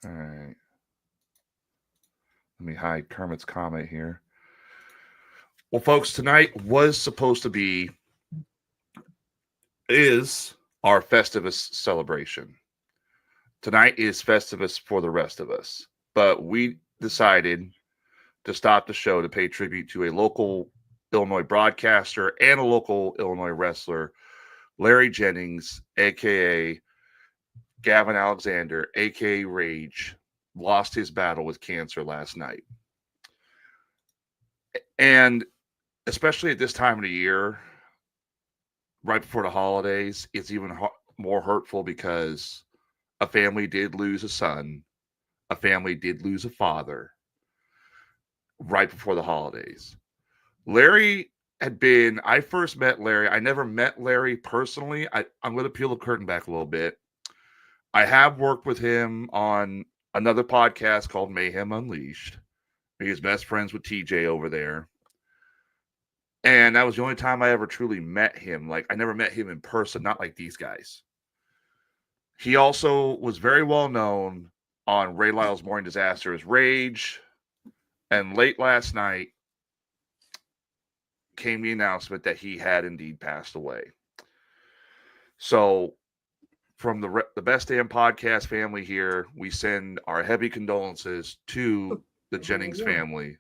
All right. Let me hide Kermit's comment here. Well, folks, tonight was supposed to be, is our Festivus celebration. Tonight is Festivus for the rest of us. But we decided to stop the show to pay tribute to a local Illinois broadcaster and a local Illinois wrestler, Larry Jennings, aka Gavin Alexander, aka Rage, lost his battle with cancer last night. And especially at this time of the year, right before the holidays, it's even more hurtful because a family did lose a son, a family did lose a father right before the holidays. Larry I first met Larry. I never met Larry personally. I'm going to peel the curtain back a little bit. I have worked with him on another podcast called Mayhem Unleashed. He's best friends with TJ over there. And that was the only time I ever truly met him. Like, I never met him in person, not like these guys. He also was very well known on Ray Lyle's Morning Disaster as Rage. And late last night came the announcement that he had indeed passed away. So, from the Best Damn Podcast family here, we send our heavy condolences to the Jennings family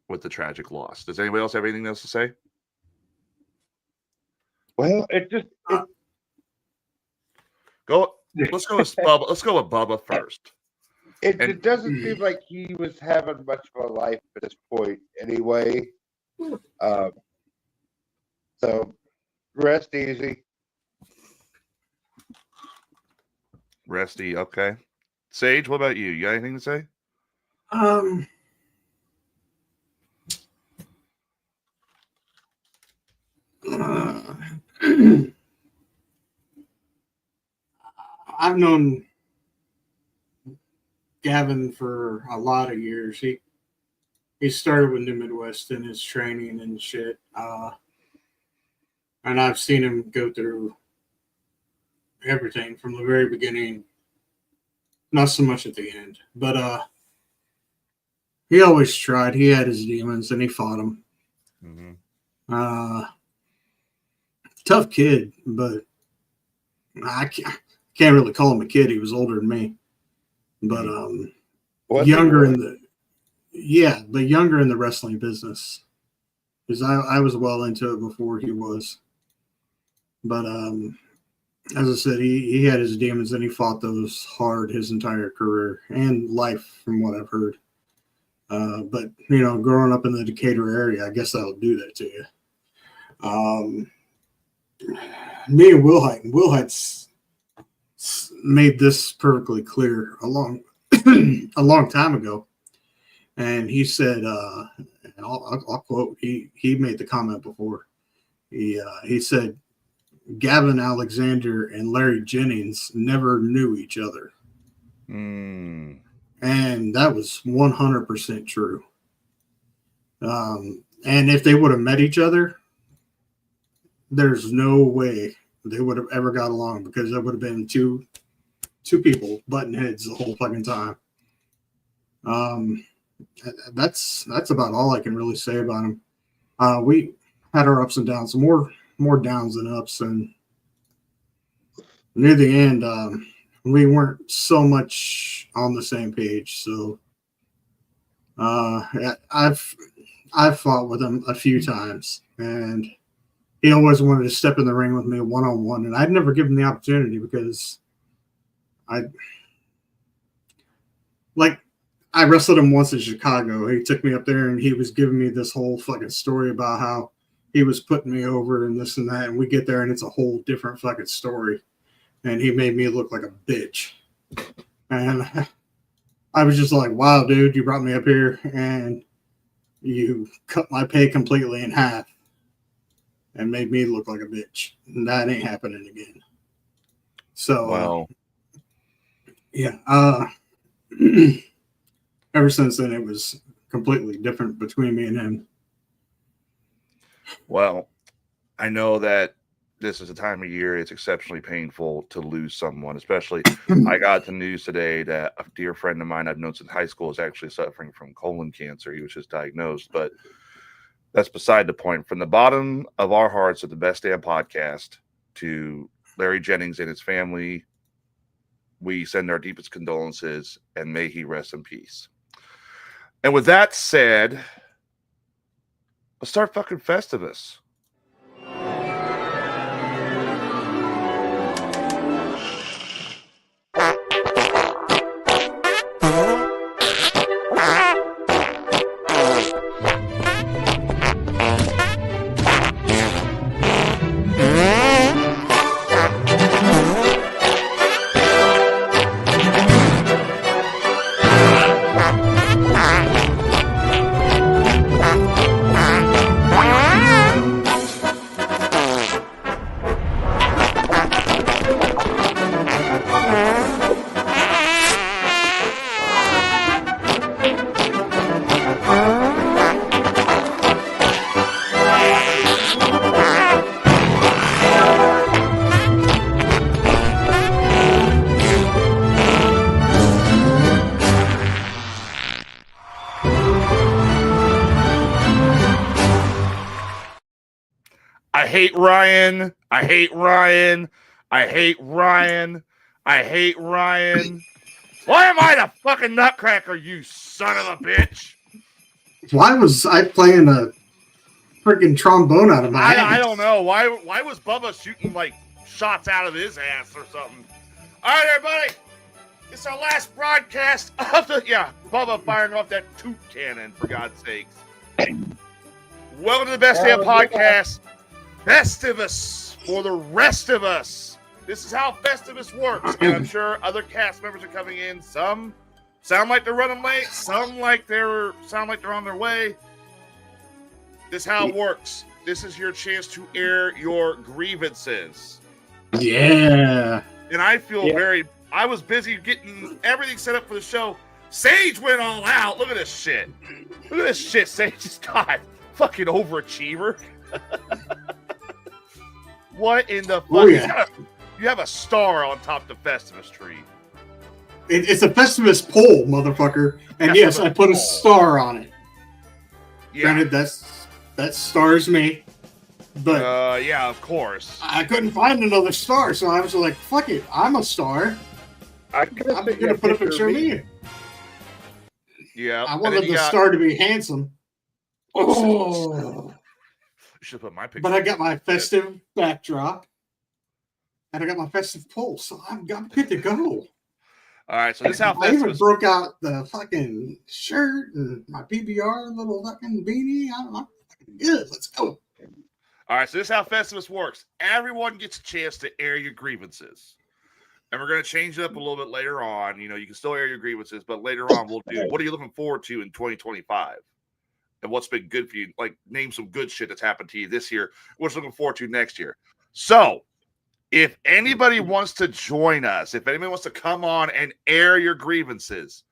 with the tragic loss. Does anybody else have anything else to say? Well, go. Let's go with Bubba. Let's go with Bubba first. It doesn't seem like he was having much of a life at this point, anyway. So rest easy. Resty, okay. Sage, what about you? You got anything to say? I've known Gavin for a lot of years. He started with New Midwest in his training and shit. And I've seen him go through everything from the very beginning. Not so much at the end. But he always tried. He had his demons and he fought them. Mm-hmm. Tough kid, but I can't really call him a kid. He was older than me. But younger in the wrestling business. Because I was well into it before he was. But as I said, he had his demons and he fought those hard his entire career and life, from what I've heard. But, growing up in the Decatur area, I guess that'll do that to you. Me and Will had made this perfectly clear a long time ago. And he said, and I'll quote, he made the comment before. He said, Gavin Alexander and Larry Jennings never knew each other. And that was 100% true. And if they would have met each other, there's no way they would have ever got along, because there would have been two people butting heads the whole fucking time. That's about all I can really say about him. We had our ups and downs, more downs than ups, and near the end, we weren't so much on the same page. So I've fought with him a few times, and he always wanted to step in the ring with me one-on-one, and I'd never given him the opportunity because I wrestled him once in Chicago. He took me up there and he was giving me this whole fucking story about how he was putting me over and this and that. And we get there and it's a whole different fucking story. And he made me look like a bitch. And I was just like, wow, dude, you brought me up here and you cut my pay completely in half and made me look like a bitch. And that ain't happening again. So, wow. Yeah. Ever since then, it was completely different between me and him. Well, I know that this is a time of year it's exceptionally painful to lose someone. Especially, I got the news today that a dear friend of mine I've known since high school is actually suffering from colon cancer. He was just diagnosed, but that's beside the point. From the bottom of our hearts at the Best Damn Podcast to Larry Jennings and his family, we send our deepest condolences and may he rest in peace. And with that said, let's start fucking Festivus. I hate Ryan. I hate Ryan. I hate Ryan. I hate Ryan. Why am I the fucking nutcracker, you son of a bitch? Why was I playing a freaking trombone out of my I hands? don't know. Why was Bubba shooting like shots out of his ass or something? All right, everybody. It's our last broadcast of the Bubba firing off that toot cannon, for God's sakes. Welcome to the Best Damn Podcast. Festivus for the rest of us. This is how Festivus works, and I'm sure other cast members are coming in. Some sound like they're running late. Some sound like they're on their way. This is how it works. This is your chance to air your grievances. Yeah. And I feel I was busy getting everything set up for the show. Sage went all out. Look at this shit. Look at this shit Sage just got. Fucking overachiever. What in the fuck? Oh, yeah. You have a star on top of the Festivus tree. It's a Festivus pole, motherfucker. And yes, I put a star on it. Yeah. Granted, that stars me. But yeah, of course. I couldn't find another star, so I was like, fuck it, I'm a star. I'm gonna put a picture of me. Yeah. I wanted the star to be handsome. Oh. Should put my picture. But I got my festive backdrop, and I got my festive pole, so I'm good to go. All right, so this is how I even broke out the fucking shirt and my PBR little fucking beanie. I'm fucking good. Let's go. All right, so this is how Festivus works. Everyone gets a chance to air your grievances. And we're going to change it up a little bit later on. You know, you can still air your grievances, but later on we'll do what are you looking forward to in 2025? And what's been good for you? Like, name some good shit that's happened to you this year. What's looking forward to next year? So, if anybody wants to join us, if anybody wants to come on and air your grievances,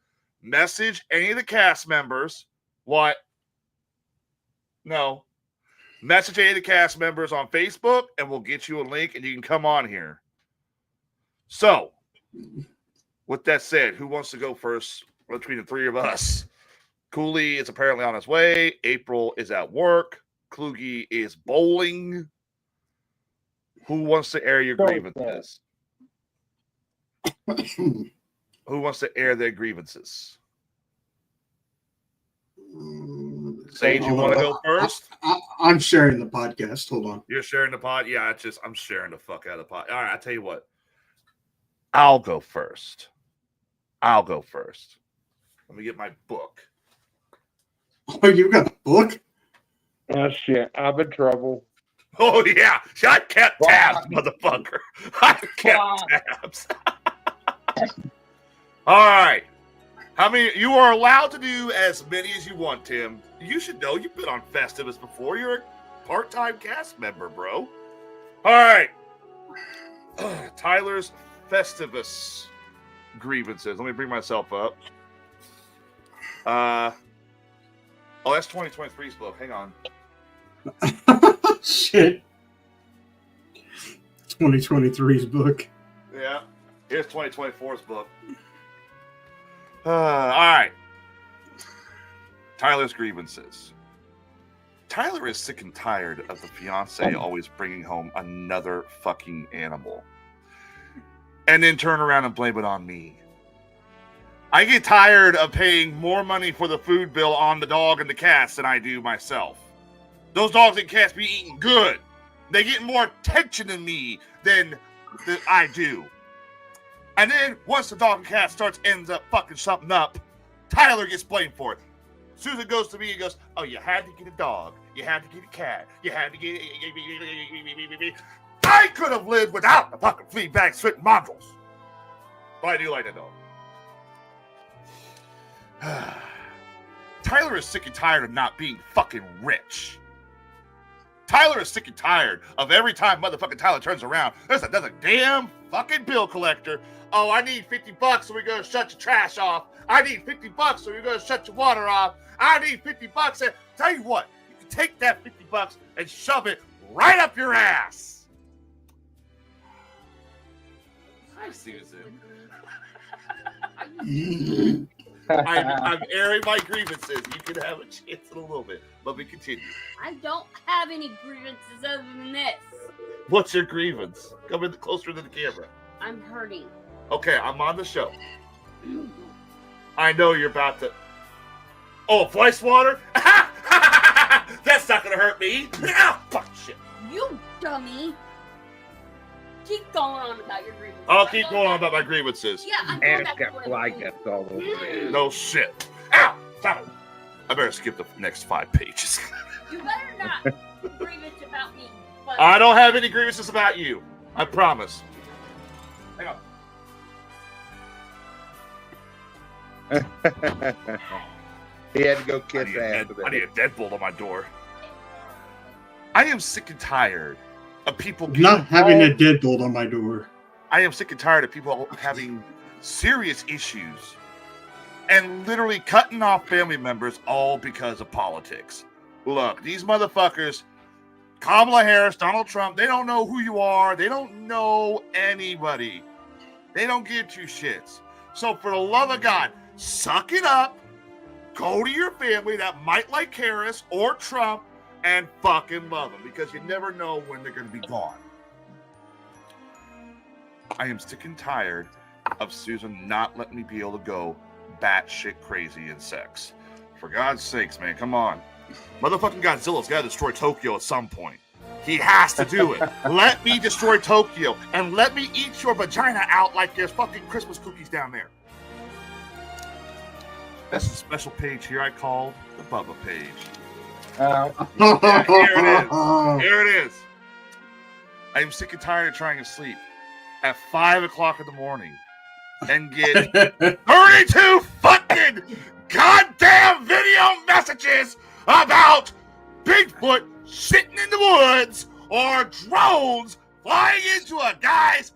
message any of the cast members. What? No. Message any of the cast members on Facebook, and we'll get you a link, and you can come on here. So, with that said, who wants to go first between the three of us? Cooley is apparently on his way. April is at work. Kluge is bowling. Who wants to air your grievances? Who wants to air their grievances? Sage, you want to go first? I'm sharing the podcast. Hold on. You're sharing the pod? Yeah, I'm sharing the fuck out of the pod. All right, I tell you what. I'll go first. Let me get my book. Oh, you got a book? Oh, shit. I'm in trouble. Oh, yeah. I kept tabs, motherfucker. I kept tabs. All right. How many? You are allowed to do as many as you want, Tim. You should know you've been on Festivus before. You're a part-time cast member, bro. All right. Tyler's Festivus grievances. Let me bring myself up. Oh, that's 2023's book. Hang on. Shit. 2023's book. Yeah. Here's 2024's book. All right. Tyler's grievances. Tyler is sick and tired of the fiance always bringing home another fucking animal and then turn around and blame it on me. I get tired of paying more money for the food bill on the dog and the cats than I do myself. Those dogs and cats be eating good. They get more attention than me than I do. And then once the dog and cat ends up fucking something up, Tyler gets blamed for it. Susan goes to me and goes, "Oh, you had to get a dog. You had to get a cat. You had to get..." I could have lived without the fucking flea bag spitting mongrels. But I do like that dog. Tyler is sick and tired of not being fucking rich. Tyler is sick and tired of every time motherfucking Tyler turns around, there's another damn fucking bill collector. "Oh, I need $50 so we're going to shut your trash off. I need $50 so we're going to shut your water off. I need $50. And tell you what, you can take that $50 and shove it right up your ass." Hi, Susan. I'm airing my grievances. You can have a chance in a little bit. Let me continue. I don't have any grievances other than this. What's your grievance? Come in closer to the camera. I'm hurting. Okay, I'm on the show. I know you're about to... Oh, fly swatter? That's not going to hurt me. Ah, fuck shit. You dummy. Keep going on about your grievances. I'll keep going on about my grievances. Yeah, I'm And going back got to what fly I'm doing. guts all over it. No shit. Ow! Stop it. I better skip the next 5 pages. You better not grievance about me. But I don't have any grievances about you. I promise. Hang on. He had to go kiss I ass. need a deadbolt on my door. I am sick and tired of people Not having a deadbolt on my door. I am sick and tired of people having serious issues and literally cutting off family members all because of politics. Look, these motherfuckers, Kamala Harris, Donald Trump, they don't know who you are. They don't know anybody. They don't give two shits. So for the love of God, suck it up. Go to your family that might like Harris or Trump and fucking love them, because you never know when they're going to be gone. I am sick and tired of Susan not letting me be able to go batshit crazy in sex. For God's sakes, man, come on. Motherfucking Godzilla's got to destroy Tokyo at some point. He has to do it. Let me destroy Tokyo and let me eat your vagina out like there's fucking Christmas cookies down there. That's a special page here I call the Bubba page. Yeah, here it is. I am sick and tired of trying to sleep at 5 o'clock in the morning and get 32 fucking goddamn video messages about Bigfoot sitting in the woods or drones flying into a guy's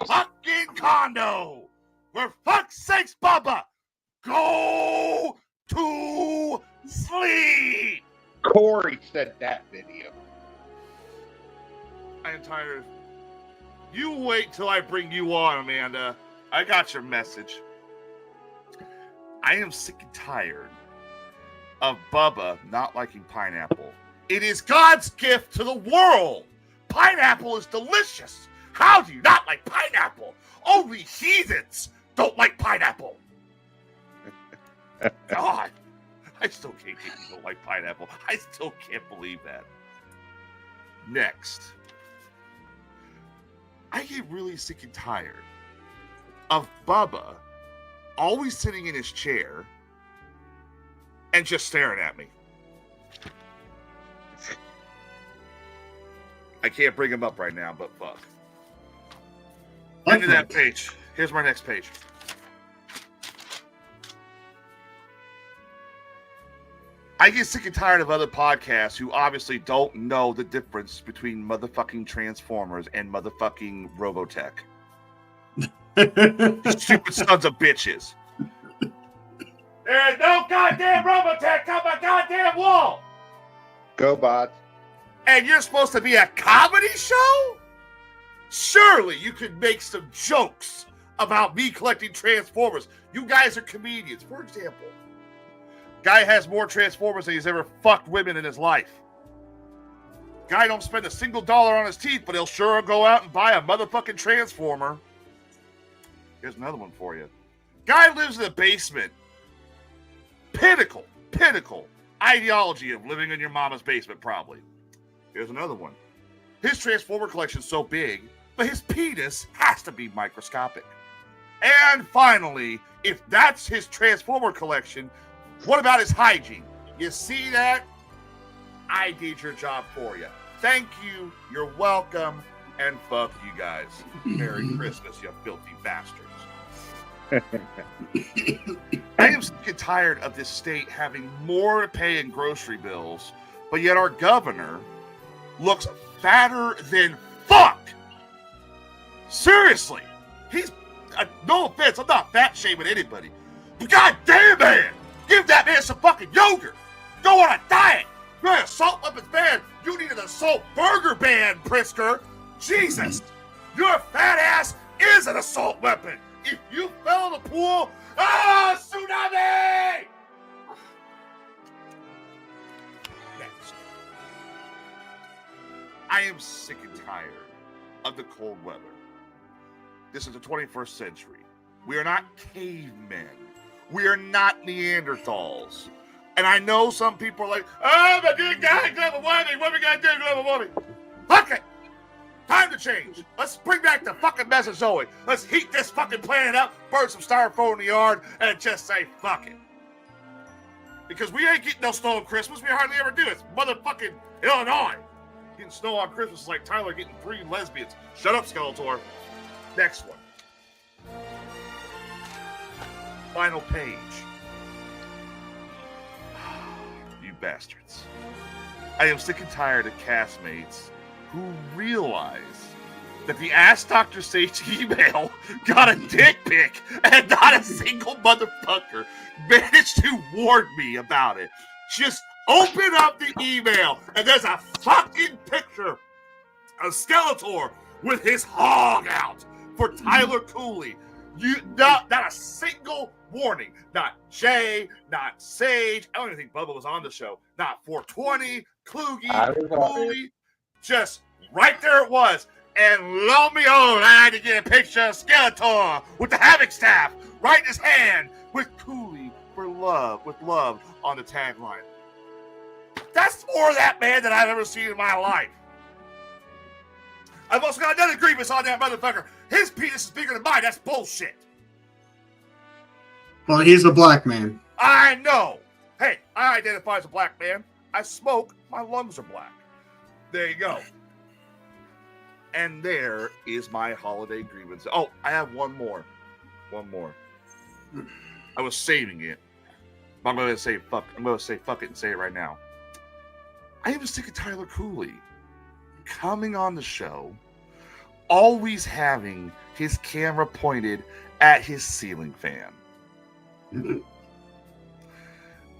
fucking condo. For fuck's sakes, Bubba, go to sleep. Corey said that video. I am tired of... You wait till I bring you on, Amanda. I got your message. I am sick and tired of Bubba not liking pineapple. It is God's gift to the world. Pineapple is delicious. How do you not like pineapple? Only heathens don't like pineapple. God, I still can't get you don't like pineapple. I still can't believe that. Next. I get really sick and tired of Bubba always sitting in his chair and just staring at me. I can't bring him up right now, but fuck. End of that page. Here's my next page. I get sick and tired of other podcasts who obviously don't know the difference between motherfucking Transformers and motherfucking Robotech. Stupid sons of bitches. There's no goddamn Robotech on my goddamn wall. Go bots. And you're supposed to be a comedy show? Surely you could make some jokes about me collecting Transformers. You guys are comedians. For example, guy has more Transformers than he's ever fucked women in his life. Guy don't spend a single dollar on his teeth, but he'll sure go out and buy a motherfucking Transformer. Here's another one for you. Guy lives in the basement. Pinnacle ideology of living in your mama's basement, probably. Here's another one. His Transformer collection's so big, but his penis has to be microscopic. And finally, if that's his Transformer collection, what about his hygiene? You see that? I did your job for you. Thank you. You're welcome. And fuck you guys. Merry Christmas, you filthy bastards. I am sick and tired of this state having more to pay in grocery bills, but yet our governor looks fatter than fuck. Seriously. He's, no offense, I'm not fat shaming anybody, but goddamn, man, give that man some fucking yogurt. Go on a diet. You're an assault weapons ban. You need an assault burger ban, Prisker. Jesus, your fat ass is an assault weapon. If you fell in the pool, tsunami! Next. I am sick and tired of the cold weather. This is the 21st century. We are not cavemen. We are not Neanderthals. And I know some people are like, oh, my good guy, global warming. What are we going to do, global warming? Fuck it. Time to change. Let's bring back the fucking Mesozoic. Let's heat this fucking planet up, burn some styrofoam in the yard, and just say fuck it. Because we ain't getting no snow on Christmas. We hardly ever do. It's motherfucking Illinois. Getting snow on Christmas is like Tyler getting 3 lesbians. Shut up, Skeletor. Next one. Final page. You bastards. I am sick and tired of castmates who realize that the Ask Dr. Sage email got a dick pic and not a single motherfucker managed to warn me about it. Just open up the email and there's a fucking picture of Skeletor with his hog out for Tyler Cooley. Not a single warning. Not Jay, not Sage. I don't even think Bubba was on the show. Not 420, Kluge, Cooley. Just right there it was. And lo and behold, I had to get a picture of Skeletor with the Havoc staff right in his hand with Cooley for love, with love on the tagline. That's more of that man than I've ever seen in my life. I've also got another grievance on that motherfucker. His penis is bigger than mine. That's bullshit. Well, he's a black man. I know. Hey, I identify as a black man. I smoke. My lungs are black. There you go. And there is my holiday grievance. Oh, I have one more. I was saving it. But I'm going to say fuck. I'm going to say fuck it and say it right now. I am sick of Tyler Cooley coming on the show, always having his camera pointed at his ceiling fan.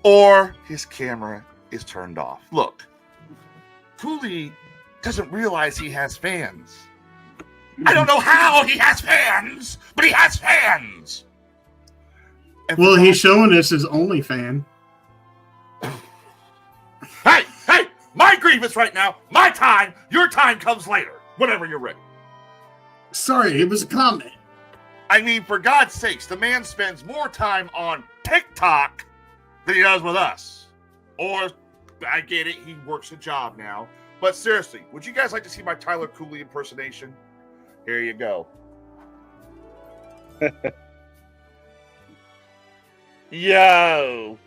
Or his camera is turned off. Look, Cooley doesn't realize he has fans. I don't know how he has fans, but he has fans. And well, he's showing us his only fan. Hey, my grievance right now, my time, your time comes later, whenever you're ready. Sorry, it was a comment. I mean, for God's sakes, the man spends more time on TikTok than he does with us. Or, I get it, he works a job now. But seriously, would you guys like to see my Tyler Cooley impersonation? Here you go. Yo!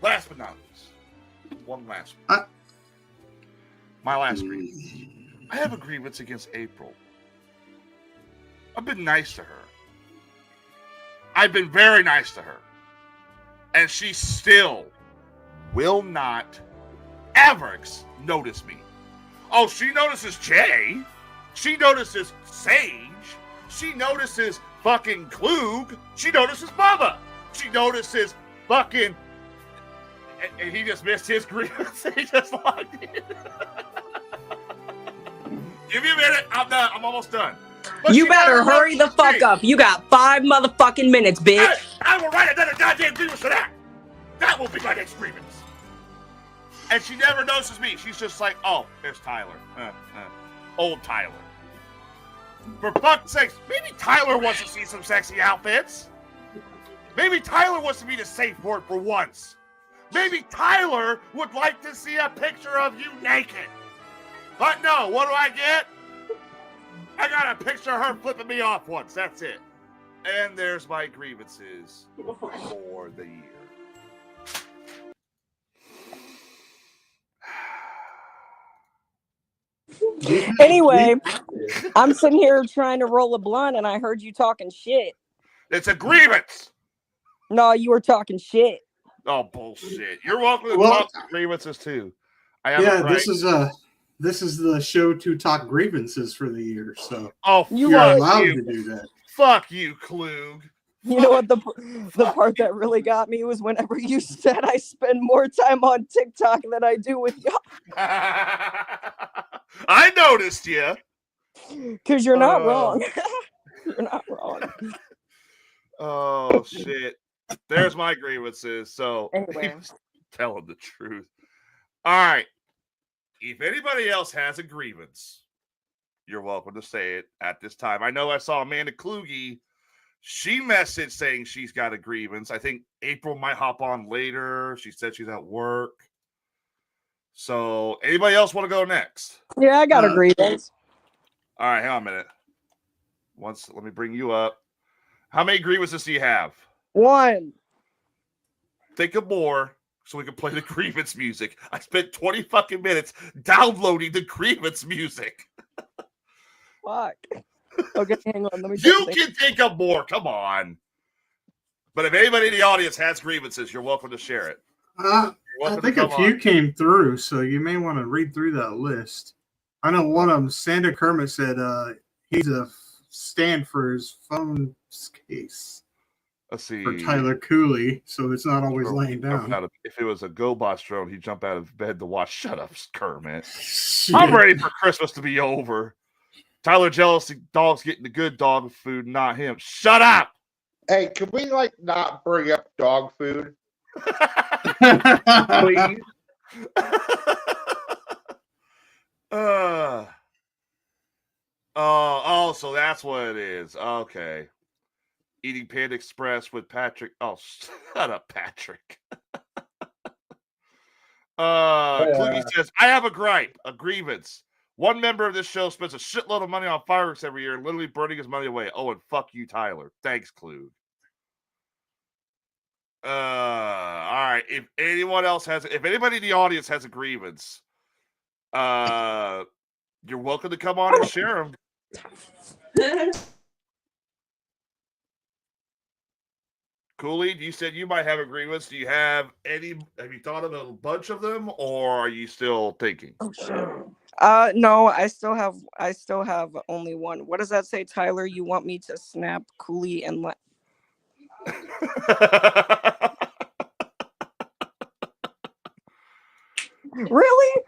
Last but not least, one last one. My last grievance. I have a grievance against April. I've been nice to her. I've been very nice to her. And she still will not ever notice me. Oh, she notices Jay. She notices Sage. She notices fucking Klug. She notices Bubba. She notices fucking And he just missed his grievance. He just logged in. Give me a minute. I'm done. I'm almost done. But You better hurry the fuck up. You got 5 motherfucking minutes, bitch. I will write another goddamn grievance for that. That will be my next grievance. And she never notices me. She's just like, oh, there's Tyler. Old Tyler. For fuck's sakes, maybe Tyler wants to see some sexy outfits. Maybe Tyler wants to be the safe word for once. Maybe Tyler would like to see a picture of you naked. But no, what do I get? I got a picture of her flipping me off once. That's it. And there's my grievances for the year. Anyway, I'm sitting here trying to roll a blunt and I heard you talking shit. It's a grievance. No, you were talking shit. Oh, bullshit. You're welcome to talk grievances too. This is the show to talk grievances for the year. So you're allowed to do that. Fuck you, Klug. You know what the part that really got me was whenever you said I spend more time on TikTok than I do with y'all. I noticed you. Because you're not wrong. You're not wrong. Oh, shit. There's my grievances. So, anyway, telling the truth. All right. If anybody else has a grievance, you're welcome to say it at this time. I know I saw Amanda Kluge. She messaged saying she's got a grievance. I think April might hop on later. She said she's at work. So, anybody else want to go next? Yeah, I got a grievance. All right, hang on a minute. Let me bring you up. How many grievances do you have? 1. Think of more so we can play the grievance music. I spent 20 fucking minutes downloading the grievance music. Fuck. Okay, hang on. Let me. You can think of more. Come on. But if anybody in the audience has grievances, you're welcome to share it. I think a few came through, so you may want to read through that list. I know one of them, Santa Kermit said he's a stand for his phone case. Let's see. For Tyler Cooley, so it's not always laying down. If it was a GoBots drone, he'd jump out of bed to watch Shut Up, Kermit. Shit. I'm ready for Christmas to be over. Tyler jealousy dog's getting the good dog food, not him. Shut up! Hey, can we not bring up dog food? Please. So that's what it is. Okay. Eating Panda Express with Patrick. Oh, shut up, Patrick. Kluge says, I have a gripe, a grievance. One member of this show spends a shitload of money on fireworks every year, literally burning his money away. Oh, and fuck you, Tyler. Thanks, Kluge. All right. If anybody in the audience has a grievance, you're welcome to come on and share them. Cooley, you said you might have a grievance. Do you have any? Have you thought of a bunch of them, or are you still thinking? Oh shit. No, I still have only one. What does that say, Tyler? You want me to snap Cooley and let? Really?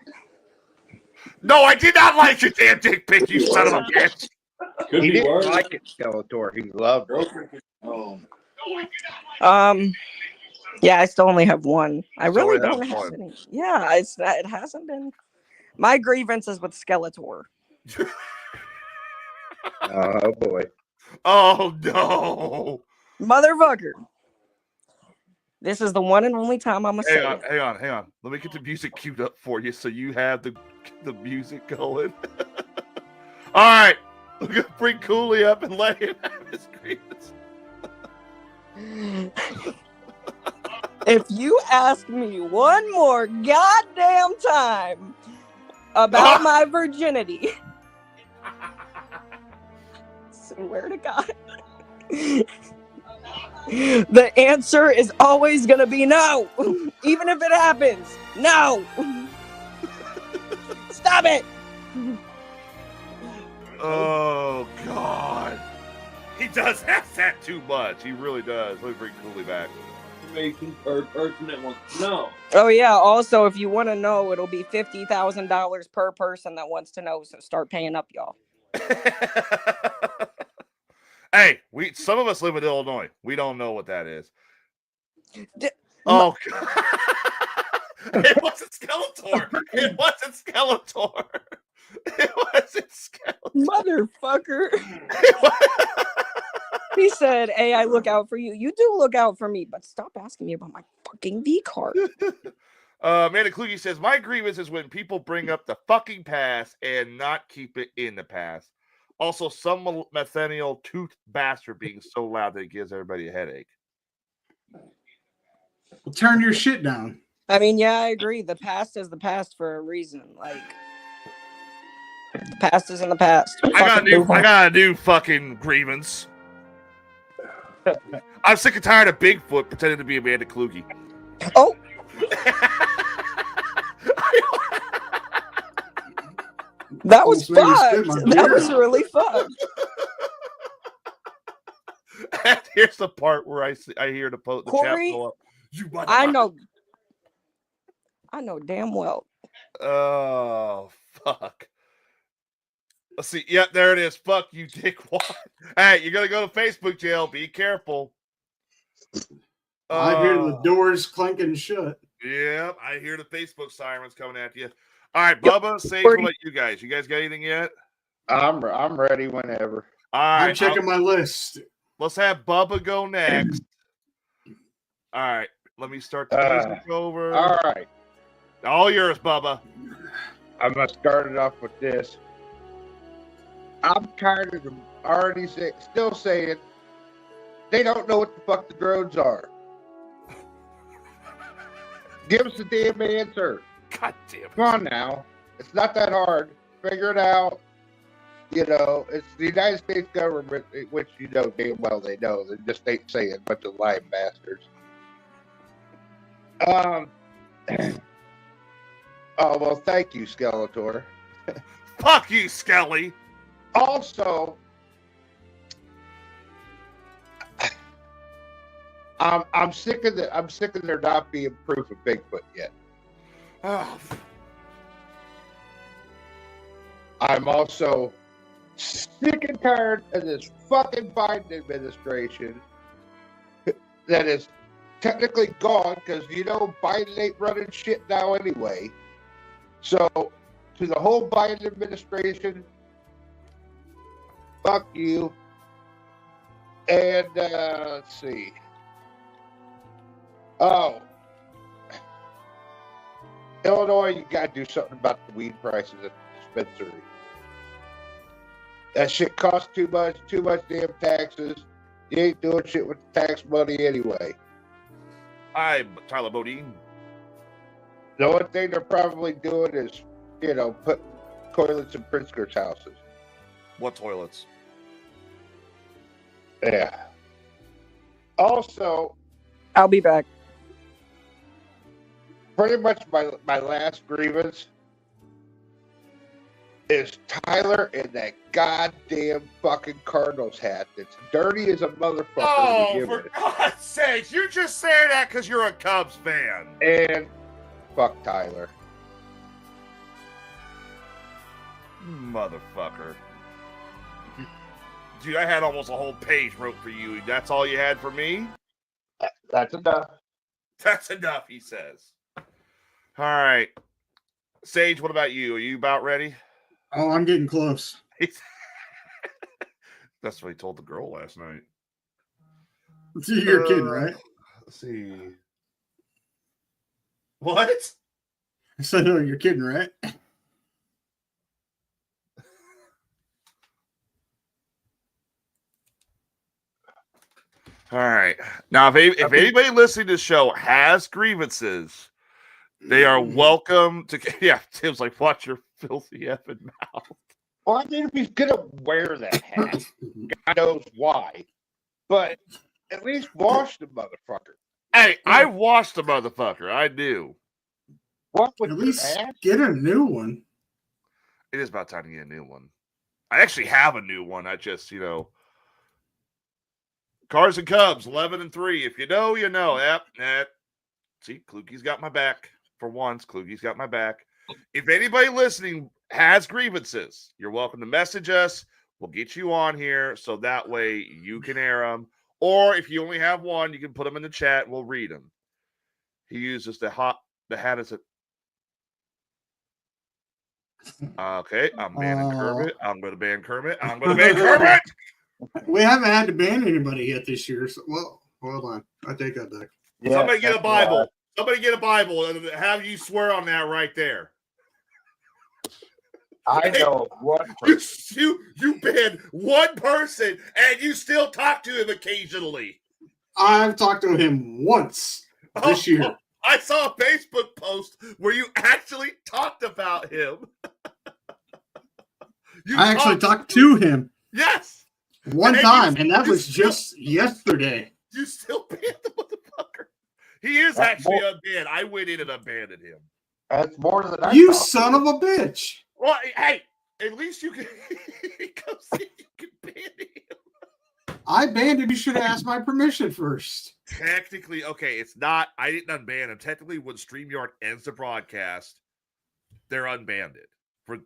No, I did not like your damn dick pic, you son of a bitch. He didn't like it, Skeletor. He loved it. Yeah, I still only have one. I really only don't have have one. any. Yeah, it hasn't been. My grievance is with Skeletor. Oh boy. Oh no. Motherfucker. This is the one and only time I'm gonna say it. Hang on. Let me get the music queued up for you so you have the music going. All right. We're gonna bring Cooley up and let him have his grievance. If you ask me one more goddamn time about my virginity, swear to God, the answer is always gonna be no. Even if it happens, no. Stop it. Oh God. He does have that too much. He really does. Let me bring Cooley back. information or person that wants to know. Oh yeah. Also, if you want to know, it'll be $50,000 per person that wants to know. So start paying up, y'all. Hey, some of us live in Illinois. We don't know what that is. D- Oh, it wasn't Skeletor. It wasn't Skeletor. It wasn't Skeletor. Motherfucker. He said, "Hey, I look out for you. You do look out for me, but stop asking me about my fucking V card." Amanda Kluge says, my grievance is when people bring up the fucking past and not keep it in the past. Also, some millennial tooth bastard being so loud that it gives everybody a headache. Well, turn your shit down. I mean, yeah, I agree. The past is the past for a reason. Like, the past is in the past. I got a new fucking grievance. I'm sick and tired of Bigfoot pretending to be Amanda Kluge. Oh, that was Almost made me spit fucked. my That beer was out. really fucked. And here's the part where I hear the chat Corey, go up. You I know damn well. Oh, fuck. Let's see. Yep, there it is. Fuck you, dickwad. Hey, you're going to go to Facebook jail. Be careful. I hear the doors clanking shut. Yep, I hear the Facebook sirens coming at you. All right, Bubba, Sage, what about you guys? You guys got anything yet? I'm ready whenever. All right. I'm checking my list. Let's have Bubba go next. All right. Let me start the music over. All right. All yours, Bubba. I'm going to start it off with this. I'm tired of them already still saying they don't know what the fuck the drones are. Give us a damn answer. God damn it. Come on now. It's not that hard. Figure it out. You know, it's the United States government, which you know damn well they know. They just ain't saying a bunch of lying bastards. Oh, well, thank you, Skeletor. Fuck you, Skelly. Also, I'm sick of there not being proof of Bigfoot yet. Oh. I'm also sick and tired of this fucking Biden administration that is technically gone because, you know, Biden ain't running shit now anyway. So, to the whole Biden administration, fuck you. And, let's see. Oh. Illinois, you gotta do something about the weed prices at the dispensary. That shit costs too much damn taxes. You ain't doing shit with the tax money anyway. I'm Tyler Bodine. The only thing they're probably doing is, you know, put toilets in Pritzker's houses. What toilets? Yeah. Also, I'll be back. pretty much my last grievance is Tyler in that goddamn fucking Cardinals hat that's dirty as a motherfucker. Oh, for God's sakes. You're just saying that because you're a Cubs fan. And fuck Tyler. Motherfucker. Dude, I had almost a whole page wrote for you. That's all you had for me? That's enough. That's enough, he says. All right. Sage, what about you? Are you about ready? Oh, I'm getting close. That's what he told the girl last night. You're kidding, right? Let's see. What? I said, no, you're kidding, right? All right. Now, if anybody listening to the show has grievances, they are welcome to. Yeah, Tim's like, watch your filthy effing mouth. Well, I mean, if he's gonna wear that hat, God knows why. But at least wash the motherfucker. Hey, I washed the motherfucker. I do. What with At your least ass? get a new one. It is about time to get a new one. I actually have a new one. I just, Cars and Cubs, 11-3. If you know, you know. Yep. See, Kluge's got my back for once. Kluge's got my back. If anybody listening has grievances, you're welcome to message us. We'll get you on here so that way you can air them. Or if you only have one, you can put them in the chat and we'll read them. He uses the hat as a. Okay, I'm banning Kermit. I'm going to ban Kermit. I'm going to ban Kermit. We haven't had to ban anybody yet this year. So, well, hold on. I take that back. Yeah, Somebody get a that's Bible. why. Somebody get a Bible and have you swear on that right there. I know one person. You banned one person and you still talk to him occasionally. I've talked to him once this year. I saw a Facebook post where you actually talked about him. I actually talked to him. Yes. One time, and that was just yesterday. You still banned the motherfucker. He is actually unbanned. I went in and unbanned him. That's more than I You thought. son of a bitch. Well, hey, at least you can come see you can ban him. I banned him. You should have asked my permission first. Technically, okay, it's not. I didn't unban him. Technically, when StreamYard ends the broadcast, they're unbanned.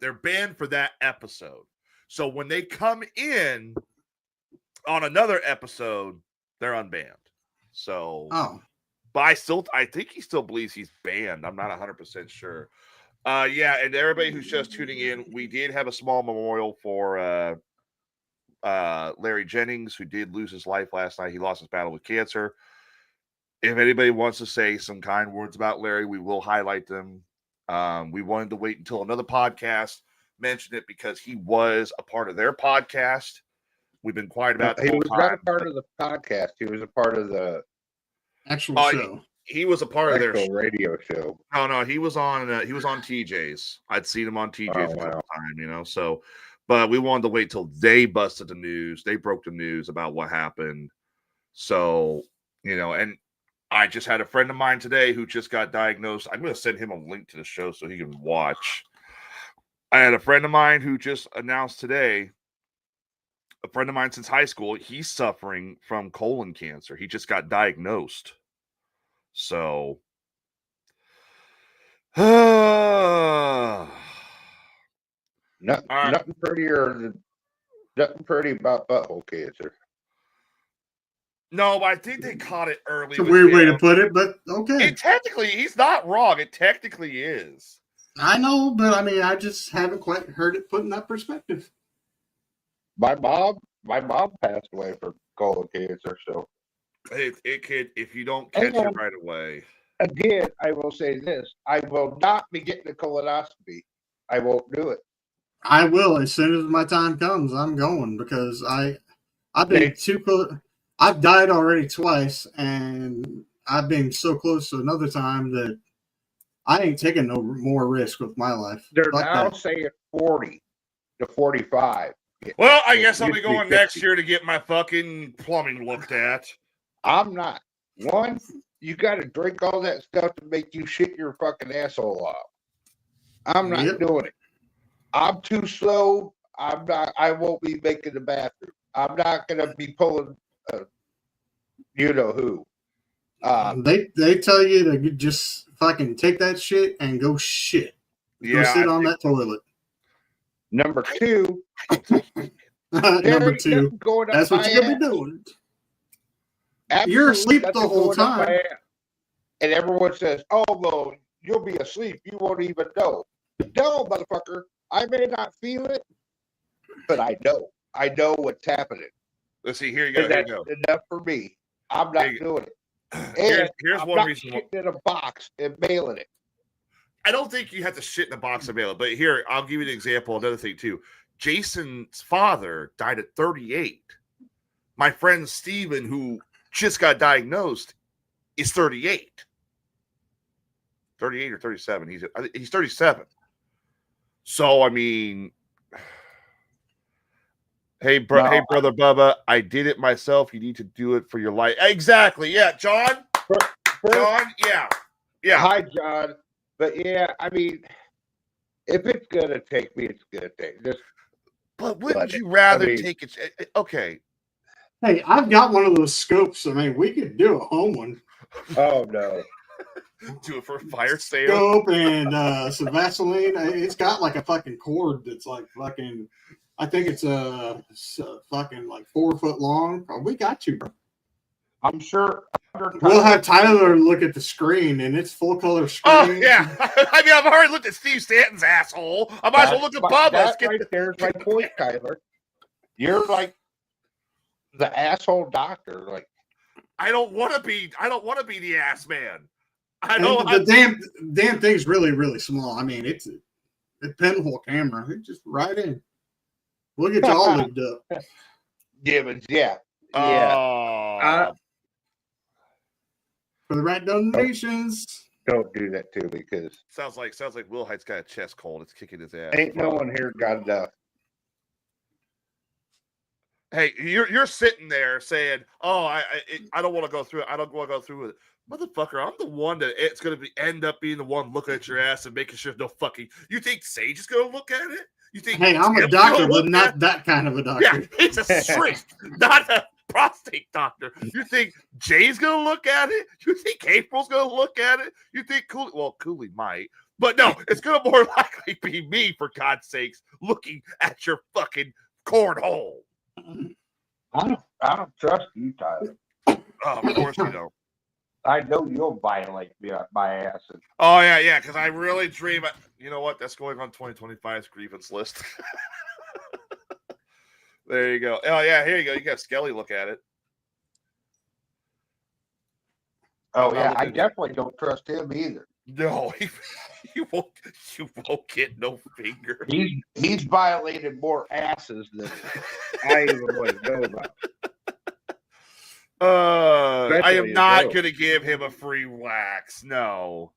They're banned for that episode. So when they come in on another episode, they're unbanned. So, but I think he still believes he's banned. I'm not 100% sure. Yeah, and everybody who's just tuning in, we did have a small memorial for Larry Jennings, who did lose his life last night. He lost his battle with cancer. If anybody wants to say some kind words about Larry, we will highlight them. We wanted to wait until another podcast mentioned it because he was a part of their podcast. We've been quiet about it. He was not a part of the podcast. He was a part of the actual show. He was a part of their radio show. No, he was on TJ's. I'd seen him on TJ's a couple times, So, but we wanted to wait till they busted the news. They broke the news about what happened. So, and I just had a friend of mine today who just got diagnosed. I'm going to send him a link to the show so he can watch. I had a friend of mine who just announced today, a friend of mine since high school, he's suffering from colon cancer. He just got diagnosed. So, nothing pretty about butthole cancer. No, but I think they caught it early. It's a weird way to put it, but okay. He's not wrong. It technically is. I know, but I mean, I just haven't quite heard it put in that perspective. My mom passed away from colon cancer, so it could, if you don't catch it right away. Again, I will say this: I will not be getting a colonoscopy. I won't do it. I will as soon as my time comes. I'm going because I've been too close. I've died already twice, and I've been so close to another time that I ain't taking no more risk with my life. They're now saying 40 to 45. Well, I guess I'll be going next year to get my fucking plumbing looked at. I'm not. One, you got to drink all that stuff to make you shit your fucking asshole off. I'm not doing it. I'm too slow. I'm not. I won't be making the bathroom. I'm not going to be pulling. You know who? They tell you to just fucking take that shit and go shit. Go sit on that toilet. Number two. Number two. That's what you're gonna be doing. You're asleep the whole time. And everyone says, "Oh well, you'll be asleep. You won't even know." No, motherfucker. I may not feel it, but I know. I know what's happening. Let's see. Here you go. Here you go. Enough for me. I'm not doing it. And here's I'm one not reason. Shitting in a box and mailing it. I don't think you have to shit in a box and mail it, but here I'll give you an example. Another thing too. Jason's father died at 38. My friend Steven, who just got diagnosed, is 38. 38 or 37. He's 37. So I mean. Hey, brother Bubba, I did it myself. You need to do it for your life. Exactly. Yeah, John. John, yeah. Hi, John. But yeah, I mean, if it's gonna take me, it's gonna take. But wouldn't you rather take it? Okay. Hey, I've got one of those scopes. I mean, we could do a home one. Oh no. Do it for a fire sale. Scope and some Vaseline. It's got like a fucking cord that's like fucking. I think it's a fucking like 4 foot long. Oh, we got you, bro. I'm sure. We'll have Tyler look at the screen, and it's full color screen. Oh yeah, I mean I've already looked at Steve Stanton's asshole. I might as well look at Bubba's. That right there's my point, Tyler. You're like the asshole doctor. Like I don't want to be the ass man. I And know the damn thing's really, really small. I mean, it's a pinhole camera. It just right in. We'll get you all looped up. Givens, yeah. Oh, For the right donations. Don't do that to me, because sounds like Will Hyde's got a chest cold. It's kicking his ass. ain't no one here got enough. Hey, you're sitting there saying, "Oh, I don't want to go through it. I don't want to go through it." Motherfucker, I'm the one that it's going to end up being the one looking at your ass and making sure no fucking. You think Sage is going to look at it? You think? Hey, I'm a Tim's doctor, gonna but look not at it? that kind of a doctor. Yeah, he's a shrink, not a prostate doctor. You think Jay's going to look at it? You think April's going to look at it? You think Cooley? Well, Cooley might, but no, it's going to more likely be me, for God's sakes, looking at your fucking cornhole. I don't trust you, Tyler. Oh, of course you don't. I know you'll violate me on my ass. Oh yeah, because I really dream. You know what? That's going on 2025's grievance list. There you go. Oh yeah, here you go. You got Skelly look at it. Oh yeah, I definitely don't trust him either. No, you won't get no finger. He's violated more asses than I even want to know about. I am not going to give him a free wax. No.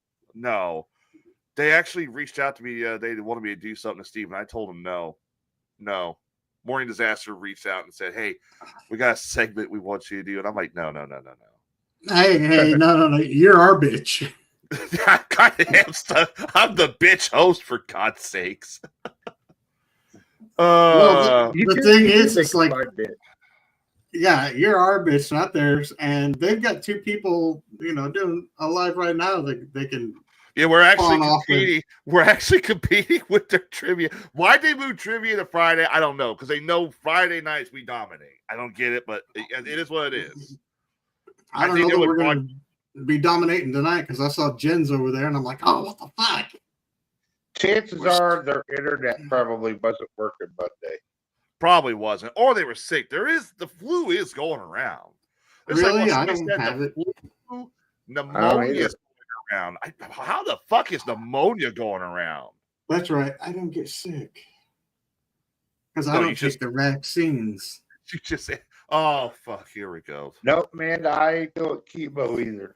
They actually reached out to me the other day. They wanted me to do something to Steve, and I told them no. Morning Disaster reached out and said, "Hey, we got a segment we want you to do," and I'm like, no. Hey, no. You're our bitch. I kind of am stuck. I'm the bitch host, for God's sakes. Well, the thing is, it's like, my bitch. yeah, you're our bitch, not theirs. And they've got 2 people, doing a live right now that they can. Yeah, we're actually on off competing. We're actually competing with their trivia. Why'd they move trivia to Friday? I don't know, because they know Friday nights we dominate. I don't get it, but it is what it is. I don't know that we're going to be dominating tonight, because I saw Jen's over there, and I'm like, oh, what the fuck? Chances are their internet probably wasn't working Monday. Probably wasn't, or they were sick. The flu is going around. There's Really? I I don't have it. Pneumonia is going around. How the fuck is pneumonia going around? That's right. I don't get sick because I don't take the vaccines. You just say, "Oh fuck, here we go." Nope, man, I ain't doing chemo either.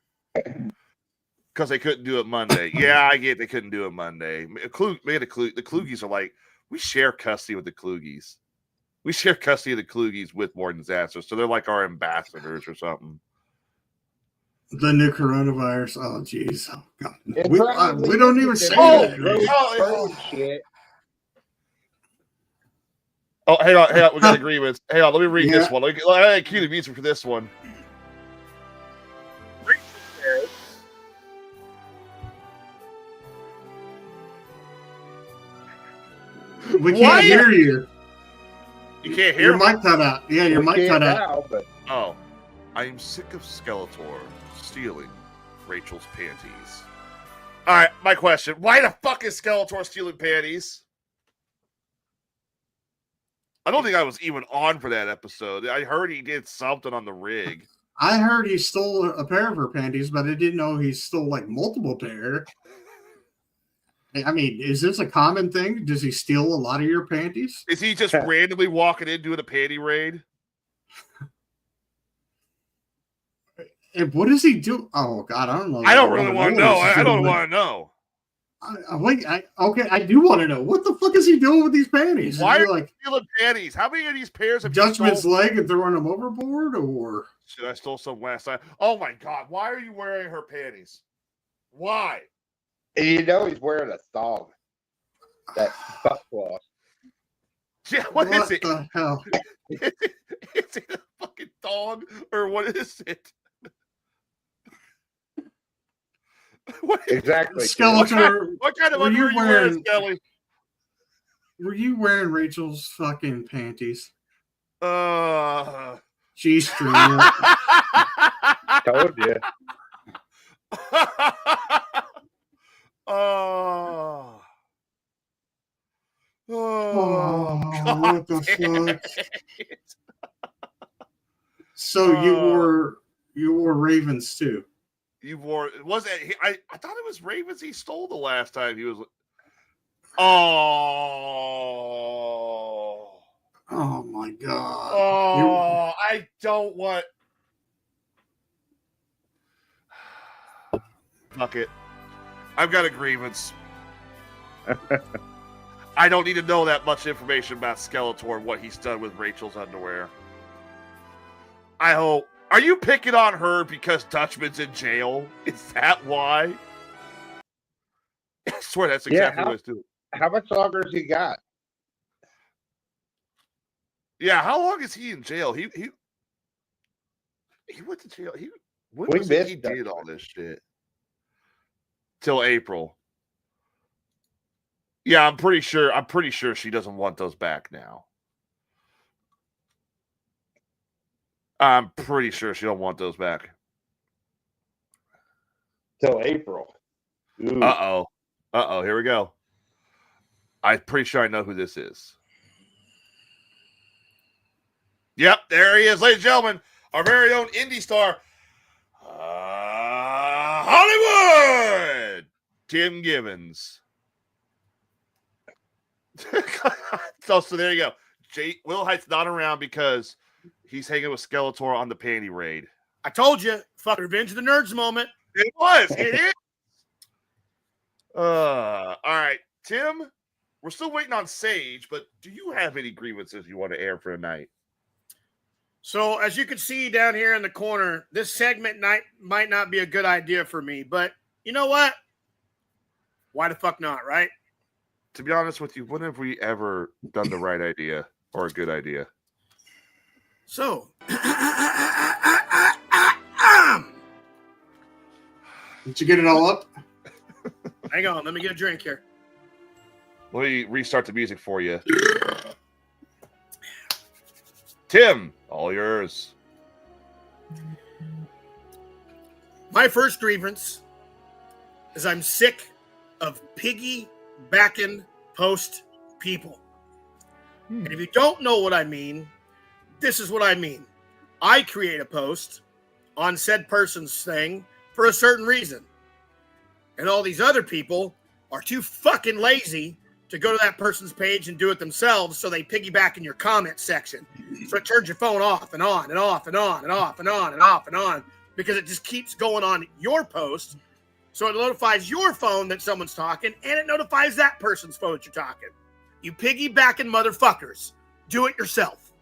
Because they couldn't do it Monday. Yeah, I get they couldn't do it Monday. The Klugies are like, we share custody with the Klugies. We share custody of the Klugies with Morton Disaster, so they're like our ambassadors or something. The new coronavirus. Oh, jeez. Oh, God. We don't even say that. Shit. Oh, hang on. We got agreements. Hang on, let me read this one. I cue the music for this one. We can't hear you. You can't hear your mic cut out. Yeah, your mic cut out. Oh, I am sick of Skeletor stealing Rachel's panties. All right, my question: why the fuck is Skeletor stealing panties? I don't think I was even on for that episode. I heard he did something on the rig. I heard he stole a pair of her panties, but I didn't know he stole like multiple pair. I mean, is this a common thing? Does he steal a lot of your panties? Is he just randomly walking in doing a panty raid? And what does he do? Oh God, I don't know. I don't really want to know. I don't want to know. Okay, I do want to know. What the fuck is he doing with these panties? Why are you stealing panties? How many of these pairs have Dutchman's leg and throwing them overboard, or shit? I stole some last night. Oh my God, why are you wearing her panties? Why? And he's wearing a thong. That butt cloth. Yeah, what is it? The hell? It's a fucking dog, or what is it? What, Exactly. Skeletor, what kind of were you underwear you wearing, wearing- Skelly? were you wearing Rachel's fucking panties? G-string. Told you. Oh. Oh, God what the damn fuck? it. So you wore Ravens too. You wore, was it? I thought it was Ravens he stole the last time he was. Oh. Oh my god. Oh, I don't want. Fuck it. I've got a grievance. I don't need to know that much information about Skeletor and what he's done with Rachel's underwear. I hope. Are you picking on her because Dutchman's in jail? Is that why? I swear that's exactly what it's doing. How much longer has he got? Yeah, how long is he in jail? He went to jail. When We was it missed he that. did all this shit? Till April. Yeah, I'm pretty sure she doesn't want those back now. I'm pretty sure she don't want those back. Till April. Ooh. Uh-oh, here we go. I'm pretty sure I know who this is. Yep, there he is, ladies and gentlemen. Our very own indie star, Hollywood! Tim Givens. so there you go. Will Hite's not around because he's hanging with Skeletor on the panty raid. I told you, fuck Revenge of the Nerds moment. It was. It is. All right, Tim. We're still waiting on Sage, but do you have any grievances you want to air for tonight? So, as you can see down here in the corner, this segment might not be a good idea for me, but you know what? Why the fuck not, right? To be honest with you, when have we ever done the right idea or a good idea? So, Did you get it all up? hang on, let me get a drink here. Let me restart the music for you. Tim, all yours. My first grievance is I'm sick of piggy-backing post people. And if you don't know what I mean, this is what I mean. I create a post on said person's thing for a certain reason. And all these other people are too fucking lazy to go to that person's page and do it themselves, so they piggyback in your comment section. So it turns your phone off and on and off and on and off and on and off and on, because it just keeps going on your post. So it notifies your phone that someone's talking, and it notifies that person's phone that you're talking. You piggybacking motherfuckers. Do it yourself.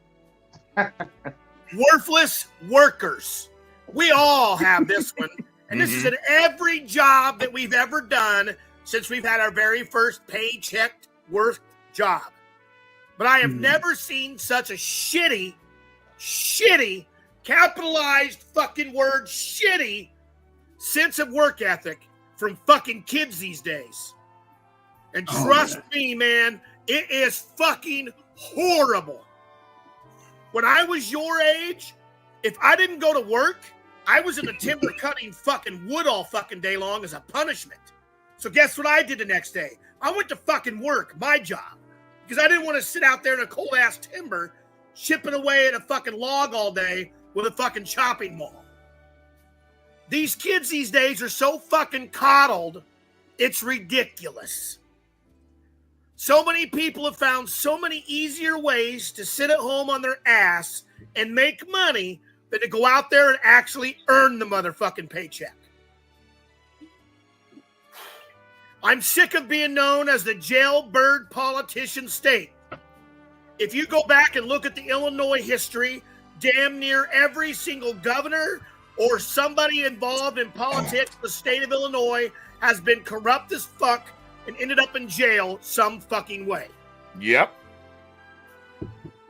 Worthless workers. We all have this one. And this is in every job that we've ever done since we've had our very first paycheck worth job. But I have never seen such a shitty, capitalized fucking word, shitty sense of work ethic from fucking kids these days. And trust me, man, it is fucking horrible. When I was your age, if I didn't go to work, I was in the timber cutting fucking wood all fucking day long as a punishment. So guess what I did the next day? I went to fucking work, my job, because I didn't want to sit out there in a cold ass timber chipping away at a fucking log all day with a fucking chopping maul. These kids these days are so fucking coddled, it's ridiculous. So many people have found so many easier ways to sit at home on their ass and make money than to go out there and actually earn the motherfucking paycheck. I'm sick of being known as the jailbird politician state. If you go back and look at the Illinois history, damn near every single governor or somebody involved in politics in the state of Illinois has been corrupt as fuck and ended up in jail some fucking way. Yep.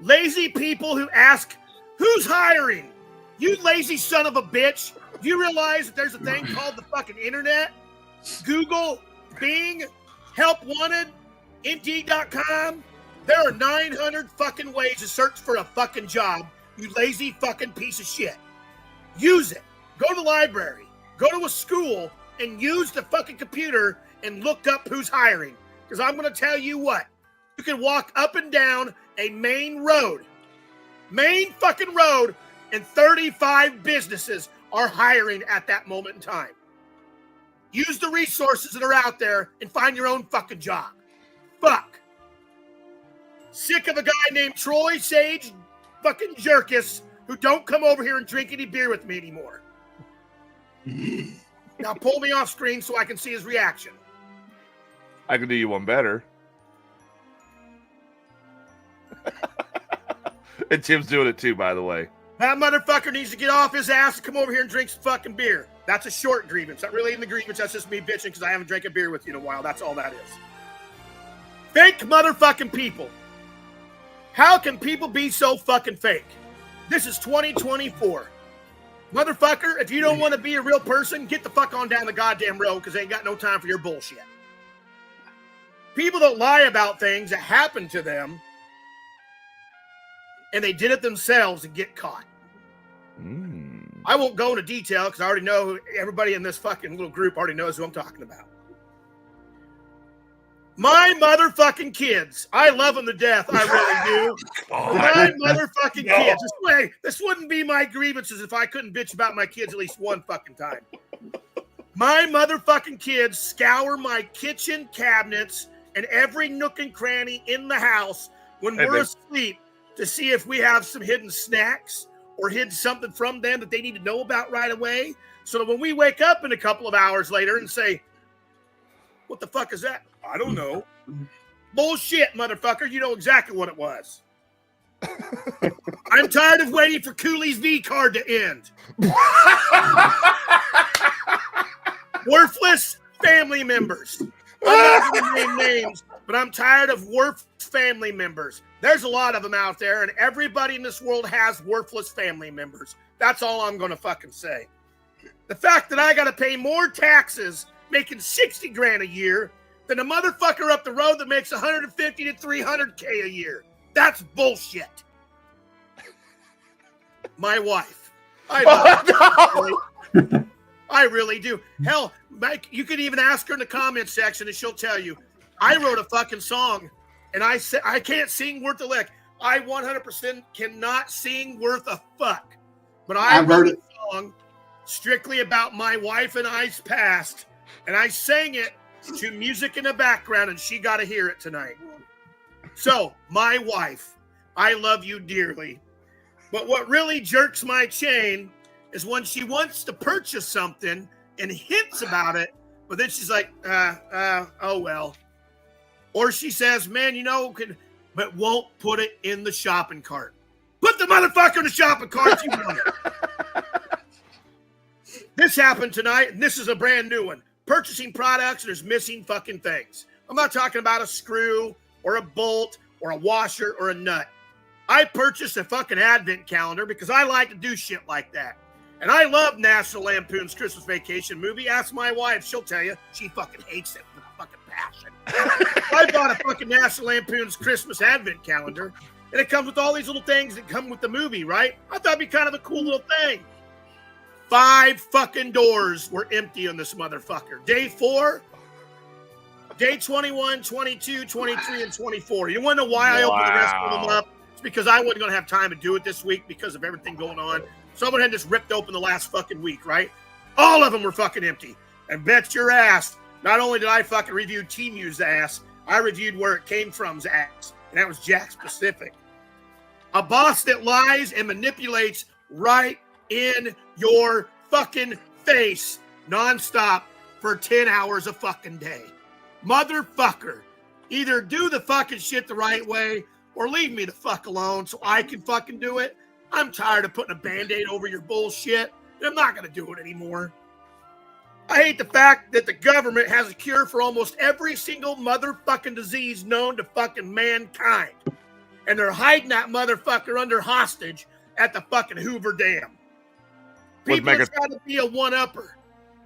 Lazy people who ask, who's hiring? You lazy son of a bitch. Do you realize that there's a thing called the fucking internet? Google, Bing, Help Wanted, Indeed.com. There are 900 fucking ways to search for a fucking job, you lazy fucking piece of shit. Use it. Go to the library. Go to a school and use the fucking computer and look up who's hiring. Because I'm going to tell you what. You can walk up and down a main fucking road, and 35 businesses are hiring at that moment in time. Use the resources that are out there and find your own fucking job. Fuck. Sick of a guy named Troy Sage fucking Jerkis who don't come over here and drink any beer with me anymore. Now pull me off screen so I can see his reaction. I can do you one better. And Tim's doing it too, by the way. That motherfucker needs to get off his ass and come over here and drink some fucking beer. That's a short grievance. Not really in the grievance. That's just me bitching because I haven't drank a beer with you in a while. That's all that is. Fake motherfucking people. How can people be so fucking fake? This is 2024. Motherfucker, if you don't want to be a real person, get the fuck on down the goddamn road because they ain't got no time for your bullshit. People don't lie about things that happened to them and they did it themselves and get caught. I won't go into detail because I already know everybody in this fucking little group already knows who I'm talking about. My motherfucking kids. I love them to death. I really do. My motherfucking kids. This wouldn't be my grievances if I couldn't bitch about my kids at least one fucking time. My motherfucking kids scour my kitchen cabinets and every nook and cranny in the house when we're asleep to see if we have some hidden snacks or hid something from them that they need to know about right away. So that when we wake up in a couple of hours later and say, what the fuck is that? I don't know. Bullshit, motherfucker. You know exactly what it was. I'm tired of waiting for Cooley's V card to end. Worthless family members. I'm not going to name names, but I'm tired of worthless family members. There's a lot of them out there, and everybody in this world has worthless family members. That's all I'm going to fucking say. The fact that I got to pay more taxes making 60 grand a year than a motherfucker up the road that makes 150 to 300K a year. That's bullshit. My wife. I love her. I really do. Hell, Mike, you can even ask her in the comment section and she'll tell you. I wrote a fucking song and I said I can't sing worth a lick. I 100% cannot sing worth a fuck. But I wrote a song strictly about my wife and I's past, and I sang it to music in the background, and she got to hear it tonight. So, my wife, I love you dearly. But what really jerks my chain is when she wants to purchase something and hints about it, but then she's like, oh well. Or she says, man, you know, but won't put it in the shopping cart. Put the motherfucker in the shopping cart if you want it. This happened tonight, and this is a brand new one. Purchasing products, and there's missing fucking things. I'm not talking about a screw or a bolt or a washer or a nut. I purchased a fucking advent calendar because I like to do shit like that. And I love National Lampoon's Christmas Vacation movie. Ask my wife, she'll tell you she fucking hates it with a fucking passion. I bought a fucking National Lampoon's Christmas advent calendar, and it comes with all these little things that come with the movie, right? I thought it'd be kind of a cool little thing. 5 fucking doors were empty on this motherfucker. Day 4, day 21, 22, 23, and 24. You want to know why I opened the rest of them up? It's because I wasn't going to have time to do it this week because of everything going on. Someone had just ripped open the last fucking week, right? All of them were fucking empty. And bet your ass, not only did I fucking review T-Mew's ass, I reviewed where it came from's ass. And that was Jack Pacific. A boss that lies and manipulates right in your fucking face nonstop for 10 hours a fucking day. Motherfucker, either do the fucking shit the right way or leave me the fuck alone so I can fucking do it. I'm tired of putting a Band-Aid over your bullshit, and I'm not going to do it anymore. I hate the fact that the government has a cure for almost every single motherfucking disease known to fucking mankind. And they're hiding that motherfucker under hostage at the fucking Hoover Dam. People are trying to be a one-upper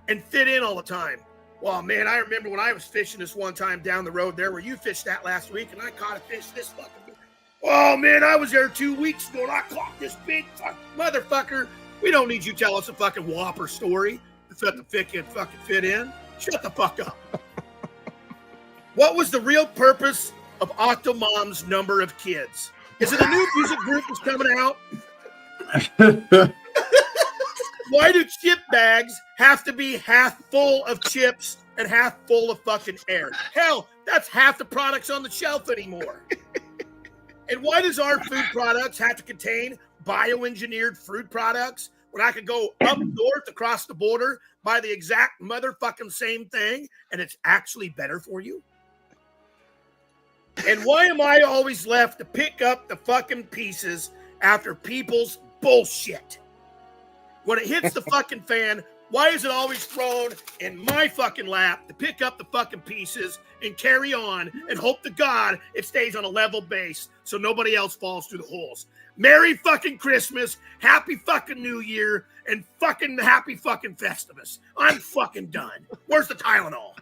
and fit in all the time. Well, man, I remember when I was fishing this one time down the road there where you fished that last week, and I caught a fish this fucking big. Oh, man, I was there 2 weeks ago, and I caught this big motherfucker. We don't need you to tell us a fucking whopper story to let the fucking fit in. Shut the fuck up. What was the real purpose of Octomom's number of kids? Is it a new music group that's coming out? Why do chip bags have to be half full of chips and half full of fucking air? Hell, that's half the products on the shelf anymore. And why does our food products have to contain bioengineered fruit products when I could go up north across the border, buy the exact motherfucking same thing, and it's actually better for you? And why am I always left to pick up the fucking pieces after people's bullshit? When it hits the fucking fan, why is it always thrown in my fucking lap to pick up the fucking pieces and carry on and hope to God it stays on a level base so nobody else falls through the holes? Merry fucking Christmas, Happy fucking New Year, and fucking happy fucking Festivus. I'm fucking done. Where's the Tylenol?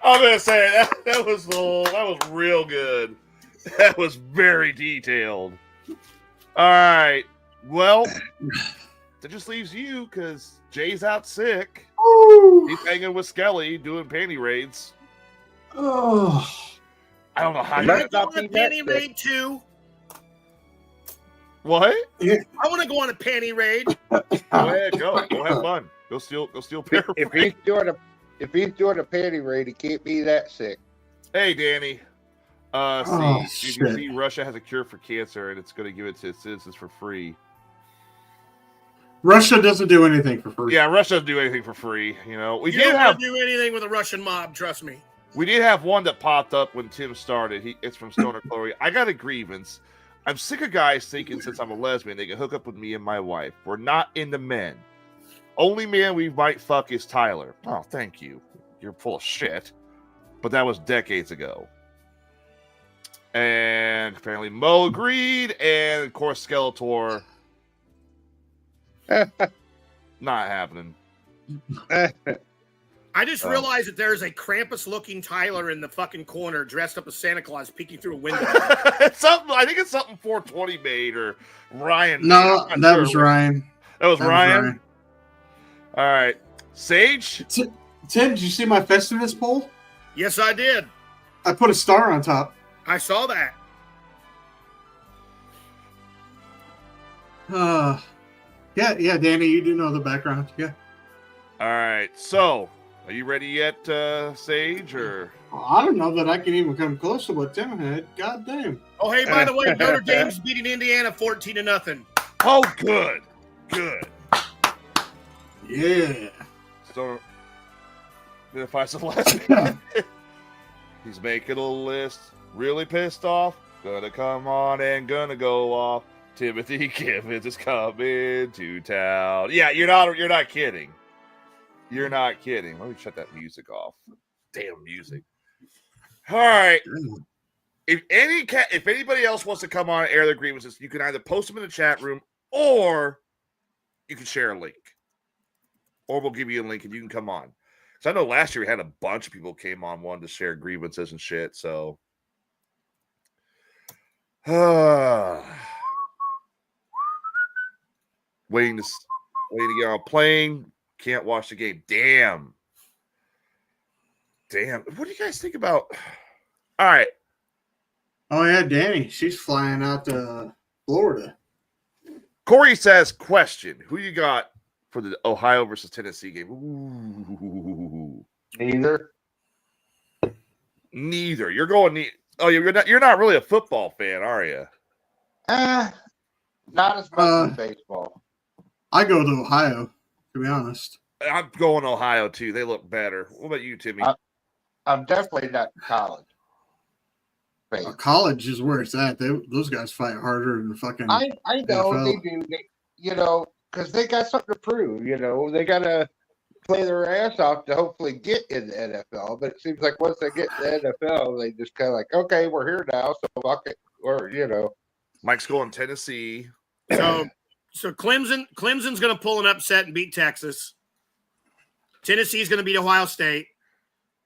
I'm gonna say that was real good. That was very detailed. All right. Well, that just leaves you because Jay's out sick. He's hanging with Skelly doing panty raids. Oh, I don't know how Can I you. go on a panty raid too? What? I want to go on a panty raid. Go ahead, go. Go have fun. Go steal pair. If he's doing a panty raid, he can't be that sick. Hey, Danny. Oh, you can shit. see Russia has a cure for cancer, and it's going to give it to its citizens for free. Russia doesn't do anything for free. Yeah, Russia doesn't do anything for free. You know, we You did don't have want to do anything with a Russian mob, trust me. We did have one that popped up when Tim started. It's from Stoner Chloe. I got a grievance. I'm sick of guys thinking since I'm a lesbian, they can hook up with me and my wife. We're not into men. Only man we might fuck is Tyler. Oh, thank you. You're full of shit. But that was decades ago. And apparently Mo agreed. And of course, Skeletor. Not happening. I just realized that there's a Krampus-looking Tyler in the fucking corner dressed up as Santa Claus peeking through a window. It's something. I think it's something 420 made or Ryan. No, made. that was Ryan. That was Ryan? All right. Sage? Tim, did you see my Festivus poll? Yes, I did. I put a star on top. I saw that. Yeah, Danny, you do know the background. Yeah. All right. So, are you ready yet, Sage? Or I don't know that I can even come close to what Tim had. God damn. Oh, hey, by the way, Notre Dame's beating Indiana 14-0. oh, good. Yeah. So, identify some lesbian. He's making a list. Really pissed off. Gonna come on and gonna go off. Timothy Givens is coming to town. Yeah, you're not kidding. You're not kidding. Let me shut that music off. Damn music. All right. If anybody else wants to come on and air their grievances, you can either post them in the chat room or you can share a link. Or we'll give you a link and you can come on. So I know last year we had a bunch of people came on wanting to share grievances and shit. So waiting to get on a plane. Can't watch the game. Damn. What do you guys think about? All right. Oh, yeah, Danny. She's flying out to Florida. Corey says, question. Who you got for the Ohio versus Tennessee game? Ooh. Neither. You're going Oh, you're not really a football fan, are you? Not as much as baseball. I go to Ohio, to be honest. I'm going Ohio too. They look better. What about you, Timmy? I'm definitely not college. College is where it's at. Those guys fight harder than fucking. I know NFL. they do. Because they got something to prove. They got to play their ass off to hopefully get in the NFL. But it seems like once they get in the NFL, they just kind of like, okay, we're here now, so fuck it. Or Mike's going Tennessee. So Clemson's going to pull an upset and beat Texas. Tennessee's going to beat Ohio State.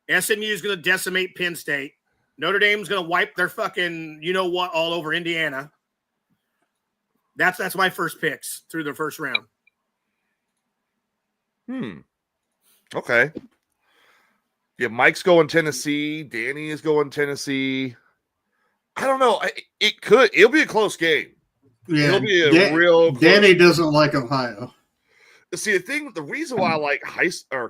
SMU is going to decimate Penn State. Notre Dame's going to wipe their fucking you-know-what all over Indiana. That's my first picks through the first round. Okay. Yeah, Mike's going Tennessee. Danny is going Tennessee. I don't know. It'll be a close game. Yeah, It'll be a real close Danny doesn't like Ohio. See, the reason why I like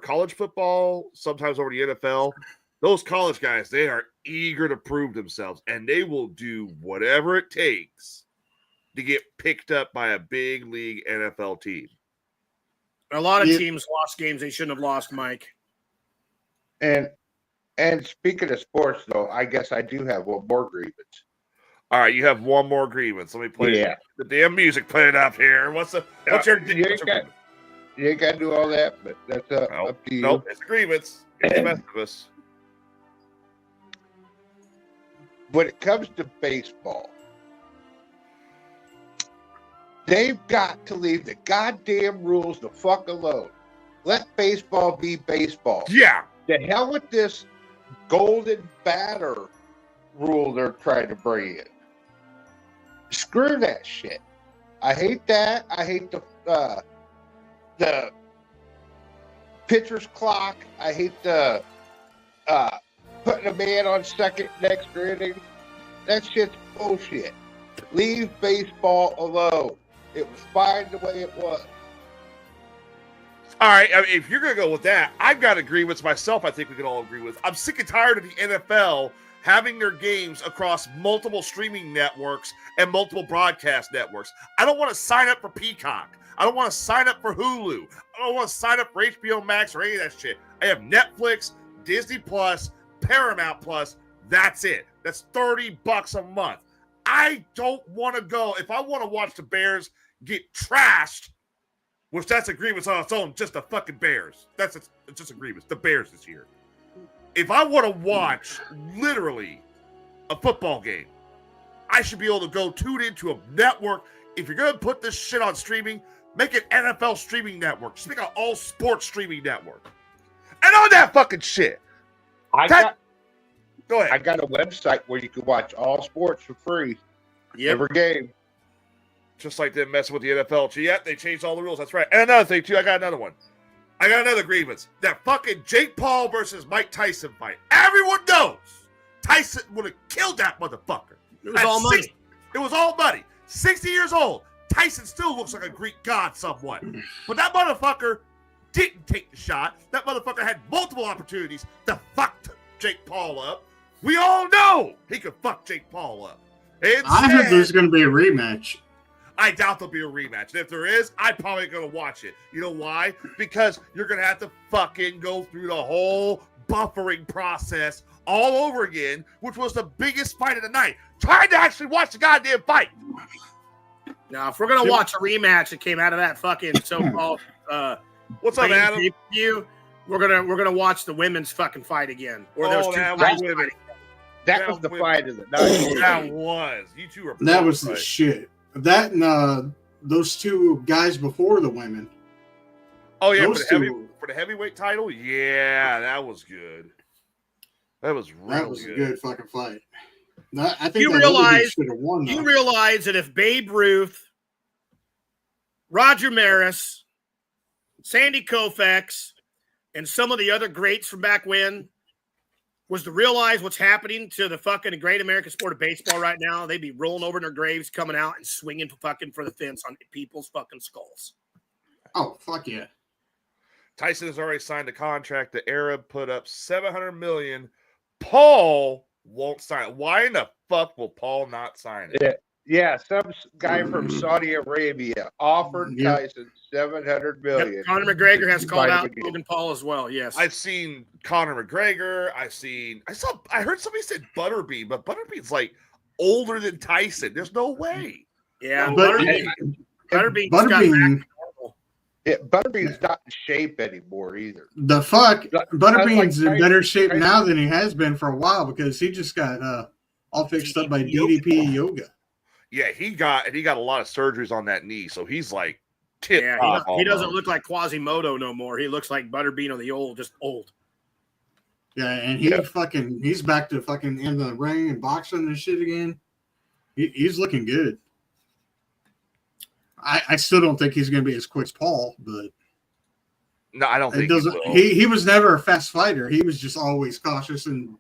college football sometimes over the NFL, those college guys, they are eager to prove themselves, and they will do whatever it takes to get picked up by a big league NFL team. A lot of teams lost games they shouldn't have lost, Mike. And speaking of sports, though, I guess I do have one more grievance. All right, you have one more grievance. Let me play the damn music. Play it up here. What's your grievance? You ain't got to do all that, but that's up to you. Nope, it's a grievance. It's Festivus. When it comes to baseball, they've got to leave the goddamn rules the fuck alone. Let baseball be baseball. Yeah. The hell with this golden batter rule they're trying to bring in. Screw that shit. I hate that. I hate the pitcher's clock. I hate the putting a man on second next inning. That shit's bullshit. Leave baseball alone. It was fine the way it was. All right, I mean, if you're going to go with that, I've got agreements myself I think we can all agree with. I'm sick and tired of the NFL having their games across multiple streaming networks and multiple broadcast networks. I don't want to sign up for Peacock. I don't want to sign up for Hulu. I don't want to sign up for HBO Max or any of that shit. I have Netflix, Disney Plus, Paramount Plus. That's it. That's $30 a month. I don't want to go. If I want to watch the Bears get trashed, which that's a grievance on its own, just the fucking Bears. It's just a grievance. The Bears this year. If I want to watch literally a football game, I should be able to go tune into a network. If you're going to put this shit on streaming, make an NFL streaming network. Just make an all sports streaming network. And on that fucking shit. Go ahead. I got a website where you can watch all sports for free. Every game. Just like them messing with the NFL. Yeah, they changed all the rules. That's right. And another thing, too, I got another one. I got another grievance. That fucking Jake Paul versus Mike Tyson fight. Everyone knows Tyson would have killed that motherfucker. It was all money. It was all money. 60 years old. Tyson still looks like a Greek god somewhat. But that motherfucker didn't take the shot. That motherfucker had multiple opportunities to fuck Jake Paul up. We all know he could fuck Jake Paul up. Instead, I heard there's going to be a rematch. I doubt there'll be a rematch. And if there is, I'm probably going to watch it. You know why? Because you're going to have to fucking go through the whole buffering process all over again, which was the biggest fight of the night. Trying to actually watch the goddamn fight. Now, if we're going to watch a rematch that came out of that fucking so-called what's up, Adam? We're gonna watch the women's fucking fight again. Or those two women. That was the fight of the night. That was. You two are. That was the shit. That and those two guys before the women. Oh yeah, for the heavyweight title. Yeah, that was good. That was really a good fucking fight. I think you realize that if Babe Ruth, Roger Maris, Sandy Koufax, and some of the other greats from back when was to realize what's happening to the fucking great American sport of baseball right now, they'd be rolling over in their graves, coming out and swinging fucking for the fence on people's fucking skulls. Oh, fuck yeah. Tyson has already signed a contract. The Arab put up $700 million. Paul won't sign it. Why in the fuck will Paul not sign it? Yeah, some guy from Saudi Arabia offered Tyson $700 million. Yep, Conor McGregor has called out Logan Paul as well. Yes, I've seen Conor McGregor. I heard somebody said Butterbean, but Butterbean's like older than Tyson. There's no way. Yeah, Butterbean's not in shape anymore either. The fuck, Butterbean's in better shape now than he has been for a while because he just got all fixed up by DDP yoga. Yeah, he got a lot of surgeries on that knee, so he's like tip Yeah, top. he doesn't look like Quasimodo no more. He looks like Butterbean just old. Yeah, and he's back to fucking in the ring and boxing and shit again. He's looking good. I still don't think he's going to be as quick as Paul, but No, I don't think he was never a fast fighter. He was just always cautious, and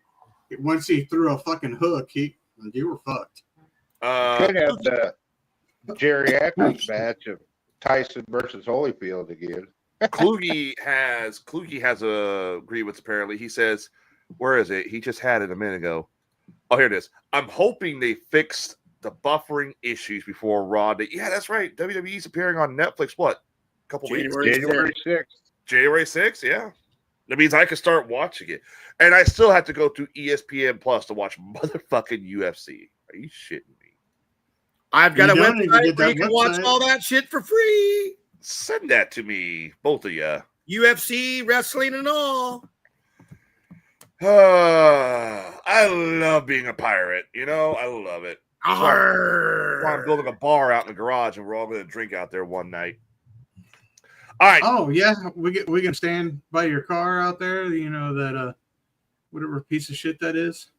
once he threw a fucking hook, you were fucked. Could have the geriatrics match of Tyson versus Holyfield again. Kluge has a grievance apparently. He says, where is it? He just had it a minute ago. Oh, here it is. I'm hoping they fixed the buffering issues before Raw. Yeah, that's right. WWE's appearing on Netflix. What? A couple weeks? January 6th. January 6th, yeah. That means I can start watching it. And I still have to go through ESPN Plus to watch motherfucking UFC. Are you shitting me? I've got a website where you can watch all that shit for free. Send that to me, both of you. UFC, wrestling, and all. I love being a pirate. You know, I love it. I'm building a bar out in the garage, and we're all going to drink out there one night. All right. Oh yeah, we can stand by your car out there. You know that whatever piece of shit that is.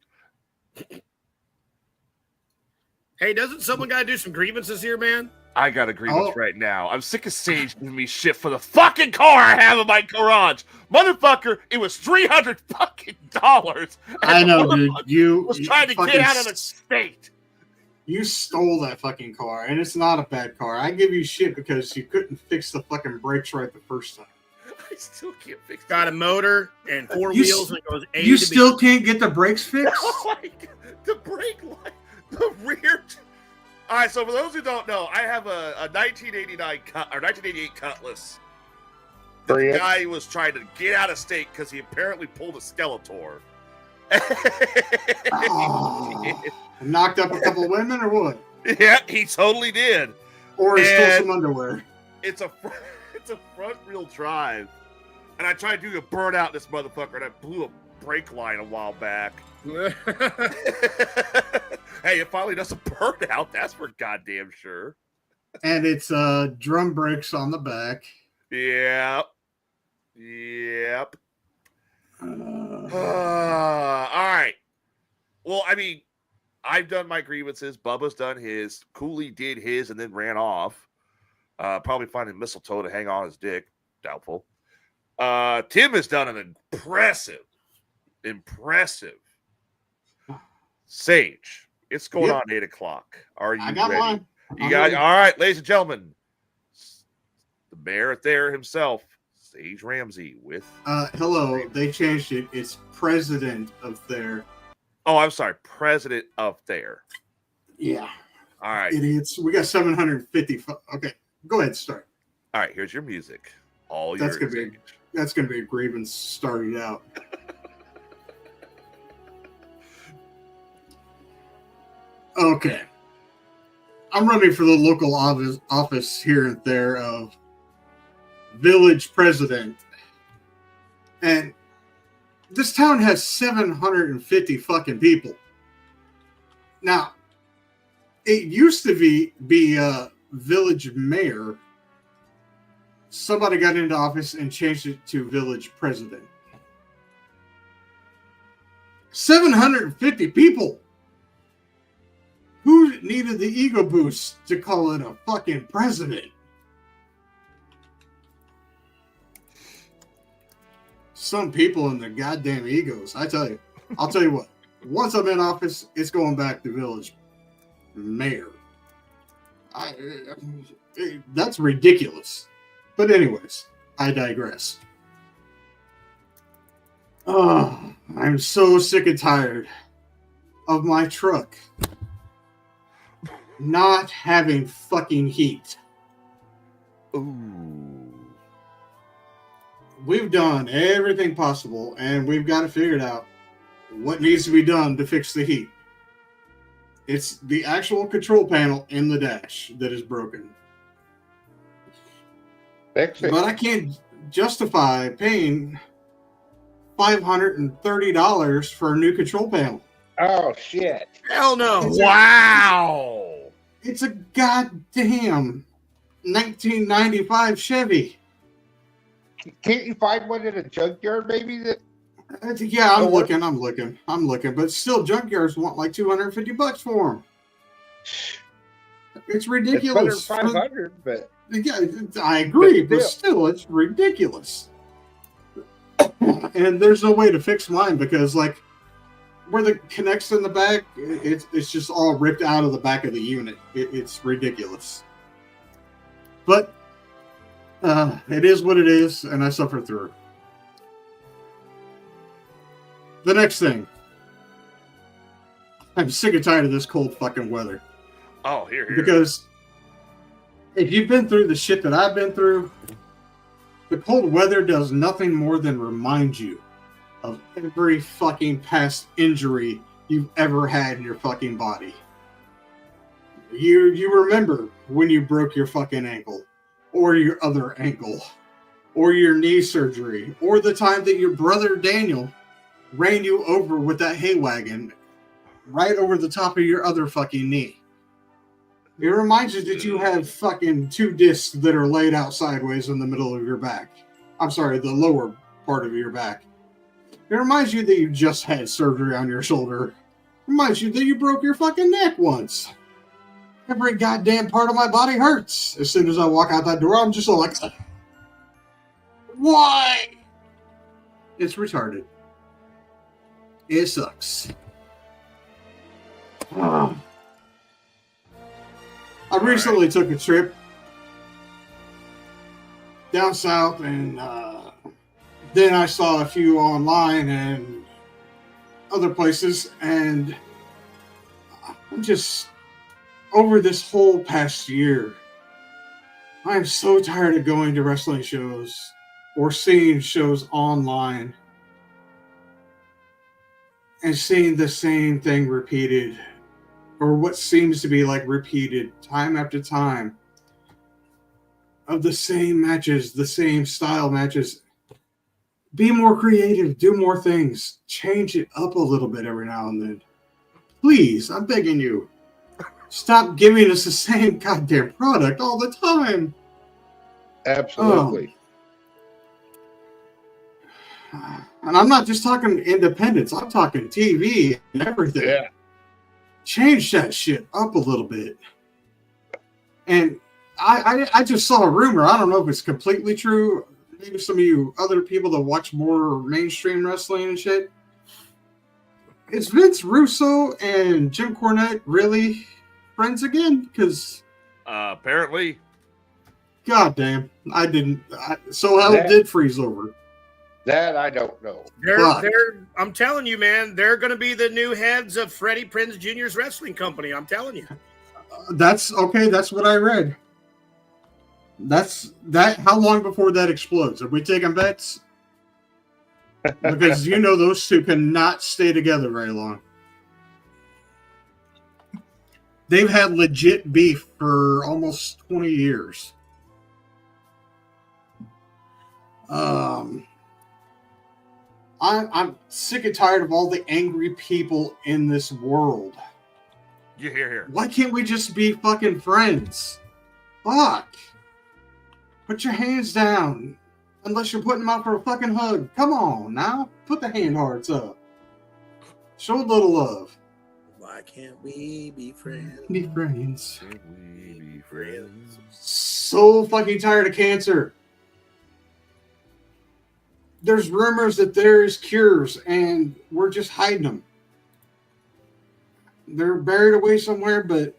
Hey, doesn't someone got to do some grievances here, man? I got a grievance right now. I'm sick of Sage giving me shit for the fucking car I have in my garage. Motherfucker, it was $300 fucking dollars. I know, dude. You was trying to get out of the state. You stole that fucking car, and it's not a bad car. I give you shit because you couldn't fix the fucking brakes right the first time. I still can't fix it. Got a motor and four wheels, and it goes A You to still B. can't get the brakes fixed? The brake light, the rear. All right, so for those who don't know, I have a 1988 Cutlass. The guy was trying to get out of state because he apparently pulled a Skeletor. Knocked up a couple women or what? Yeah, he totally did. Or he stole some underwear. It's a front wheel drive, and I tried to do a burnout this motherfucker, and I blew a brake line a while back. Hey, it finally doesn't burn out. That's for goddamn sure. And it's drum brakes on the back. Yep. All right. Well, I mean, I've done my grievances. Bubba's done his. Cooley did his and then ran off. Probably finding mistletoe to hang on his dick. Doubtful. Tim has done an impressive. Sage, it's going on 8 o'clock. Are you I got ready? mine. You got ready. All right, ladies and gentlemen. The mayor there himself, Sage Ramsey, with hello. They changed it. It's president of their. Oh, I'm sorry, president of their. Yeah. All right. Idiots. We got 750. Okay, go ahead. Start. All right, here's your music. That's gonna be a grievance starting out. Okay. I'm running for the local office here and there of village president. And this town has 750 fucking people. Now, it used to be a village mayor. Somebody got into office and changed it to village president. 750 people. Who needed the ego boost to call it a fucking president? Some people and their goddamn egos. I tell you. I'll tell you what. Once I'm in office, it's going back to village mayor. That's ridiculous. But anyways, I digress. Oh, I'm so sick and tired of my truck not having fucking heat. Ooh. We've done everything possible, and we've got to figure it out what needs to be done to fix the heat. It's the actual control panel in the dash that is broken. Fix it. But I can't justify paying $530 for a new control panel. Oh, shit. Hell no. Wow. It's a goddamn 1995 Chevy. Can't you find one in a junkyard, maybe? Yeah, I'm Oh, what? looking. But still, junkyards want like $250 for them. It's It's ridiculous. better 500, but Yeah, I agree, But but still, it's ridiculous. And there's no way to fix mine because, like, where the connects in the back, it's just all ripped out of the back of the unit. It's ridiculous. But it is what it is, and I suffer through it. The next thing. I'm sick and tired of this cold fucking weather. Oh, here. Because if you've been through the shit that I've been through, the cold weather does nothing more than remind you of every fucking past injury you've ever had in your fucking body. You remember when you broke your fucking ankle, or your other ankle, or your knee surgery, or the time that your brother Daniel ran you over with that hay wagon right over the top of your other fucking knee. It reminds you that you have fucking 2 discs that are laid out sideways in the middle of your back. I'm sorry, the lower part of your back. It reminds you that you just had surgery on your shoulder. It reminds you that you broke your fucking neck once. Every goddamn part of my body hurts. As soon as I walk out that door, I'm just all like, why? It's retarded. It sucks. I recently took a trip down south, and then I saw a few online and other places, and I'm just, over this whole past year, I am so tired of going to wrestling shows or seeing shows online and seeing the same thing repeated, or what seems to be like repeated time after time, of the same matches, the same style matches. Be more creative, do more things, change it up a little bit every now and then. Please, I'm begging you. Stop giving us the same goddamn product all the time. absolutely. And I'm not just talking independence, I'm talking TV and everything. Yeah. Change that shit up a little bit. And I just saw a rumor. I don't know if it's completely true. Maybe some of you other people that watch more mainstream wrestling and shit. Is Vince Russo and Jim Cornette really friends again? Because Apparently. goddamn, I didn't. So hell That- did freeze over. That I don't know. I'm telling you, man, they're going to be the new heads of Freddie Prinze Jr.'s wrestling company. I'm telling you. That's okay. That's what I read. That's that. How long before that explodes? Are we taking bets? Because you know those two cannot stay together very long. They've had legit beef for almost 20 years. I'm sick and tired of all the angry people in this world. You hear. Why can't we just be fucking friends? Fuck. Put your hands down. Unless you're putting them out for a fucking hug. Come on now. Put the hand hearts up. Show a little love. Why can't we be friends? Be friends. Should we be friends? So fucking tired of cancer. There's rumors that there's cures and we're just hiding them. They're buried away somewhere, but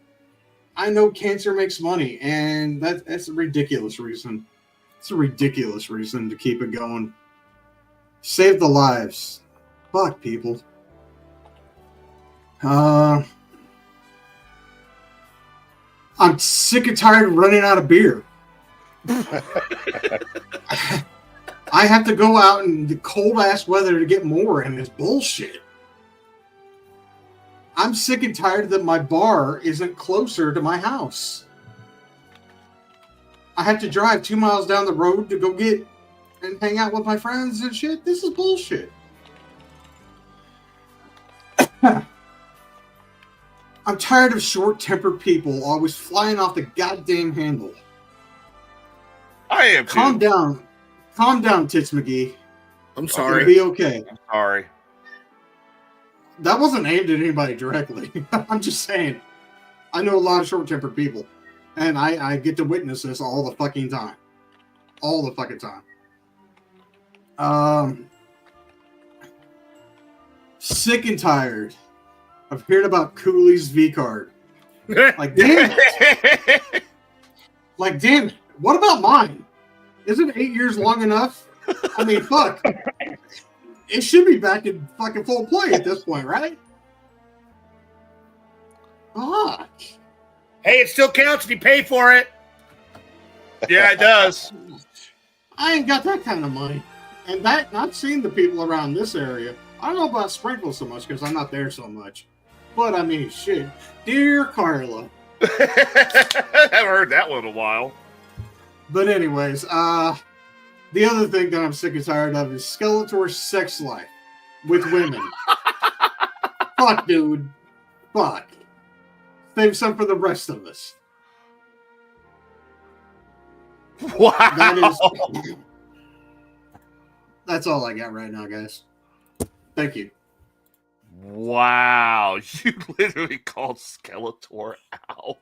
I know cancer makes money, and that's a ridiculous reason. It's a ridiculous reason to keep it going. Save the lives. Fuck people. I'm sick and tired of running out of beer. I have to go out in the cold ass weather to get more, and it's bullshit. I'm sick and tired that my bar isn't closer to my house. I have to drive 2 miles down the road to go get and hang out with my friends and shit. This is bullshit. I'm tired of short-tempered people always flying off the goddamn handle. I am too. Calm down, Tits McGee. I'm sorry. It'll be okay. I'm sorry. That wasn't aimed at anybody directly. I'm just saying. I know a lot of short-tempered people, and I get to witness this all the fucking time. All the fucking time. Sick and tired of hearing about Cooley's V-card. Like, damn it. Like, damn it. What about mine? Isn't 8 years long enough? I mean, fuck. It should be back in fucking full play at this point, right? Fuck. Hey, it still counts if you pay for it. Yeah, it does. I ain't got that kind of money. And that, not seeing the people around this area. I don't know about Springfield so much because I'm not there so much. But I mean, shit. Dear Carla. I haven't heard that one in a while. But anyways, the other thing that I'm sick and tired of is Skeletor's sex life with women. Fuck, dude. Fuck. Save some for the rest of us. Wow. That's all I got right now, guys. Thank you. Wow. You literally called Skeletor out.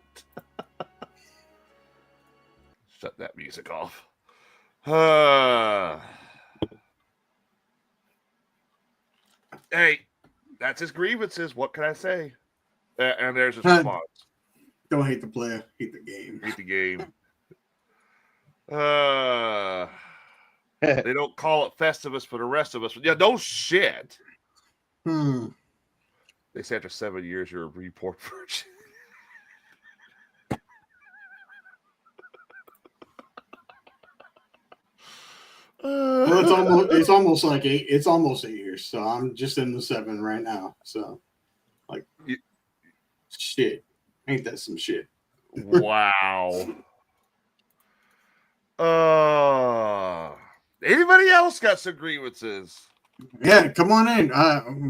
Shut that music off. Hey, that's his grievances. What can I say? And there's his response. Don't hate the player, hate the game. Hate the game. They don't call it Festivus for the rest of us. Yeah, no shit. They say after 7 years, you're a report virgin. Well, it's almost like 8. It's almost 8 years, so I'm just in the 7 right now. So, like, shit, ain't that some shit? Wow. Anybody else got some grievances? Yeah, come on in.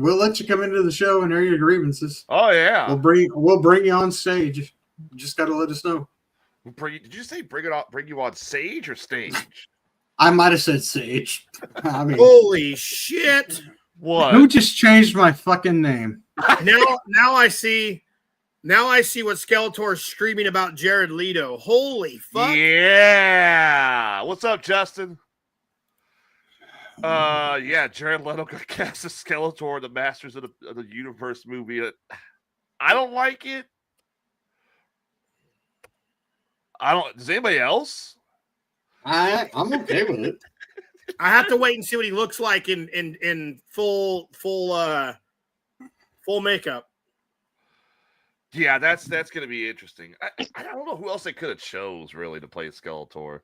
We'll let you come into the show and air your grievances. Oh yeah, we'll bring you on stage. You just got to let us know. Did you say bring you on stage or stage? I might have said sage. I mean, holy shit! What? Who just changed my fucking name? Now I see what Skeletor's screaming about Jared Leto. Holy fuck! Yeah. What's up, Justin? Yeah, Jared Leto got cast as Skeletor in the Masters of the Universe movie. I don't like it. Does anybody else? I'm okay with it. I have to wait and see what he looks like in full makeup. Yeah, that's gonna be interesting. I don't know who else they could have chose really to play Skeletor.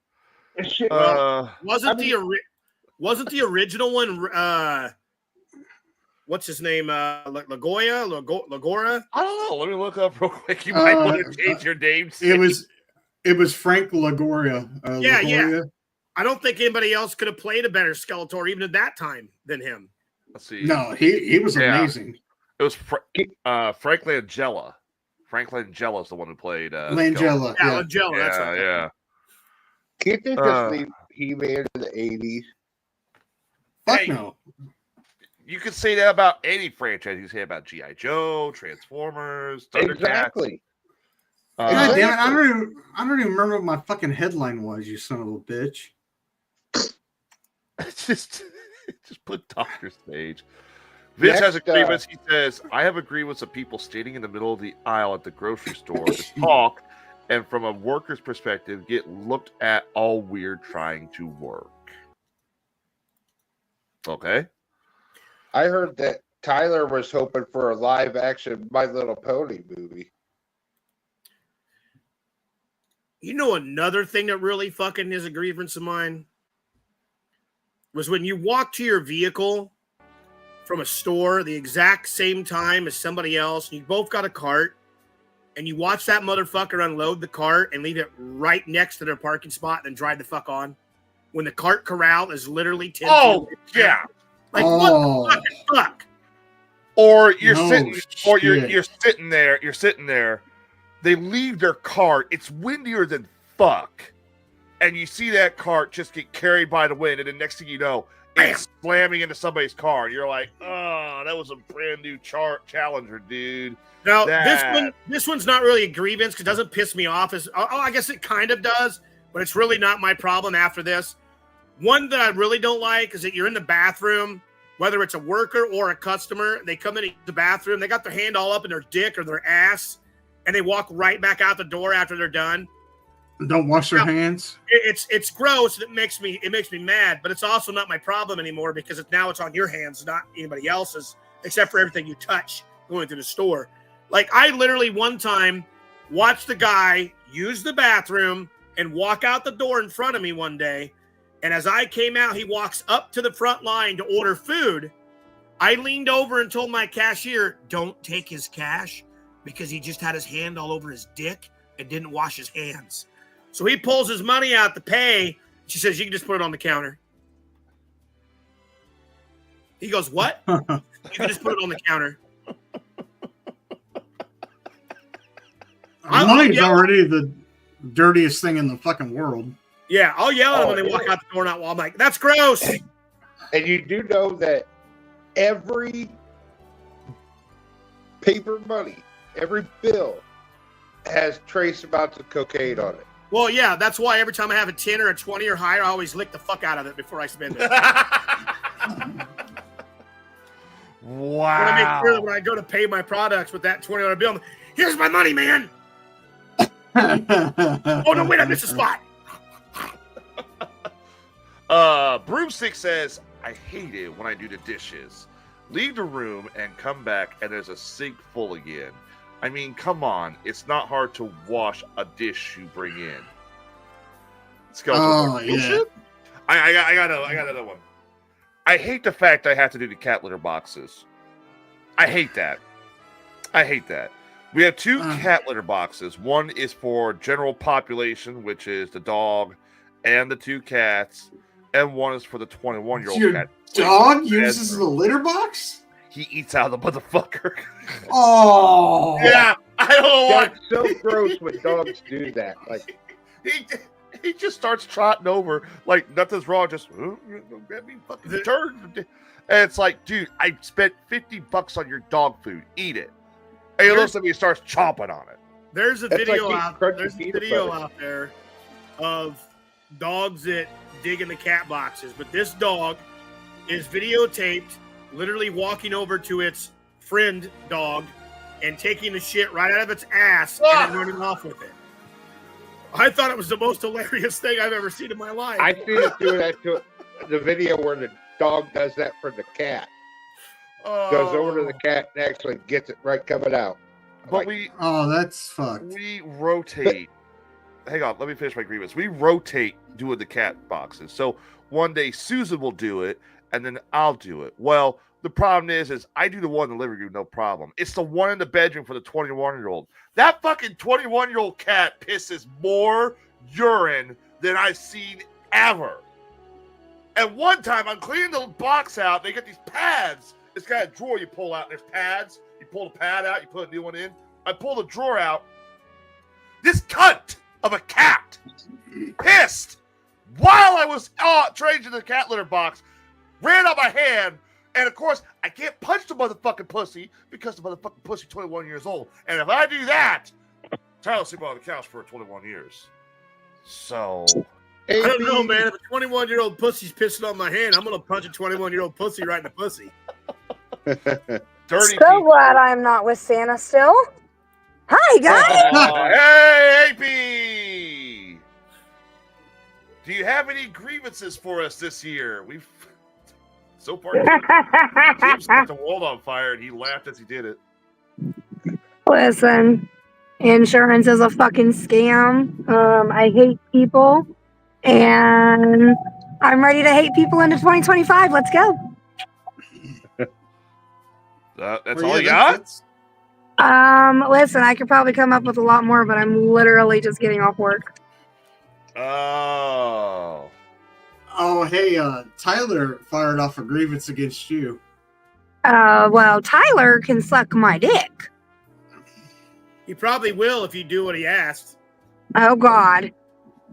Wasn't the original one? What's his name? Lagora? I don't know. Let me look up real quick. You might want to change your name. It was Frank Lagoria. Yeah. I don't think anybody else could have played a better Skeletor even at that time than him. Let's see. No, he was amazing. It was Frank Langella. Frank Langella is the one who played Langella. Yeah, Langella. That's right. Yeah. Can't they just leave He-Man in the 80s? Fuck no. You could say that about any franchise. You say about G.I. Joe, Transformers, Thundercats. Exactly. God damn it! I don't even remember what my fucking headline was. You son of a bitch. just put Dr. Stage. Vince has a grievance. He says, I have a grievance of people standing in the middle of the aisle at the grocery store to talk, and from a worker's perspective, get looked at all weird trying to work. Okay. I heard that Tyler was hoping for a live action My Little Pony movie. You know, another thing that really fucking is a grievance of mine was when you walk to your vehicle from a store the exact same time as somebody else, and you both got a cart, and you watch that motherfucker unload the cart and leave it right next to their parking spot and then drive the fuck on. When the cart corral is literally 10 Oh, feet. yeah. Like, what the fucking fuck? Or you're No sitting, or shit. you're sitting there. They leave their cart. It's windier than fuck, and you see that cart just get carried by the wind, and the next thing you know, it's slamming into somebody's car. And you're like, oh, that was a brand new Challenger, dude. Now this one's not really a grievance because it doesn't piss me off. I guess it kind of does, but it's really not my problem after this. One that I really don't like is that you're in the bathroom, whether it's a worker or a customer, they come into the bathroom, they got their hand all up in their dick or their ass, and they walk right back out the door after they're done. Don't wash their hands. It's gross. It makes me mad, but it's also not my problem anymore because now it's on your hands, not anybody else's, except for everything you touch going through the store. Like I literally one time watched the guy use the bathroom and walk out the door in front of me one day. And as I came out, he walks up to the front line to order food. I leaned over and told my cashier, don't take his cash because he just had his hand all over his dick and didn't wash his hands. So he pulls his money out to pay. She says, you can just put it on the counter. He goes, what? You can just put it on the counter. Money's already the dirtiest thing in the fucking world. Yeah, I'll yell at them when they walk out the door. I'm like, that's gross. And you do know that every paper money, every bill has trace amounts of cocaine on it. Well, yeah, that's why every time I have a 10 or a 20 or higher, I always lick the fuck out of it before I spend it. Wow. I want to make sure that when I go to pay my products with that $20 bill, I'm like, here's my money, man. Oh, no, wait, I missed a spot. Broomstick says, I hate it when I do the dishes. Leave the room and come back and there's a sink full again. I mean, come on. It's not hard to wash a dish you bring in. Oh, yeah. I got another one. I hate the fact I have to do the cat litter boxes. I hate that. We have two cat litter boxes. One is for general population, which is the dog and the two cats. And one is for the 21-year-old Your cat. dog uses the litter box? He eats out of the motherfucker. Oh. Yeah, I don't know why. That's so gross when dogs do that. Like he just starts trotting over like nothing's wrong. Just get me fucking turn. And it's like, dude, I spent $50 on your dog food. Eat it. And he looks at me and starts chomping on it. There's a That's video like out. crunchy There's a peanut video butter. out there of dogs that dig in the cat boxes, but this dog is videotaped literally walking over to its friend dog and taking the shit right out of its ass and then running off with it. I thought it was the most hilarious thing I've ever seen in my life. I see it doing that to the video where the dog does that for the cat. Goes over to the cat and actually gets it right coming out. But Like, that's fucked. we rotate. Hang on, let me finish my grievance. We rotate doing the cat boxes. So one day Susan will do it, and then I'll do it. Well, the problem is I do the one in the living room, no problem. It's the one in the bedroom for the 21-year-old. That fucking 21-year-old cat pisses more urine than I've seen ever. And one time I'm cleaning the box out, they get these pads. It's got a drawer you pull out. There's pads. You pull the pad out, you put a new one in. I pull the drawer out. This cunt of a cat pissed while I was changing the cat litter box, ran out my hand, and of course I can't punch the motherfucking pussy because the motherfucking pussy 21 years old. And if I do that, Tyler sleep on the couch for 21 years. So I don't know, man. If a 21-year-old pussy's pissing on my hand, I'm gonna punch a 21-year-old pussy right in the pussy. dirty. So people. glad I'm not with Santa still. Hi, guys. Hey, AP! Do you have any grievances for us this year? We've so far Jim's got the world on fire, and he laughed as he did it. Listen, insurance is a fucking scam. I hate people, and I'm ready to hate people into 2025. Let's go. That's all you got? Listen, I could probably come up with a lot more, but I'm literally just getting off work. Oh, hey, Tyler fired off a grievance against you. Well, Tyler can suck my dick. He probably will if you do what he asked. Oh, God.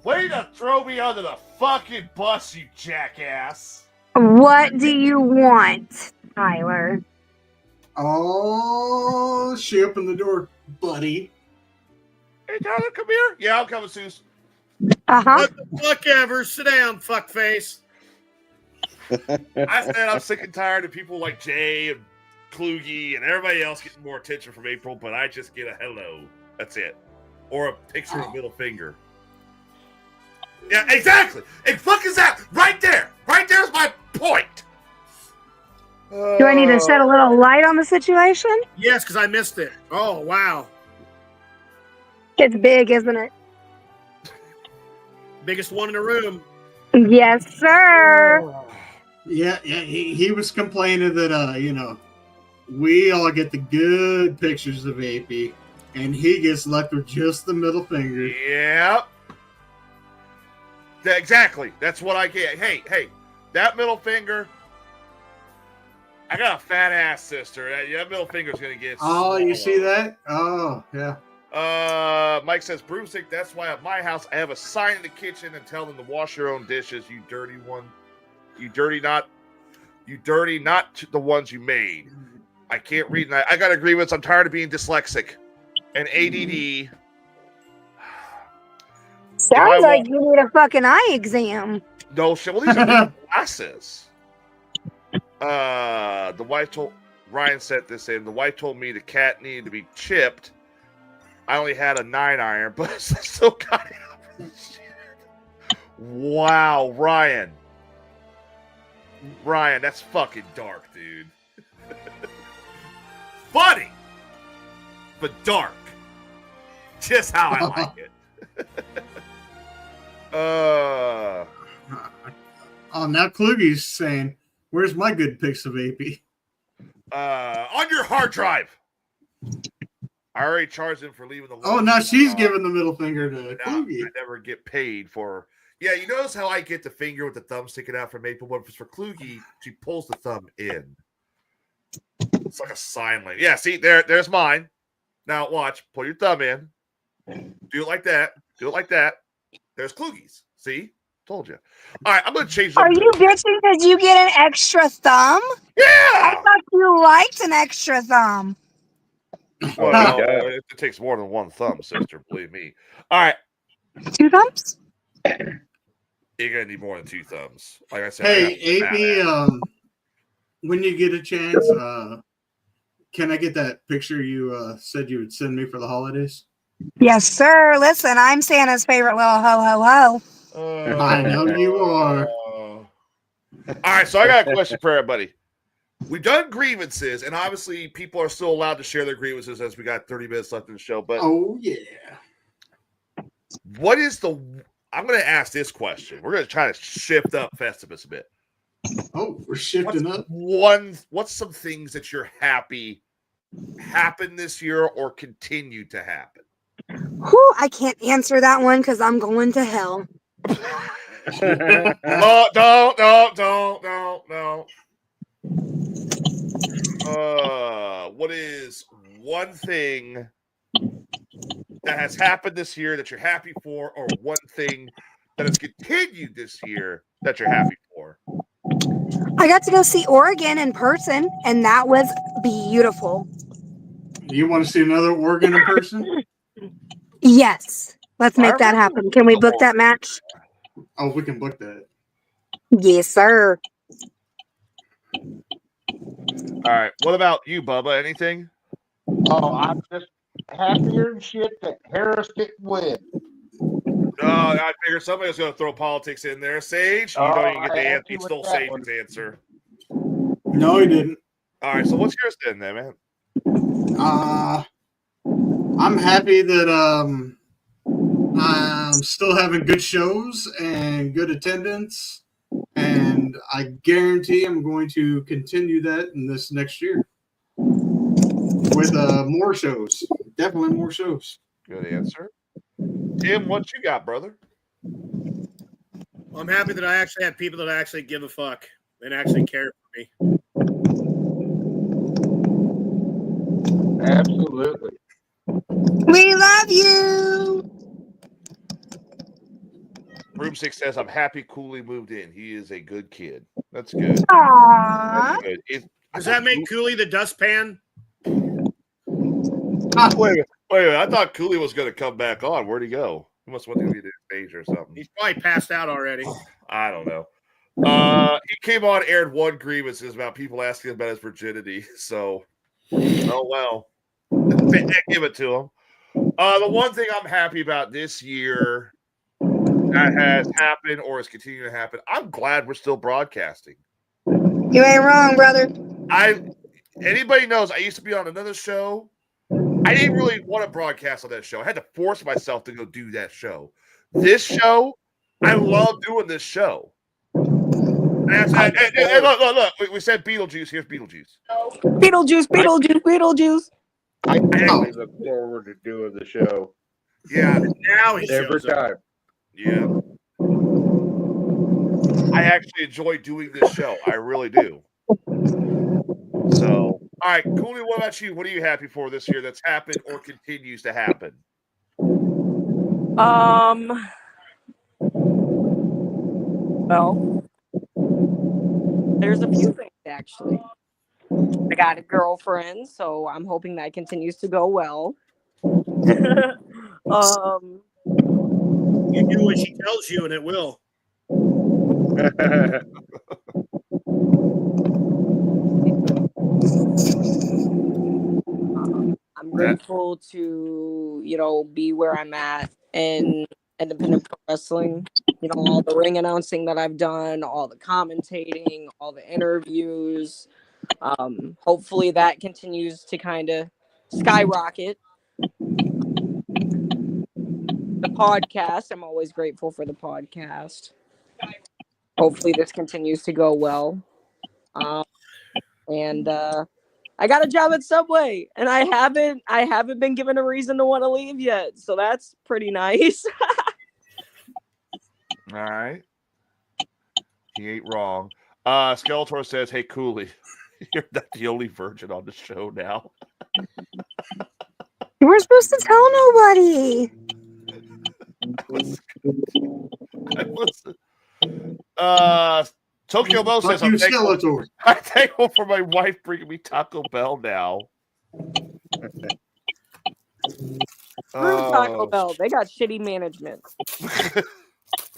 Way to throw me under the fucking bus, you jackass. What do you want, Tyler? Oh, she opened the door, buddy. Hey, Tyler, come here. Yeah, I'm coming, Seuss. Uh-huh. What the fuck ever? Sit down, fuckface. I said I'm sick and tired of people like Jay and Kluge and everybody else getting more attention from April, but I just get a hello. That's it. Or a picture of a middle finger. Yeah, exactly. And fuck is that? Right there. Right there's my point. Do I need to shed a little light on the situation? Yes, because I missed it. Oh, wow. It's big, isn't it? Biggest one in the room. Yes, sir. Yeah, he was complaining that we all get the good pictures of AP, and he gets left with just the middle finger. Yep. Exactly. That's what I get. Hey, that middle finger. I got a fat ass sister. That middle finger's gonna get. Oh, you see that? Oh, yeah. Mike says broomstick. That's why at my house I have a sign in the kitchen and tell them to wash your own dishes. You dirty one. You dirty not the ones you made. I can't read. I got a grievance. I'm tired of being dyslexic and ADD. Sounds like you need a fucking eye exam. No shit. Well, these are new glasses. The wife told Ryan sent this in. The wife told me the cat needed to be chipped. I only had a 9-iron, but I still got it. Wow, Ryan, that's fucking dark, dude. Funny, but dark. Just how I like it. Now Kluge's saying, "Where's my good pics of AP?" On your hard drive. I already charged him for leaving the. Oh, now she's giving the middle finger to Kluge. I never get paid for. Yeah, you notice how I get the finger with the thumb sticking out for Maple, but for Kluge, she pulls the thumb in. It's like a sign language. Yeah, see, there's mine. Now watch. Pull your thumb in. Do it like that. Do it like that. There's Kluge's. See? Told you. All right, I'm going to change. Are you bitching because you get an extra thumb? Yeah! I thought you liked an extra thumb. Well, it takes more than one thumb, sister. Believe me. All right. 2 thumbs? You're going to need more than 2 thumbs. Like I said. Hey, AP, when you get a chance, can I get that picture you said you would send me for the holidays? Yes, sir. Listen, I'm Santa's favorite little ho, ho, ho. I know you are. All right, so I got a question for everybody. We've done grievances, and obviously people are still allowed to share their grievances as we got 30 minutes left in the show. But oh, yeah. What is the... I'm going to ask this question. We're going to try to shift up Festivus a bit. Oh, we're shifting up. What's some things that you're happy happened this year or continue to happen? Whew, I can't answer that one because I'm going to hell. Oh, don't. What is one thing that has happened this year that you're happy for, or one thing that has continued this year that you're happy for? I got to go see Oregon in person, and that was beautiful. You want to see another Oregon in person? Yes. Let's make that happen. Can we book that match? Oh, we can book that. Yes, sir. All right. What about you, Bubba? Anything? Oh, I'm just happier and shit that Harris didn't win. No, I figured somebody was going to throw politics in there. Sage, you don't even get the answer. You stole Sage's answer. No, he didn't. All right. So what's yours then, man? I'm happy that I'm still having good shows and good attendance, and I guarantee I'm going to continue that in this next year with more shows. Definitely more shows. Good answer. Tim, what you got, brother? I'm happy that I actually have people that actually give a fuck and actually care for me. Absolutely. We love you. Broomstick says, "I'm happy Cooley moved in. He is a good kid." That's good. Aww. That's good. Does that make Cooley the dustpan? Wait a minute. I thought Cooley was going to come back on. Where'd he go? He must want to be the stage or something. He's probably passed out already. I don't know. He came on, aired one grievances about people asking about his virginity. So, oh well, give it to him. The one thing I'm happy about this year that has happened or is continuing to happen, I'm glad we're still broadcasting. You ain't wrong, brother. Anybody knows I used to be on another show. I didn't really want to broadcast on that show. I had to force myself to go do that show. This show, I love doing this show. And look, we said Beetlejuice. Here's Beetlejuice. Beetlejuice. I really look forward to doing the show. Yeah. Now he Every shows up. time. Yeah. I actually enjoy doing this show. I really do. So, all right, Cooley, what about you? What are you happy for this year that's happened or continues to happen? Well, there's a few things actually. I got a girlfriend, so I'm hoping that continues to go well. You do what she tells you, and it will. I'm grateful to, be where I'm at in independent pro wrestling. All the ring announcing that I've done, all the commentating, all the interviews. Hopefully that continues to kind of skyrocket. The podcast, I'm always grateful for the podcast. Hopefully this continues to go well. And I got a job at Subway, and I haven't been given a reason to want to leave yet, so that's pretty nice. All right. He ain't wrong. Skeletor says, "Hey, Cooley, you're not the only virgin on the show now." You weren't supposed to tell nobody. Tokyo Mo says, Fuck you, Skeletor. I'm thankful for my wife bringing me Taco Bell now. Screw Taco Bell. They got shitty management.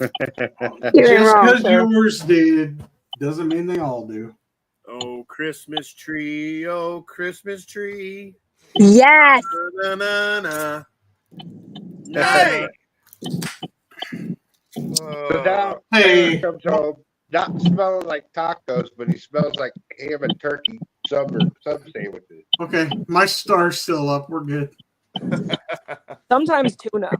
You ain't Just wrong, because sir. yours did doesn't mean they all do. Oh, Christmas tree. Oh, Christmas tree. Yes. Na, na, na. Hey! So now Hey. Taylor comes home, not smelling like tacos, but he smells like ham and turkey sub sandwiches. Okay, my star's still up. We're good. Sometimes tuna.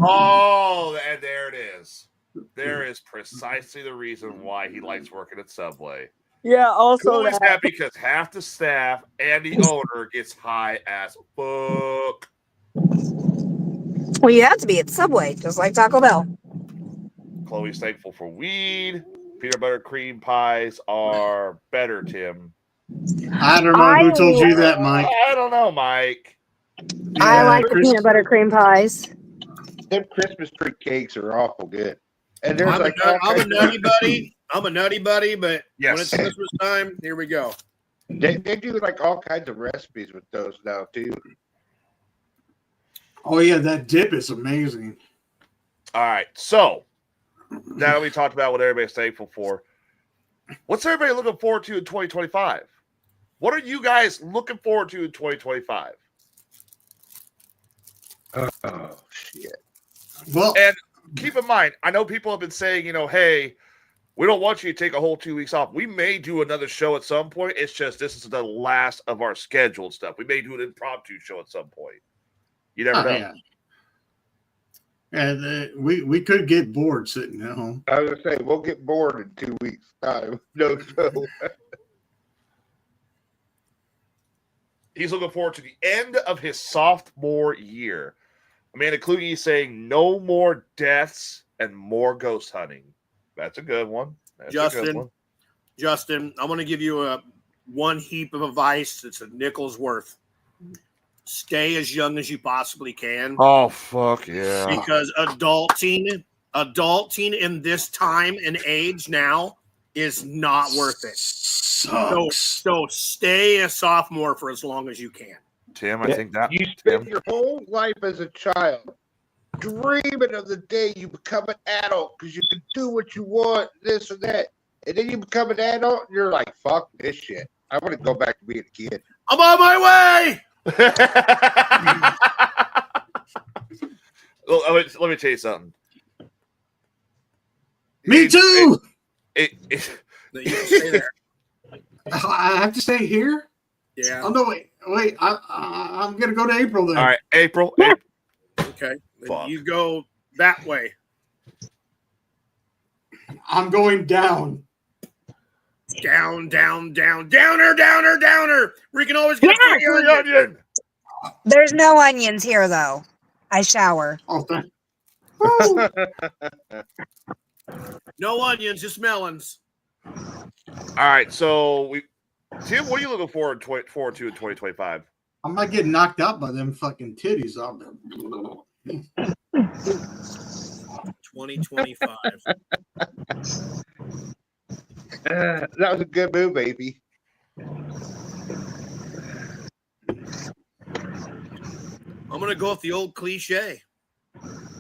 Oh, and there it is. There is precisely the reason why he likes working at Subway. Yeah, also Cooley's that. happy because half the staff and the owner gets high as fuck. Well, you have to be at Subway, just like Taco Bell. Chloe's thankful for weed. Peanut butter cream pies are better, Tim. I don't know who told you that, Mike. I don't know, Mike. I like the Chris- peanut butter cream pies. Them Christmas tree cakes are awful good. And there's I'm like a nutty buddy. I'm a nutty buddy, but Yes. when it's Christmas time, here we go. they do like all kinds of recipes with those now too. Oh yeah, that dip is amazing. All right, so now that we talked about what everybody's thankful for, what's everybody looking forward to in 2025? What are you guys looking forward to in 2025? Oh shit! Well, And keep in mind, I know people have been saying, hey, we don't want you to take a whole 2 weeks off. We may do another show at some point. It's just this is the last of our scheduled stuff. We may do an impromptu show at some point. You never know. yeah. And we could get bored sitting at home. I was gonna say we'll get bored in 2 weeks' time. No show. He's looking forward to the end of his sophomore year. Amanda Kluge saying no more deaths and more ghost hunting. That's a good one. That's a good one. Justin, I want to give you one heap of advice that's a nickel's worth. Stay as young as you possibly can. Oh, fuck yeah. Because adulting in this time and age now is not worth it. So stay a sophomore for as long as you can. Tim, I think that you spend your whole life as a child dreaming of the day you become an adult because you can do what you want, this or that. And then you become an adult and you're like, fuck this shit. I want to go back to being a kid. I'm on my way. Well, let me tell you something. Me too. You can stay there. I have to stay here. Yeah. Oh no! Wait. I'm gonna go to April then. All right, April. Okay. Fuck. You go that way. I'm going down. Down, downer. We can always get Yeah. free onion. There's no onions here, though. I shower. Oh, No onions, just melons. All right, so Tim, what are you looking forward to in 2025? I might get knocked out by them fucking titties out there. 2025. That was a good move, baby. I'm gonna go with the old cliche.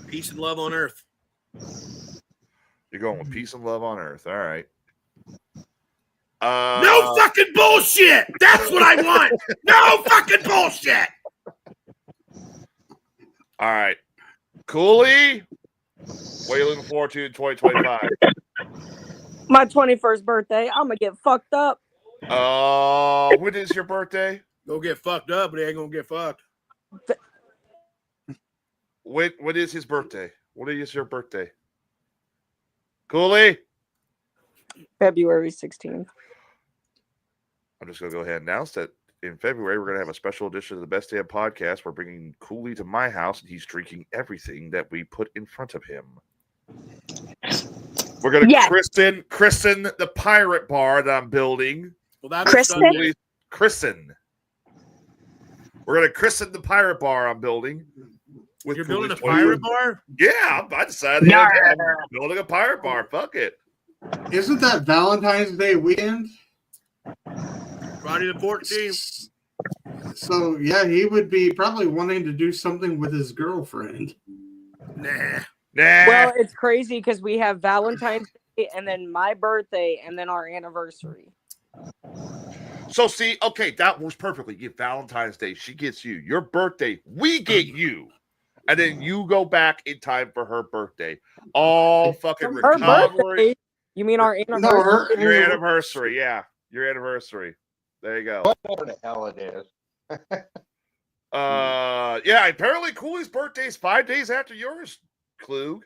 Peace and love on earth. You're going with peace and love on earth. All right. No fucking bullshit! That's what I want! No fucking bullshit! All right. Cooley, what are you looking forward to in 2025? My 21st birthday. I'm gonna get fucked up. When is your birthday? Go get fucked up, but they ain't gonna get fucked. What is his birthday? What is your birthday? Cooley? February 16th. I'm just going to go ahead and announce that in February, we're going to have a special edition of the Best Damn Podcast. We're bringing Cooley to my house, and he's drinking everything that we put in front of him. We're going to christen the pirate bar that I'm building. Well, that's Christen. We're going to christen the pirate bar I'm building. You're building a pirate bar? Yeah, I decided I'm building a pirate bar. Fuck it. Isn't that Valentine's Day weekend? Friday the 14th. So, yeah, he would be probably wanting to do something with his girlfriend. Nah. Well, it's crazy because we have Valentine's Day and then my birthday and then our anniversary. So, see, okay, that works perfectly. You get Valentine's Day, she gets you. Your birthday, we get you. And then you go back in time for her birthday. All fucking Her recovery. birthday? You mean our anniversary? No, Your anniversary, yeah. Your anniversary. There you go. Whatever the hell it is. Yeah, apparently Cooley's birthday is 5 days after yours, Klug.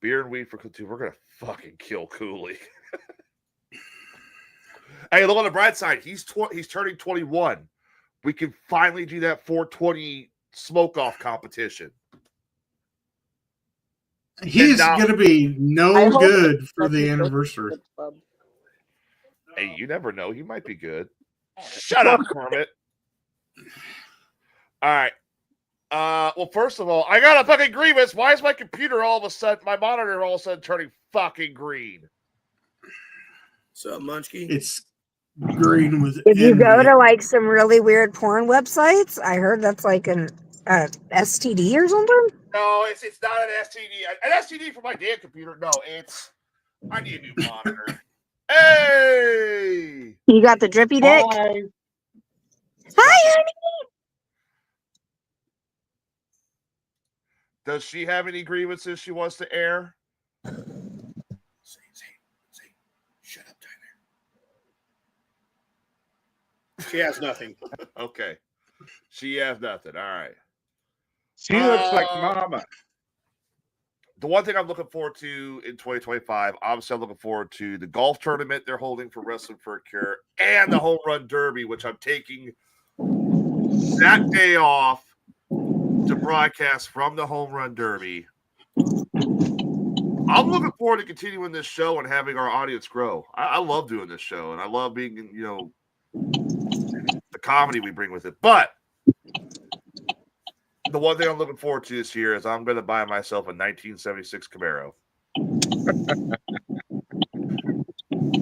Beer and weed for Klug. We're gonna fucking kill Cooley. Hey, look on the bright side. He's turning 21. We can finally do that 420 smoke off competition. He's going to be no good for the anniversary. Hey, you never know. He might be good. Shut up, Kermit. All right. Well, first of all, I got a fucking grievance. Why is my computer my monitor all of a sudden turning fucking green? What's up, Munchkie? It's green with If you go envy. to like some really weird porn websites, I heard that's like an STD or something. No, it's not an STD. An STD for my damn computer. No, I need a new monitor. Hey! You got the drippy dick? Hi. Hi, honey. Does she have any grievances she wants to air? Say, shut up, Tyler. She has nothing. Okay. She has nothing. All right. She looks like mama. The one thing I'm looking forward to in 2025, obviously I'm looking forward to the golf tournament they're holding for Wrestling for a Cure and the Home Run Derby, which I'm taking that day off to broadcast from the Home Run Derby. I'm looking forward to continuing this show and having our audience grow. I love doing this show, and I love being, the comedy we bring with it. But the one thing I'm looking forward to this year is I'm going to buy myself a 1976 Camaro.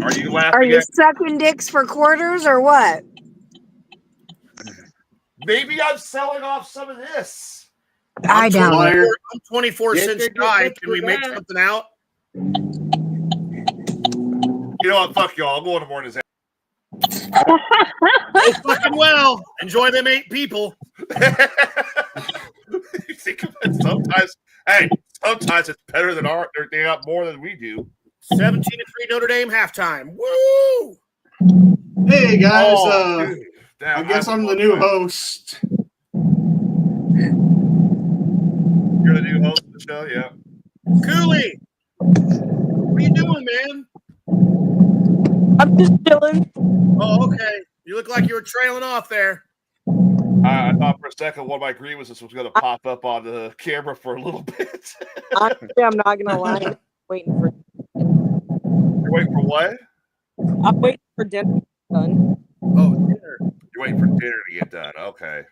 Are you laughing? Are you sucking dicks for quarters or what? Maybe I'm selling off some of this. I doubt it. I'm 24 cents shy. Can we make something out? You know what? Fuck y'all. I'm going to morning's. Oh, fucking well. Enjoy them 8 people. You think of it sometimes. Hey, sometimes it's better than they got more than we do. 17-3 Notre Dame halftime. Woo! Hey guys, Damn, I guess I'm the new host. You're the new host of the show, yeah. Cooley, what are you doing, man? I'm just chilling. Oh, okay. You look like you were trailing off there. I thought for a second one of my grievances was going to pop up on the camera for a little bit. Honestly, I'm not gonna lie. I'm waiting for. You're waiting for what? I'm waiting for dinner to be done. Oh, dinner. You're waiting for dinner to get done. Okay.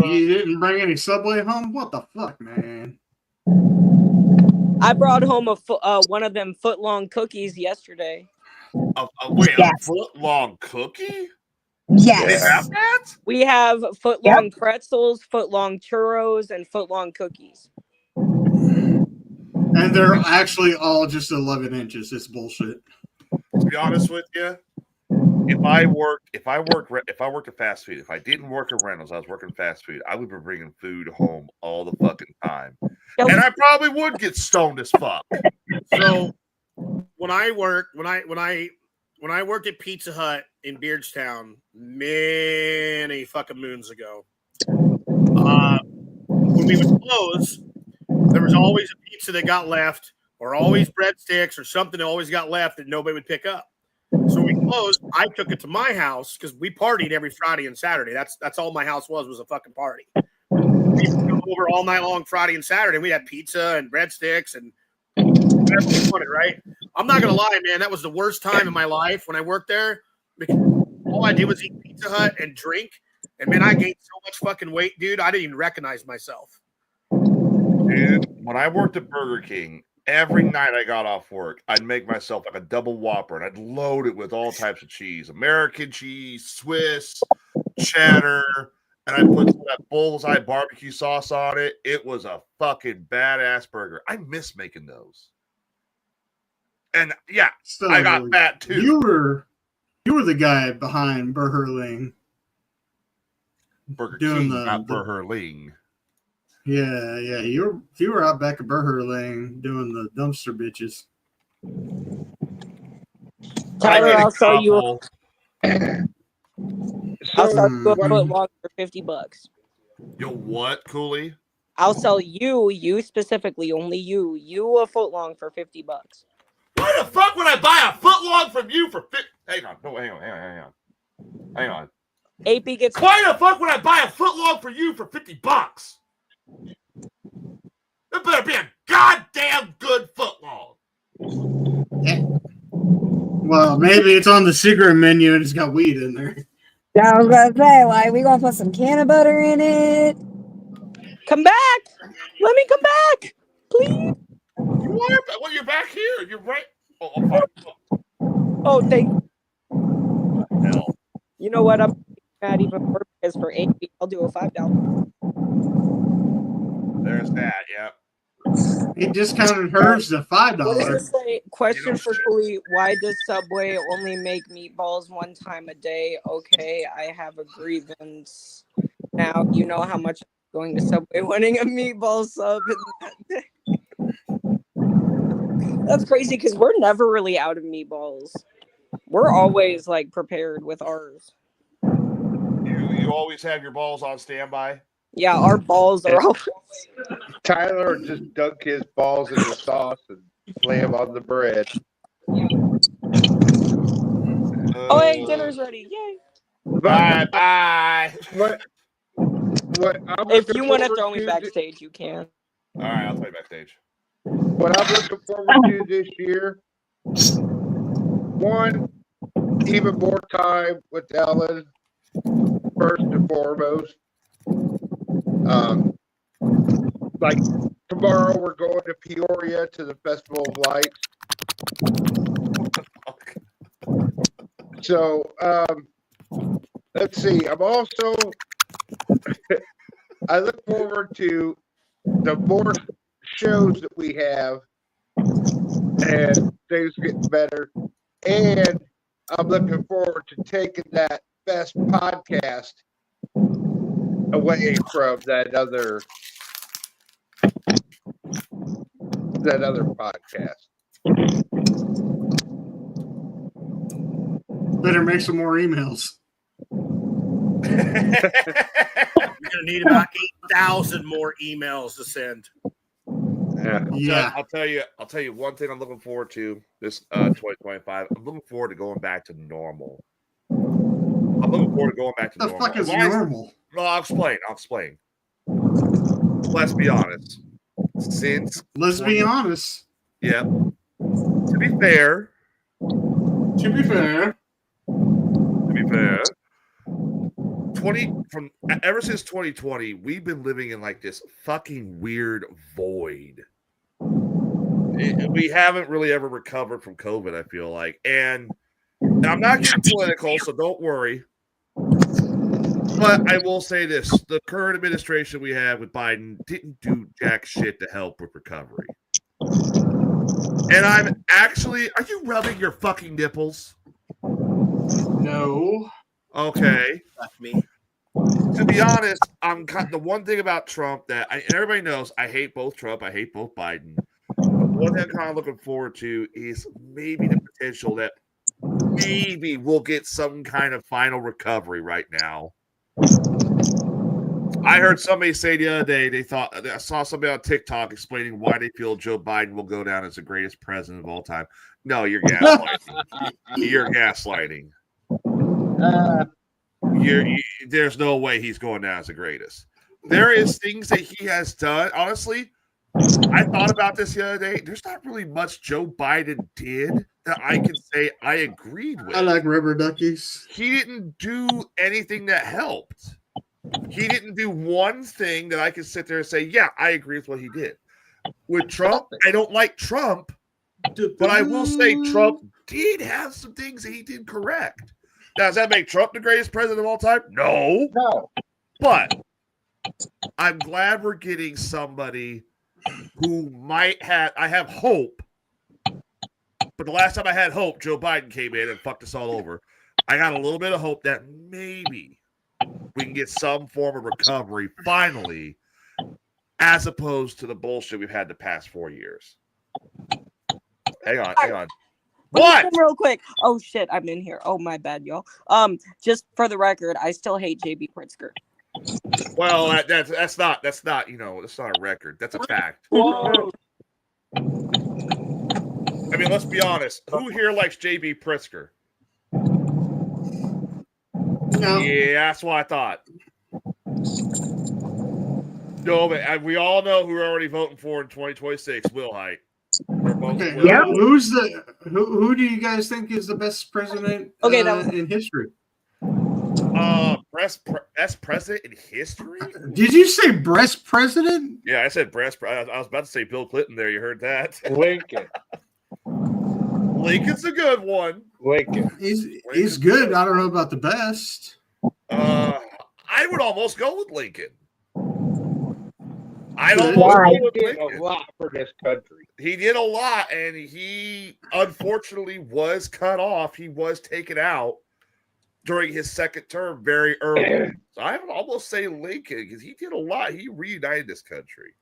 You didn't bring any Subway home? What the fuck, man? I brought home one of them foot-long cookies yesterday. Wait, a foot-long cookie? Yes. They have that? We have foot-long pretzels, foot-long churros, and foot-long cookies. And they're actually all just 11 inches. It's bullshit. To be honest with you, if I worked at fast food, if I didn't work at Reynolds, I was working fast food, I would be bringing food home all the fucking time. And I probably would get stoned as fuck. So when I worked at Pizza Hut in Beardstown many fucking moons ago, when we would close, there was always a pizza that got left, or always breadsticks or something that always got left that nobody would pick up. So we closed. I took it to my house because we partied every Friday and Saturday. That's all my house was a fucking party. We would go over all night long Friday and Saturday. We had pizza and breadsticks and that's what we wanted, right? I'm not gonna lie, man. That was the worst time in my life when I worked there. Because all I did was eat Pizza Hut and drink, and man, I gained so much fucking weight, dude. I didn't even recognize myself. Dude, when I worked at Burger King, every night I got off work, I'd make myself like a double Whopper, and I'd load it with all types of cheese: American cheese, Swiss, cheddar, and I put that bullseye barbecue sauce on it. It was a fucking badass burger. I miss making those. And yeah, So, I got fat too. You were the guy behind Burgerling. Burger doing King, not Burger Ling. Yeah. You were out back at Burgerling doing the dumpster bitches. Tyler, I'll sell you. I'll sell you a what- foot long for $50. Yo, what, Cooley? I'll sell you specifically, only you a foot long for $50. Why the fuck would I buy a foot long from you for Hang on. AP gets. Why the fuck would I buy a foot long for you for $50? It better be a goddamn good foot long. Well, maybe it's on the secret menu and it's got weed in there. Yeah, I was gonna say, like, we gonna put some can butter in it. Come back! Let me come back, please. You are? Well, you're back here. You're right. Oh, I'm fine. Oh, thank you. Hell. You know what? I'm mad even more because for AP, I'll do a $5. There's that. Yeah. It just counted hers to What does $5. it say? Question for Cooley: why does Subway only make meatballs one time a day? Okay, I have a grievance. Now you know how much I'm going to Subway winning a meatball sub in that day. That's crazy because we're never really out of meatballs. We're always like prepared with ours. You always have your balls on standby. Yeah, our balls are always. Tyler just dunk his balls in the sauce and lay them on the bread. Oh, hey, dinner's ready! Yay! Bye bye. What I'm If looking you want to forward throw me to- backstage, you can. All right, I'll play backstage. What I'm looking forward to this year, one, even more time with Ellen, first and foremost. Like tomorrow, we're going to Peoria to the Festival of Lights. So, let's see. I'm also, I look forward to the more shows that we have and things getting better. And I'm looking forward to taking that best podcast away from that other podcast. Better make some more emails. You're gonna need about 8,000 more emails to send. Yeah. I'll tell you one thing I'm looking forward to this 2025. I'm looking forward to going back to normal. I'm looking forward to going back to The normal. fuck is normal? No, I'll explain. Let's be honest. Let's be honest. Yeah. To be fair, ever since 2020, we've been living in like this fucking weird void. We haven't really ever recovered from COVID, I feel like. And I'm not getting political, so don't worry. But I will say this. The current administration we have with Biden didn't do jack shit to help with recovery. And are you rubbing your fucking nipples? No. Okay. That's me. To be honest, the one thing about Trump and everybody knows I hate both Trump, I hate both Biden. But one thing I'm kind of looking forward to is maybe the potential that maybe we'll get some kind of final recovery right now. I heard somebody say the other day I saw somebody on TikTok explaining why they feel Joe Biden will go down as the greatest president of all time. No, you're gaslighting. You're gaslighting. There's no way he's going down as the greatest. There is things that he has done. Honestly, I thought about this the other day. There's not really much Joe Biden did that I can say I agreed with. I like rubber duckies. He didn't do anything that helped. He didn't do one thing that I could sit there and say, yeah, I agree with what he did. With Trump, I don't like Trump, but I will say Trump did have some things that he did correct. Now, does that make Trump the greatest president of all time? No. But I'm glad we're getting somebody who I have hope. But the last time I had hope, Joe Biden came in and fucked us all over. I got a little bit of hope that maybe we can get some form of recovery finally, as opposed to the bullshit we've had the past 4 years. Hang on. What? Real quick. Oh shit, I'm in here. Oh my bad, y'all. Just for the record, I still hate JB Pritzker. Well, that's not that's not a record. That's a fact. Whoa. I mean, let's be honest. Who here likes JB Pritzker? No. Yeah, that's what I thought. No, but we all know who we're already voting for in 2026. Will Height. Okay, Yep. who do you guys think is the best president in history? Best president in history? Did you say breast president? Yeah, I said I was about to say Bill Clinton there. You heard that? Lincoln. Lincoln's a good one. Lincoln. He's good. I don't know about the best. I would almost go with Lincoln. I'd Good. almost Why? go with He did a Lincoln. lot for this country. He did a lot, and he unfortunately was cut off. He was taken out during his second term very early. So I would almost say Lincoln because he did a lot. He reunited this country.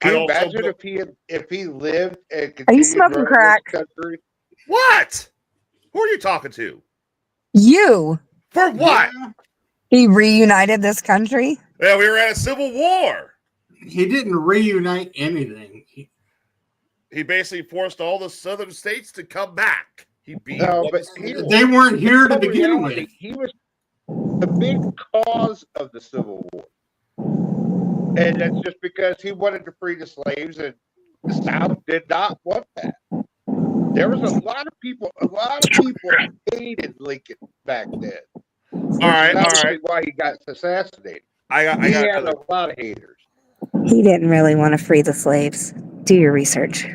Can you I'd also imagine go- if he lived and Are you continued smoking running crack? this country? What? Who are you talking to? You. For what? He reunited this country. Yeah, we were at a civil war. He didn't reunite anything. He basically forced all the southern states to come back. He beat No, them but in Civil he- War. They weren't here to In begin reality, with. he was the big cause of the Civil War. And that's just because he wanted to free the slaves and The South did not want that. There was a lot of people hated Lincoln back then. All right. Why he got assassinated. I got had another. a lot of haters. He didn't really want to free the slaves. Do your research.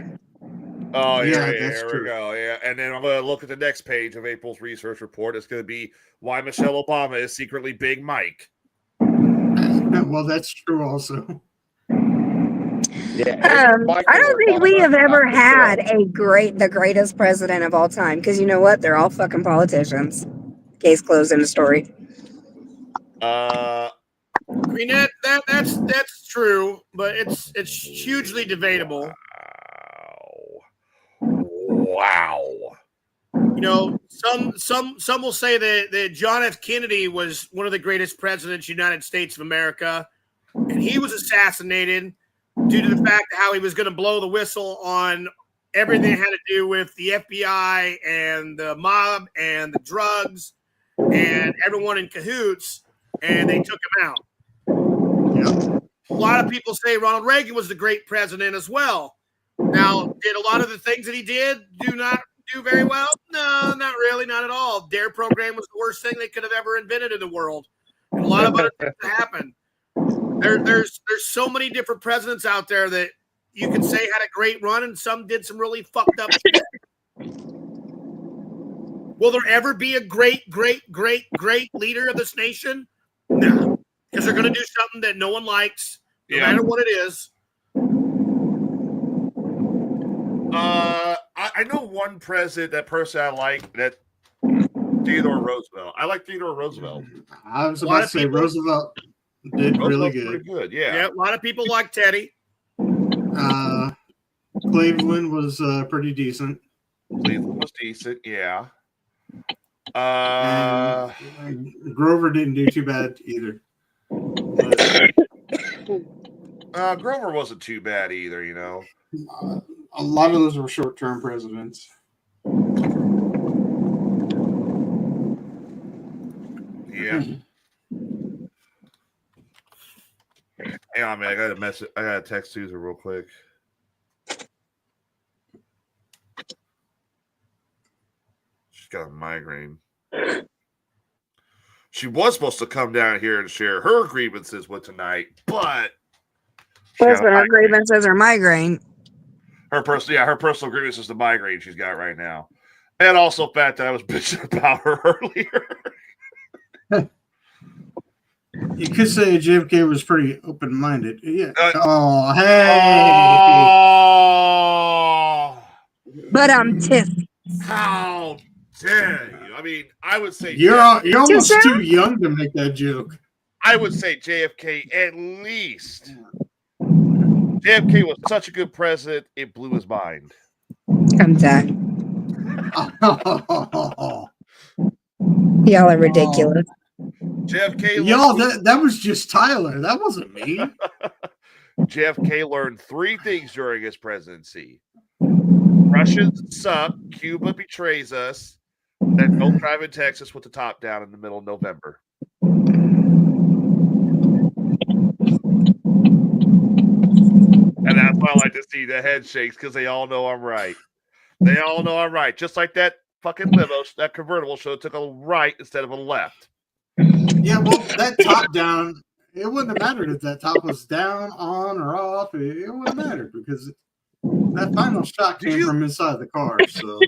Oh, Yeah, yeah, that's here true. we go. Yeah, and then I'm going to look at the next page of April's research report. It's going to be why Michelle Obama is secretly Big Mike. Well, that's true also. Yeah, I don't think we have ever had the greatest president of all time, because you know what? They're all fucking politicians. Case closed in the story. I mean that's true, but it's hugely debatable. Wow. You know, some will say that John F. Kennedy was one of the greatest presidents of the United States of America, and he was assassinated due to the fact of how he was going to blow the whistle on everything that had to do with the FBI and the mob and the drugs and everyone in cahoots, and they took him out. Yep. A lot of people say Ronald Reagan was the great president as well. Now, did a lot of the things that he did not do very well? No, not really, not at all. DARE program was the worst thing they could have ever invented in the world. And a lot of other things that happened. There's so many different presidents out there that you could say had a great run, and some did some really fucked up shit. Will there ever be a great leader of this nation? No, because they're going to do something that no one likes, no matter what it is. I know one president, that person I like, that Theodore Roosevelt. I like Theodore Roosevelt. I was about to say Roosevelt did really good. Pretty good, yeah. Yeah, a lot of people like Teddy. Cleveland was pretty decent. Cleveland was decent, yeah. Grover didn't do too bad either. Grover wasn't too bad either, you know. A lot of those were short-term presidents. Yeah. Hang on, man. I got a message. I got to text Susan real quick. She's got a migraine. She was supposed to come down here and share her grievances with tonight, but Her grievances are migraine. Her personal grievance is the migraine she's got right now, and also the fact that I was bitching about her earlier. You could say JFK was pretty open-minded. Yeah. Hey. But I'm tiff. How dare you? I mean, I would say you're almost too young to make that joke. I would say JFK at least. JFK was such a good president, it blew his mind. I'm done. Y'all are ridiculous. JFK. Y'all, that was just Tyler. That wasn't me. JFK learned 3 things during his presidency. Russians suck, Cuba betrays us, and don't drive in Texas with the top down in the middle of November. And that's why I like to see the head shakes, because they all know I'm right. They all know I'm right. Just like that fucking limo, that convertible should have took a right instead of a left. Yeah, well, that top down, it wouldn't have mattered if that top was down, on, or off. It wouldn't have mattered because that final shot came from inside the car. So,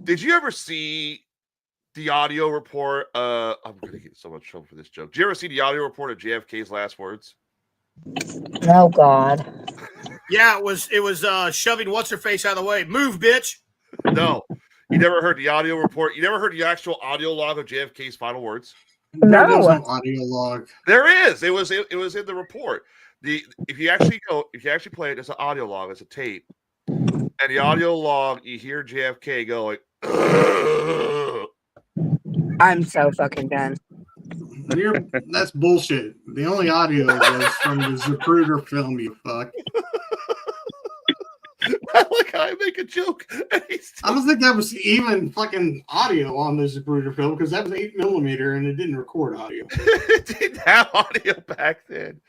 did you ever see the audio report? I'm going to get so much trouble for this joke. Did you ever see the audio report of JFK's last words? Oh God. Yeah, it was shoving what's her face out of the way. Move, bitch. No. You never heard the audio report? You never heard the actual audio log of JFK's final words? No. There's no audio log. There is. It was in the report. If you actually play it, it's an audio log, it's a tape. And the audio log, you hear JFK go like, ugh. I'm so fucking done. That's bullshit. The only audio was from the Zapruder film, you fuck. I like how I make a joke. I don't think that was even fucking audio on the Zapruder film because that was 8mm and it didn't record audio. It didn't have audio back then.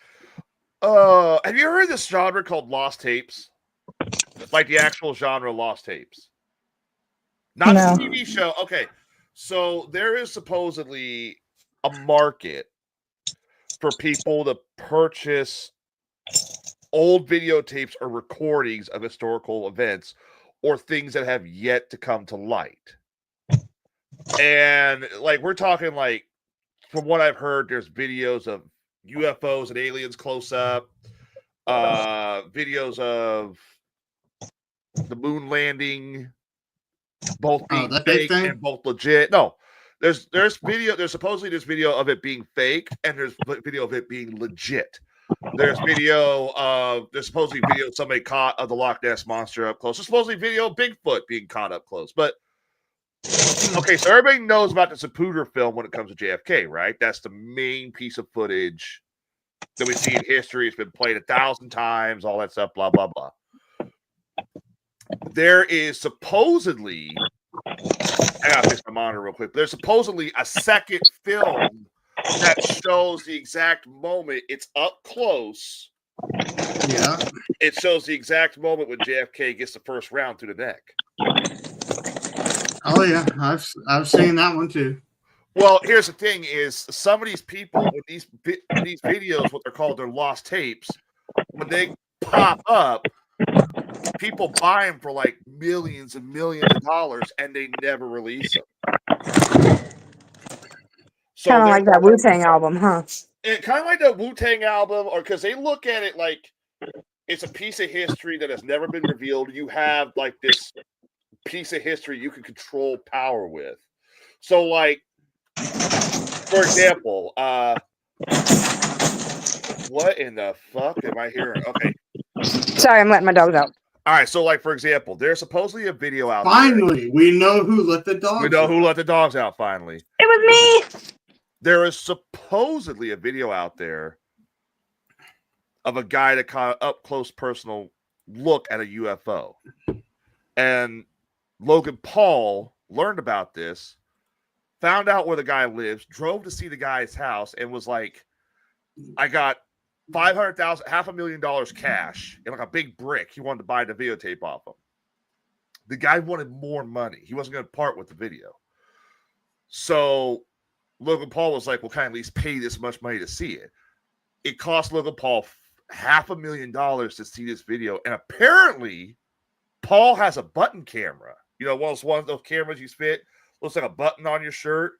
Have you heard this genre called lost tapes? Like the actual genre Lost Tapes. Not No. the TV show. Okay. So there is supposedly a market for people to purchase old videotapes or recordings of historical events or things that have yet to come to light. And like we're talking like from what I've heard, there's videos of UFOs and aliens close up, videos of the moon landing, both being that fake fake thing? and both legit. No, there's video. There's supposedly there's video of it being fake, and there's video of it being legit. There's supposedly video of somebody caught of the Loch Ness monster up close. There's supposedly video of Bigfoot being caught up close. But okay, so everybody knows about the Zapruder film when it comes to JFK, right? That's the main piece of footage that we see in history. It's been played 1,000 times, all that stuff, blah, blah, blah. There is supposedly, I gotta fix my monitor real quick. There's supposedly a second film that shows the exact moment. It's up close. Yeah. It shows the exact moment when JFK gets the first round through the neck. Oh yeah, I've seen that one too. Well, here's the thing: is some of these people with these videos, what they're called, they're lost tapes. When they pop up, people buy them for like millions and millions of dollars, and they never release them. So Kind of like that Wu-Tang album, huh? Kind of like the Wu-Tang album, or because they look at it like it's a piece of history that has never been revealed. You have like this piece of history you can control power with. So, like, for example, what in the fuck am I hearing? Okay. Sorry, I'm letting my dogs out. All right, so like for example, there's supposedly a video out finally, there. We know who let the dogs out. We know who let the dogs out finally. It was me. There is supposedly a video out there of a guy that caught an up close personal look at a UFO. And Logan Paul learned about this, found out where the guy lives, drove to see the guy's house, and was like, I got $500,000, $500,000 cash in like a big brick. He wanted to buy the videotape off him. The guy wanted more money. He wasn't going to part with the video. So Logan Paul was like, well, can I at least pay this much money to see it? It cost Logan Paul $500,000 to see this video. And apparently, Paul has a button camera. You know, one of those cameras you fit, looks like a button on your shirt.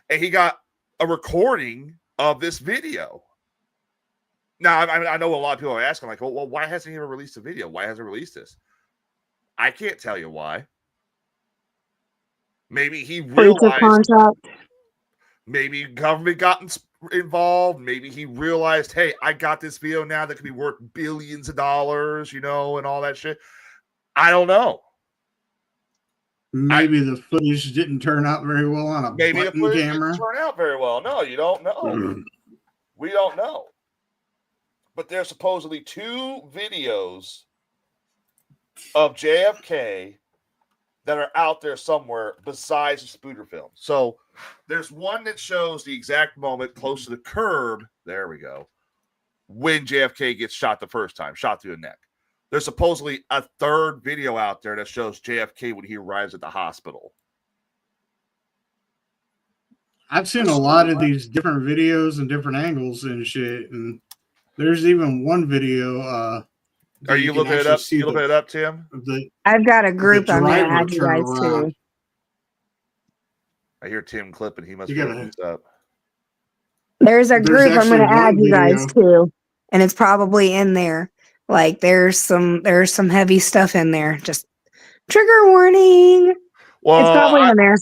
And he got a recording of this video. Now, I know a lot of people are asking, like, well, why hasn't he ever released a video? Why hasn't he released this? I can't tell you why. Maybe he realized, maybe government got involved. Maybe he realized, hey, I got this video now that could be worth billions of dollars, you know, and all that shit. I don't know. Maybe the footage didn't turn out very well on a maybe button the footage camera. didn't turn out very well. No, you don't know. We don't know. But there's supposedly 2 videos of JFK that are out there somewhere besides the Spooder film. So there's one that shows the exact moment close to the curb. There we go. When JFK gets shot the first time, shot through the neck. There's supposedly a 3rd video out there that shows JFK when he arrives at the hospital. I've seen a lot of these different videos and different angles and shit. And there's even one video. Are you looking it up? You looking it up, Tim? I've got a group I'm going to add you guys to. I hear Tim clipping. He must be looking this up. There's a group I'm going to add you guys to, and it's probably in there. Like there's some heavy stuff in there. Just trigger warning. Well, it's probably in there.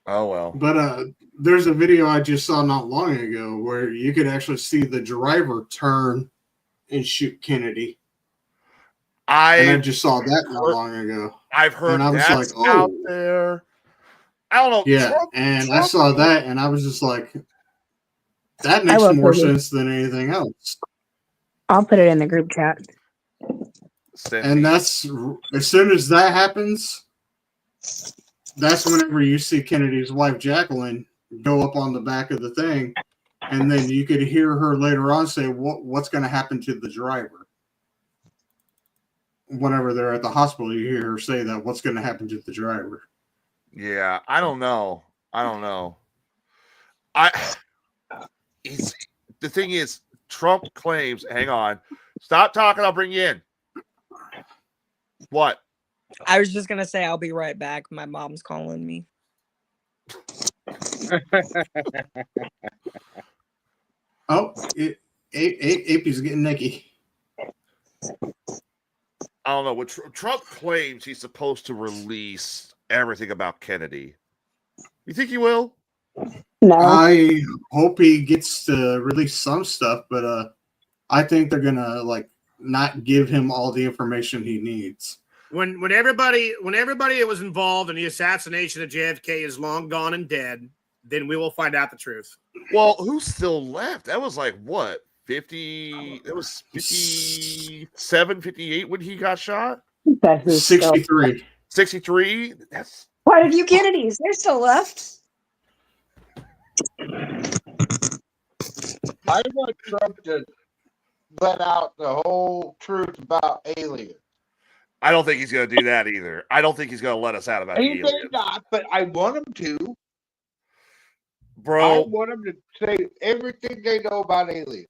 Oh well. But there's a video I just saw not long ago where you could actually see the driver turn and shoot Kennedy. I just saw that not long ago. I've heard and I was that's like, out there. I don't know. Yeah, Trump, I saw that and I was just like, that makes more sense than anything else. I'll put it in the group chat. And that's as soon as that happens, that's whenever you see Kennedy's wife Jacqueline go up on the back of the thing, and then you could hear her later on say, "What's going to happen to the driver?" whenever they're at the hospital, you hear her say that what's going to happen to the driver. Yeah, I don't know. The thing is, Trump claims. Hang on, stop talking. I'll bring you in. What? I was just gonna say I'll be right back. My mom's calling me. Oh, Apey's getting Nicky. I don't know. What Trump claims he's supposed to release everything about Kennedy. You think he will? No. I hope he gets to release some stuff, but I think they're gonna like not give him all the information he needs. When everybody that was involved in the assassination of JFK is long gone and dead, then we will find out the truth. Well, who's still left? That was like what? 50? It was 57, 58 when he got shot? 63. 63? That's Quite a few Kennedys. They're still left. I want Trump to let out the whole truth about aliens. I don't think he's going to do that either. I don't think he's going to let us out about He aliens. may not, but I want him to. Bro. I want him to say everything they know about aliens.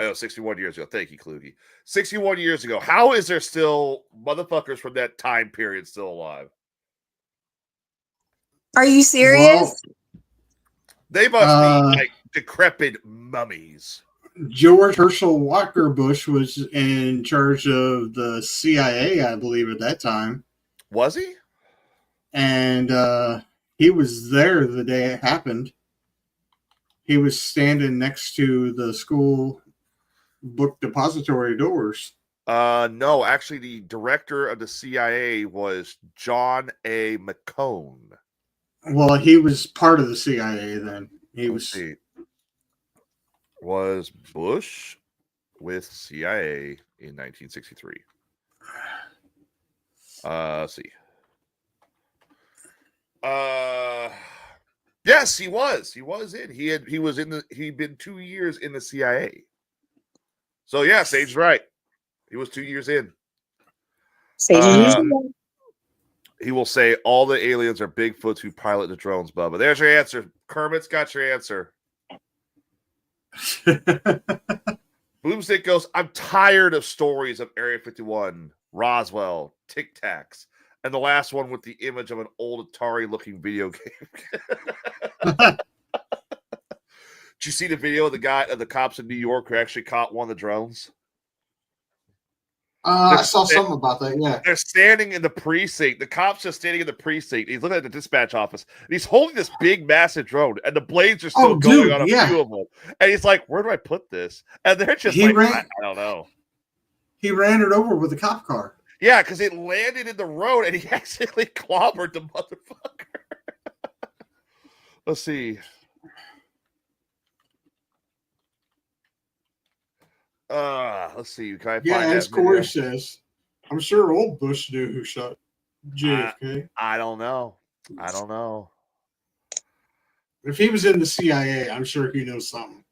Oh, 61 years ago. Thank you, Kluge. 61 years ago. How is there still motherfuckers from that time period still alive? Are you serious? Well, they must be like decrepit mummies. George Herschel Walker Bush was in charge of the CIA, I believe, at that time. Was he? And he was there the day it happened. He was standing next to the school book depository doors. No, actually, the director of the CIA was John A. McCone. Well, he was part of the CIA then. Was Bush with CIA in 1963? Let's see. Yes, he was. He was in. He'd been 2 years in the CIA. So yeah, Sage's right. He was 2 years in. He will say all the aliens are Bigfoots who pilot the drones, Bubba. There's your answer. Kermit's got your answer. Boomstick goes, I'm tired of stories of Area 51, Roswell, Tic Tacs, and the last one with the image of an old Atari-looking video game. Did you see the video of the cops in New York who actually caught one of the drones? I saw something about that, yeah. They're standing in the precinct. The cop's just standing in the precinct. He's looking at the dispatch office. And he's holding this big, massive drone. And the blades are still going on a few of them. And he's like, where do I put this? And they're just I don't know. He ran it over with a cop car. Yeah, because it landed in the road and he accidentally clobbered the motherfucker. Let's see. Let's see. Can I find that as Corey says, I'm sure old Bush knew who shot JFK. I don't know. If he was in the CIA, I'm sure he knows something.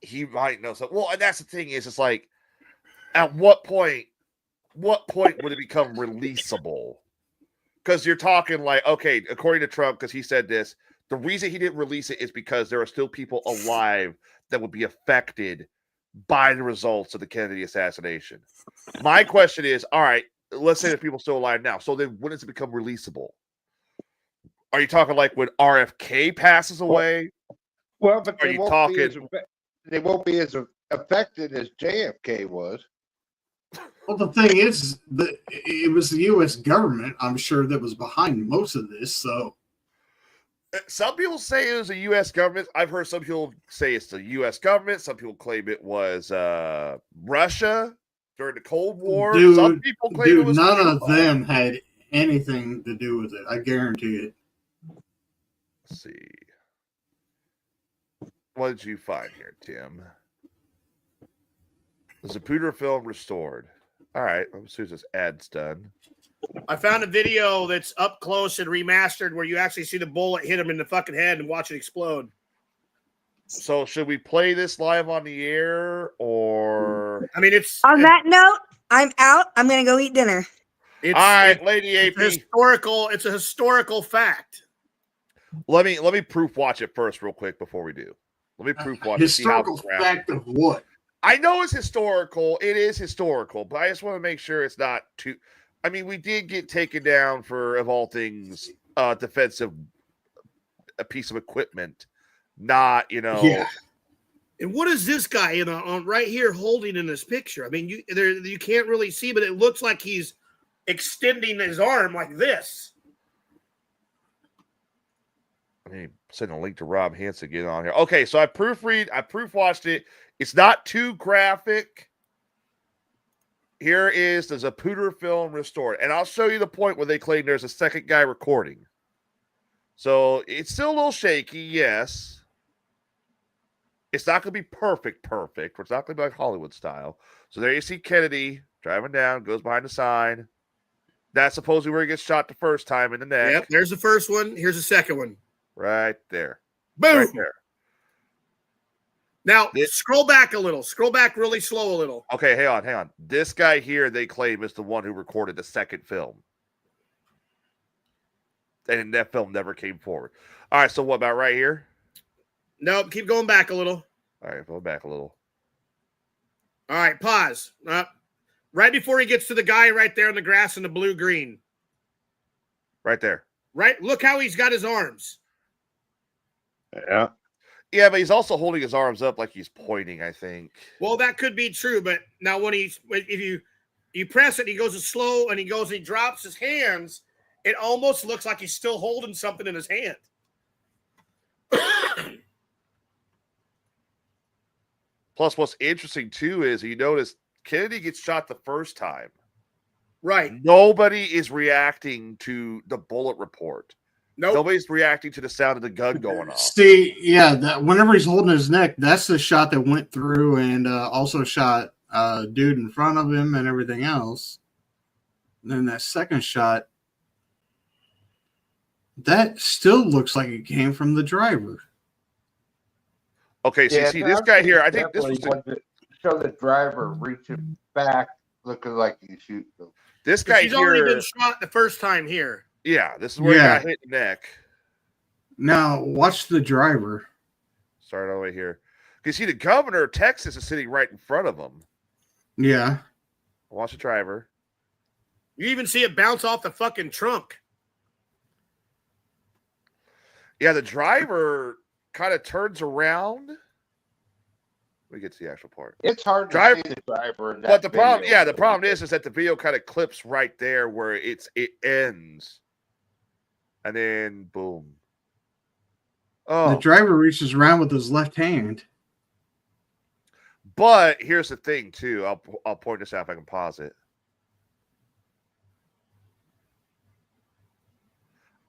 He might know something. Well, and that's the thing is, it's like, at what point would it become releasable? Because you're talking like, okay, according to Trump, because he said this, the reason he didn't release it is because there are still people alive that would be affected by the results of the Kennedy assassination. My question is, all right, let's say there's people still alive now. So then when does it become releasable? Are you talking like when RFK passes away? Well, but they won't be as affected as JFK was. Well, the thing is that it was the U.S. government, I'm sure, that was behind most of this. So some people say it was a U.S. government. I've heard some people say it's the U.S. government. Some people claim it was Russia during the Cold War. Some people claim it was none of them had anything to do with it. I guarantee it. Let's see. What did you find here, Tim? The Zapruder film restored. All right. As soon as this ad's done. I found a video that's up close and remastered where you actually see the bullet hit him in the fucking head and watch it explode. So should we play this live on the air or? I mean, it's on that note. I'm out. I'm gonna go eat dinner. It's, All right, it- Lady it's AP. historical. It's a historical fact. Let me proof watch it first, real quick, before we do. Let me proof watch Historical it. See how fact of what? I know it's historical. It is historical, but I just want to make sure it's not too. I mean, we did get taken down for, of all things, defensive a piece of equipment, not Yeah. And what is this guy on right here holding in this picture? I mean, you can't really see, but it looks like he's extending his arm like this. I mean, send a link to Rob Hansen get on here. Okay, so I proof watched it. It's not too graphic. Here is the Zapruder film restored, and I'll show you the point where they claim there's a second guy recording. So it's still a little shaky, yes. It's not going to be perfect. It's not going to be like Hollywood style. So there you see Kennedy driving down, goes behind the sign. That's supposedly where he gets shot the first time in the neck. Yep, there's the first one. Here's the second one. Right there. Boom. Right there. Now, scroll back a little. Scroll back really slow a little. Okay, hang on. This guy here, they claim, is the one who recorded the second film. And that film never came forward. All right, so what about right here? Nope, keep going back a little. All right, go back a little. All right, pause. Right before he gets to the guy right there in the grass in the blue-green. Right there. Right? Look how he's got his arms. Yeah. Yeah, but he's also holding his arms up like he's pointing, I think. Well, that could be true, but now if you press it, he goes slow and he drops his hands, it almost looks like he's still holding something in his hand. Plus, what's interesting, too, is you notice Kennedy gets shot the first time. Right. Nobody is reacting to the bullet report. Nope. Nobody's reacting to the sound of the gun going off. See, yeah, that whenever he's holding his neck, that's the shot that went through and also shot dude in front of him and everything else. And then that second shot, that still looks like it came from the driver. Okay, so you see this guy here. I think this was show the driver reaching back, looking like he's shooting them. This guy He's here. already been shot the first time here. Yeah, this is where he got hit in the neck. Now, watch the driver. Start all the way here. You see the governor of Texas is sitting right in front of him. Yeah. Watch the driver. You even see it bounce off the fucking trunk. Yeah, the driver kind of turns around. We get to the actual part. It's hard to see the driver. In that But the problem, video. the problem is that the video kind of clips right there where it ends, and then boom. Oh, The driver reaches around with his left hand. but here's the thing too. I'll point this out if I can pause it.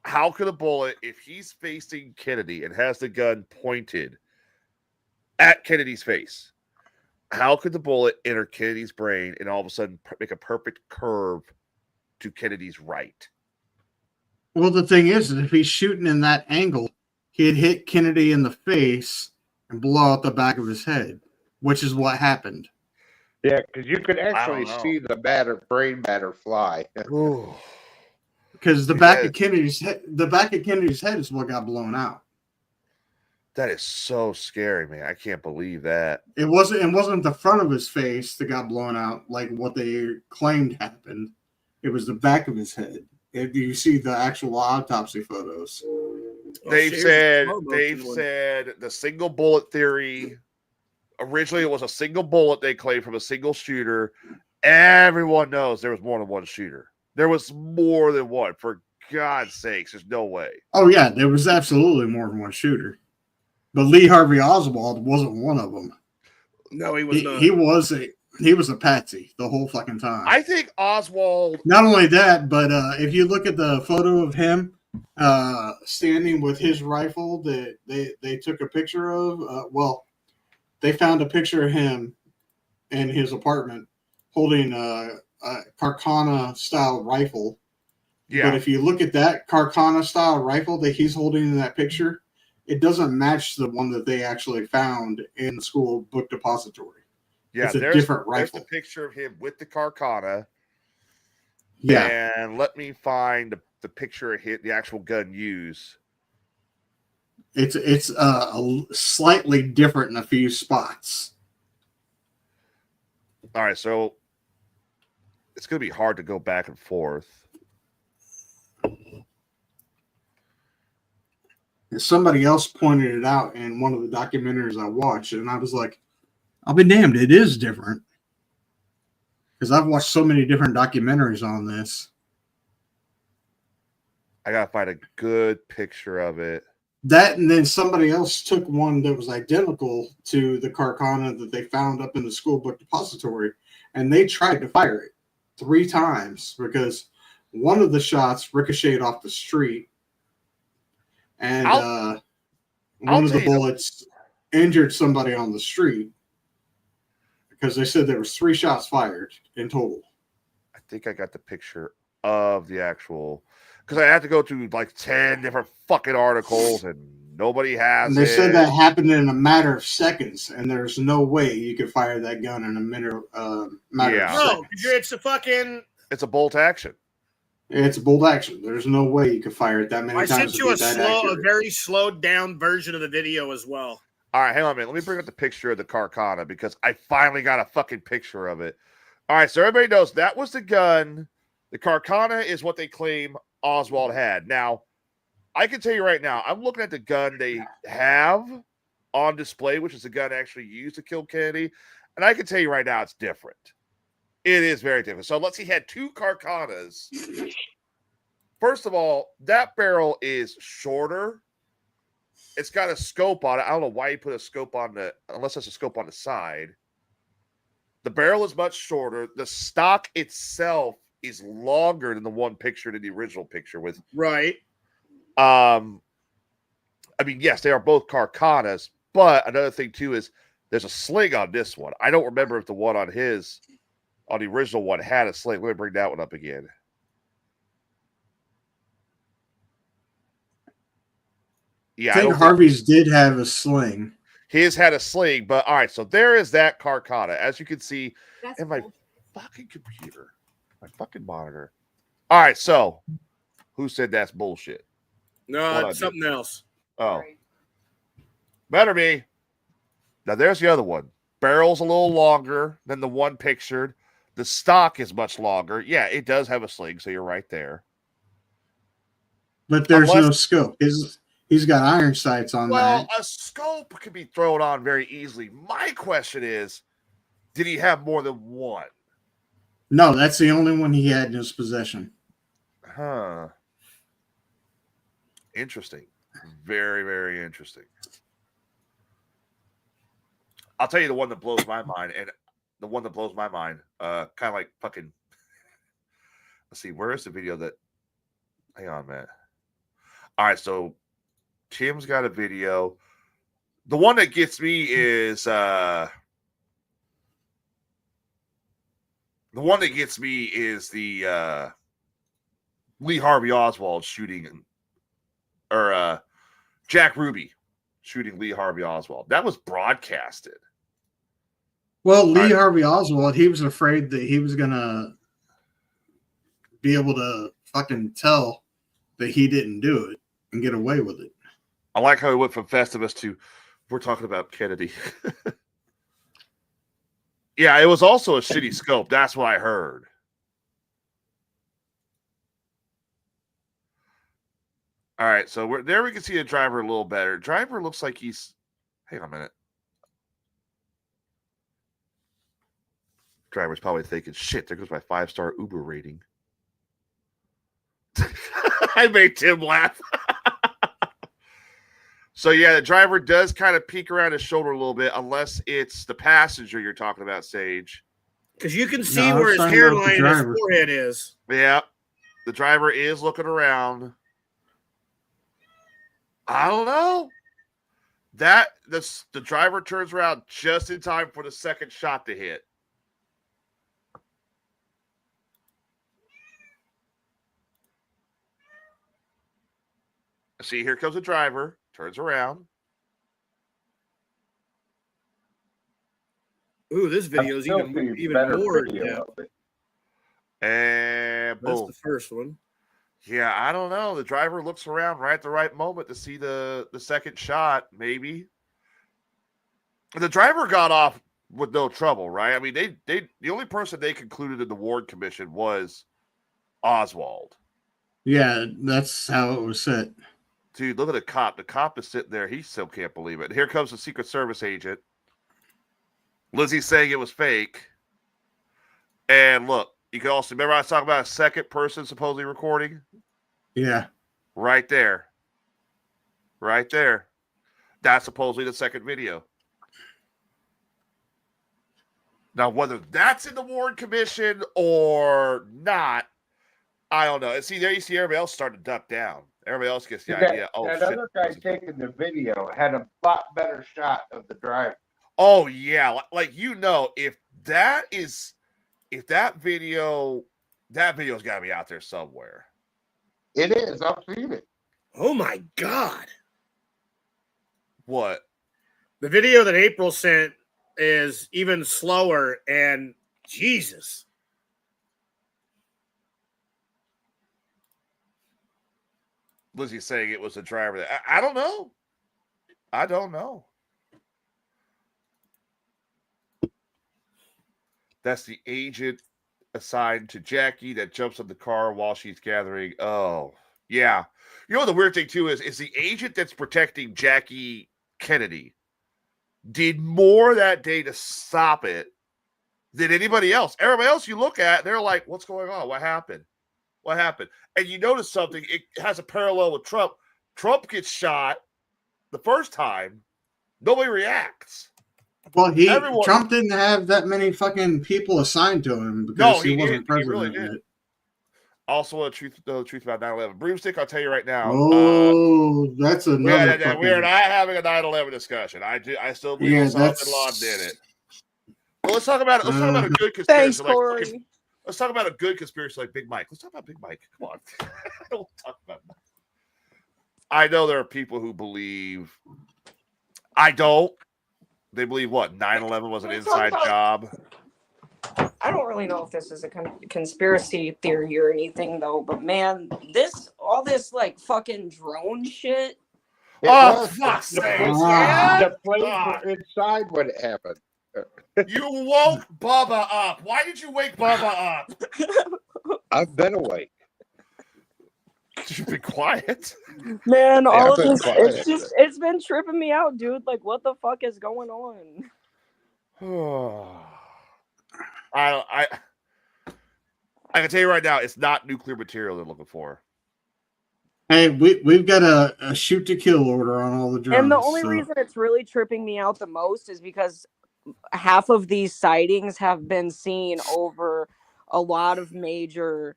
How could a bullet, if he's facing Kennedy and has the gun pointed at Kennedy's face, how could the bullet enter Kennedy's brain and all of a sudden make a perfect curve to Kennedy's right? Well, the thing is, if he's shooting in that angle, he'd hit Kennedy in the face and blow out the back of his head, which is what happened. Yeah, because you could actually know. see the brain matter fly. Because the back of Kennedy's head is what got blown out. That is so scary, man. I can't believe that. It wasn't the front of his face that got blown out like what they claimed happened. It was the back of his head. You see the actual autopsy photos. They've said the single bullet theory. Originally, it was a single bullet they claimed from a single shooter. Everyone knows there was more than one shooter. There was more than one. For God's sakes, there's no way. Oh yeah, there was absolutely more than one shooter. But Lee Harvey Oswald wasn't one of them. No, he was not. He was a patsy the whole fucking time. I think Oswald. Not only that, but if you look at the photo of him standing with his rifle that they took a picture of, they found a picture of him in his apartment holding a Carcana style rifle. Yeah. But if you look at that Carcana style rifle that he's holding in that picture, it doesn't match the one that they actually found in the school book depository. Yeah, it's a there's different the rifle. picture of him with the Carcana. Yeah, And let me find the picture of the actual gun used. it's slightly different in a few spots. All right, so it's going to be hard to go back and forth. Somebody else pointed it out in one of the documentaries I watched, and I was like, I'll be damned, it is different. Because I've watched so many different documentaries on this. I got to find a good picture of it. That, and then somebody else took one that was identical to the Carcana that they found up in the school book depository, and they tried to fire it 3 times because one of the shots ricocheted off the street, and one of the bullets injured somebody on the street because they said there was 3 shots fired in total. I think I got the picture of the actual, because I had to go through like 10 different fucking articles and nobody has and they it. said that happened in a matter of seconds, and there's no way you could fire that gun in a matter of seconds. No, it's a fucking... It's a bolt action. It's a bolt action. There's no way you could fire it that many times. I sent you a very slowed down version of the video as well. All right, hang on a minute. Let me bring up the picture of the Carcana because I finally got a fucking picture of it. All right, so everybody knows that was the gun. The Carcana is what they claim Oswald had. Now, I can tell you right now, I'm looking at the gun they have on display, which is the gun actually used to kill Kennedy, and I can tell you right now it's different. It is very different. So let's see, he had 2 Carcanas. First of all, that barrel is shorter. It's got a scope on it. I don't know why you put a scope on unless there's a scope on the side. The barrel is much shorter. The stock itself is longer than the one pictured in the original picture with. Right. I mean, yes, they are both Carcanas, but another thing too is there's a sling on this one. I don't remember if the one on the original one had a sling. Let me bring that one up again. Yeah, I think Harvey's did have a sling. His had a sling, but all right, so there is that Carcana. As you can see in my fucking computer, my fucking monitor. All right, so who said that's bullshit? No, it's something else. Oh. Better be. Now there's the other one. Barrel's a little longer than the one pictured. The stock is much longer. Yeah, it does have a sling, so you're right there. But there's no scope. He's got iron sights on that. Well, a scope can be thrown on very easily. My question is, did he have more than one? No, that's the only one he had in his possession. Huh. Interesting. Very, very interesting. I'll tell you the one that blows my mind, and the one that blows my mind, kind of like fucking. Let's see, where is the video that? Hang on, man. All right, so Tim's got a video. The one that gets me is the Lee Harvey Oswald shooting, or Jack Ruby shooting Lee Harvey Oswald. That was broadcasted. Well, Lee Harvey Oswald, he was afraid that he was gonna be able to fucking tell that he didn't do it and get away with it. I like how he went from Festivus to we're talking about Kennedy. Yeah, it was also a shitty scope. That's what I heard. All right, so we can see the driver a little better. Driver looks like he's. Hang on a minute. Driver's probably thinking, shit, there goes my 5-star Uber rating. I made Tim laugh. So, yeah, the driver does kind of peek around his shoulder a little bit, unless it's the passenger you're talking about, Sage. Because you can see where his hairline and his forehead is. Yeah, the driver is looking around. I don't know. The driver turns around just in time for the second shot to hit. See, here comes the driver. Turns around. Ooh, this video is even better more video depth. of it. And That's boom. the first one. Yeah, I don't know. The driver looks around right at the right moment to see the second shot, maybe. The driver got off with no trouble, right? I mean, they the only person they concluded in the Ward Commission was Oswald. Yeah, that's how it was set. Dude, look at the cop. The cop is sitting there. He still can't believe it. Here comes the Secret Service agent. Lizzie's saying it was fake. And look, you can also remember I was talking about a second person supposedly recording? Yeah. Right there. Right there. That's supposedly the second video. Now, whether that's in the Warren Commission or not, I don't know. And see, there you see everybody else starting to duck down. Everybody else gets the idea. Oh, that shit. other guy taking the video had a lot better shot of the driver. Oh, yeah. Like, you know, if that video's got to be out there somewhere. It is. I've seen it. Oh my God. What? The video that April sent is even slower, and Jesus. Lizzie's saying it was the driver. I don't know. I don't know. That's the agent assigned to Jackie that jumps in the car while she's gathering. Oh, yeah. You know, the weird thing, too, is the agent that's protecting Jackie Kennedy did more that day to stop it than anybody else. Everybody else you look at, they're like, what's going on? What happened? What happened? And you notice something. It has a parallel with Trump. Trump gets shot the first time. Nobody reacts. Well, Trump didn't have that many fucking people assigned to him because he wasn't president really yet. did. Also, the truth about 9/11. Broomstick, I'll tell you right now. Oh, that's another. We are not having a 9/11 discussion. I still believe Osama bin Laden did it. Well, let's talk about it. Let's talk about a good conspiracy. Thanks, Corey. Let's talk about a good conspiracy like Big Mike. Let's talk about Big Mike. Come on. I don't want to talk about that. I know there are people who believe. I don't. They believe what? 9/11 was an inside job. I don't really know if this is a conspiracy theory or anything, though. But man, all this like fucking drone shit. Oh, fuck's sake! The planes were inside when it happened. You woke Bubba up. Why did you wake Bubba up? I've been awake. You've been quiet. Man, all of this, it's been tripping me out, dude. Like, what the fuck is going on? I can tell you right now, it's not nuclear material they're looking for. Hey, we've got a shoot to kill order on all the drones. And the only reason it's really tripping me out the most is because half of these sightings have been seen over a lot of major,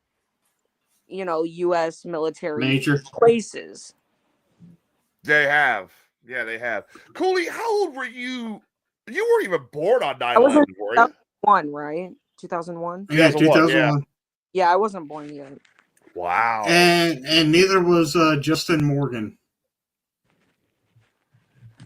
U.S. military places. They have. Yeah, they have. Cooley, how old were you? You weren't even born on 9/11, were you? 2001, right? 2001? Yeah, 2001. Yeah, I wasn't born yet. Wow. And neither was Justin Morgan.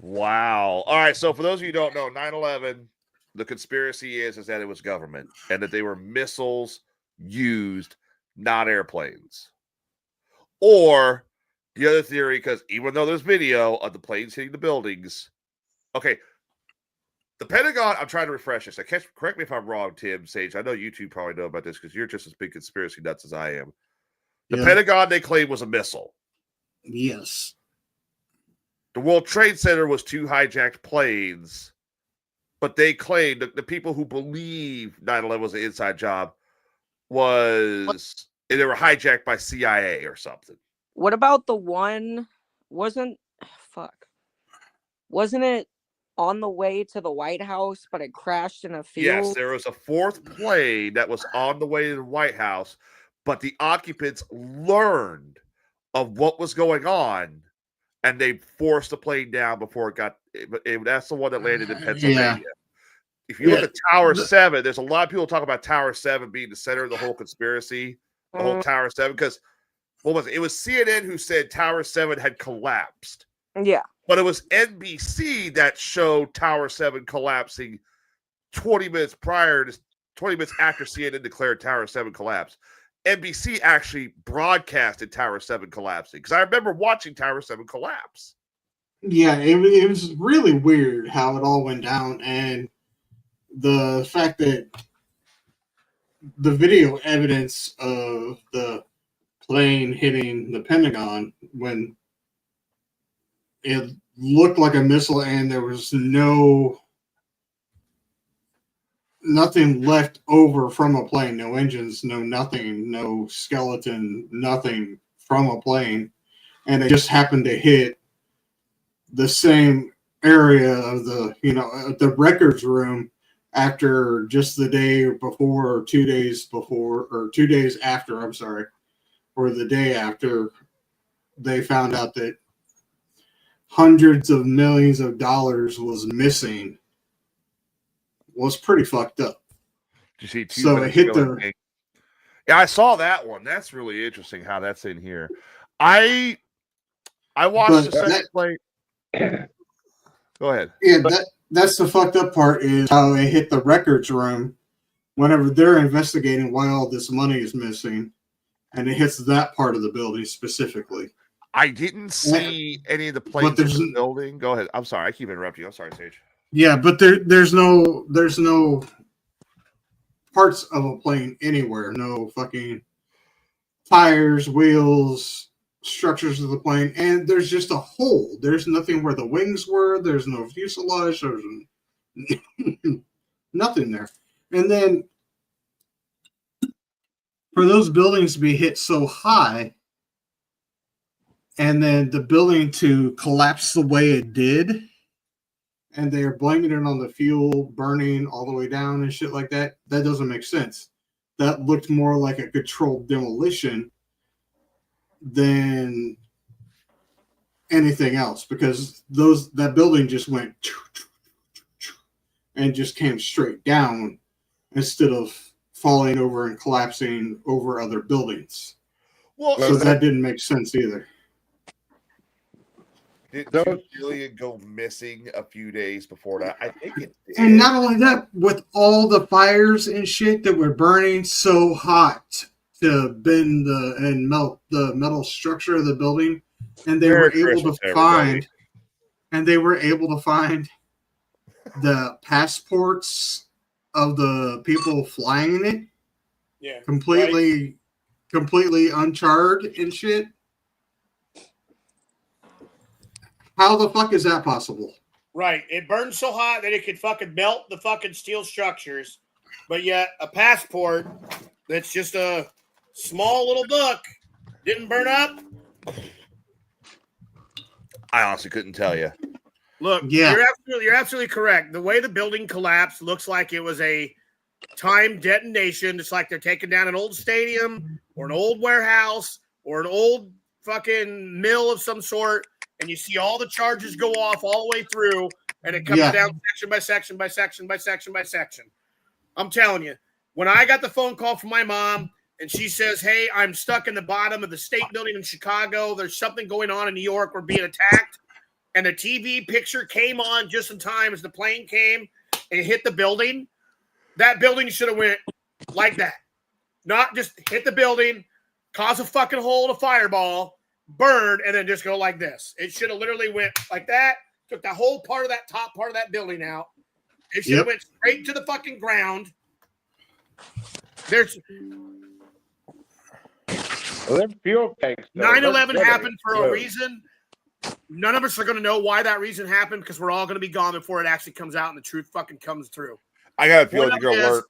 Wow. All right, so for those of you who don't know, 9/11, the conspiracy is that it was government and that they were missiles used, not airplanes. Or the other theory, because even though there's video of the planes hitting the buildings, okay, the Pentagon, I'm trying to refresh this. Correct me if I'm wrong, Tim, Sage. I know you two probably know about this because you're just as big conspiracy nuts as I am. The Pentagon, they claim, was a missile. Yes. The World Trade Center was 2 hijacked planes, but they claimed that the people who believe 9/11 was an inside job they were hijacked by CIA or something. What about the one? Wasn't it on the way to the White House, but it crashed in a field? Yes, there was a 4th plane that was on the way to the White House, but the occupants learned of what was going on, and they forced the plane down before it got. That's the one that landed in Pennsylvania. Yeah. If you look at Tower 7, there's a lot of people talk about Tower 7 being the center of the whole conspiracy, the whole Tower 7, because what was it? It was CNN who said Tower 7 had collapsed. Yeah. But it was NBC that showed Tower 7 collapsing 20 minutes prior to 20 minutes after CNN declared Tower 7 collapse, NBC actually broadcasted Tower 7 collapsing. Because I remember watching Tower 7 collapse. Yeah, it was really weird how it all went down, and the fact that the video evidence of the plane hitting the Pentagon when it looked like a missile and there was nothing left over from a plane, no engines, no nothing, no skeleton, nothing from a plane, and it just happened to hit the same area of the records room after just the day before, or 2 days before, or 2 days after, I'm sorry, or the day after they found out that hundreds of millions of dollars was missing, was pretty fucked up. Did you see two So it hit the... Yeah, I saw that one. That's really interesting how that's in here. I watched the second plane. Go ahead. Yeah, that's the fucked up part, is how it hit the records room whenever they're investigating why all this money is missing, and it hits that part of the building specifically. I didn't see any of the planes in the building. Go ahead. I'm sorry. I keep interrupting you. I'm sorry, Sage. Yeah, but there's no parts of a plane anywhere. No fucking tires, wheels, structures of the plane, and there's just a hole. There's nothing where the wings were. There's no fuselage. There's nothing there. And then for those buildings to be hit so high, and then the building to collapse the way it did, and they're blaming it on the fuel burning all the way down and shit like that, that doesn't make sense. That looked more like a controlled demolition than anything else, because that building just went and just came straight down instead of falling over and collapsing over other buildings. Well, so that didn't make sense either. Did $2 billion go missing a few days before that? I think it did. And not only that, with all the fires and shit that were burning so hot to bend and melt the metal structure of the building, and they were able to find the passports of the people flying it. Yeah, completely uncharred and shit. How the fuck is that possible? Right. It burned so hot that it could fucking melt the fucking steel structures, but yet a passport that's just a small little book didn't burn up. I honestly couldn't tell you. Look, yeah, you're absolutely correct. The way the building collapsed looks like it was a timed detonation. It's like they're taking down an old stadium or an old warehouse or an old fucking mill of some sort, and you see all the charges go off all the way through, and it comes down section by section by section by section by section. I'm telling you, when I got the phone call from my mom, and she says, "Hey, I'm stuck in the bottom of the state building in Chicago. There's something going on in New York. We're being attacked." And the TV picture came on just in time as the plane came and hit the building. That building should have went like that. Not just hit the building, cause a fucking hole in a fireball, burn, and then just go like this. It should have literally went like that, took the whole part of that top part of that building out. It should have went straight to the fucking ground. There's... Well, them fuel tanks. 9/11 happened for a reason. None of us are going to know why that reason happened, because we're all going to be gone before it actually comes out and the truth fucking comes through. I got a feeling you're going to learn.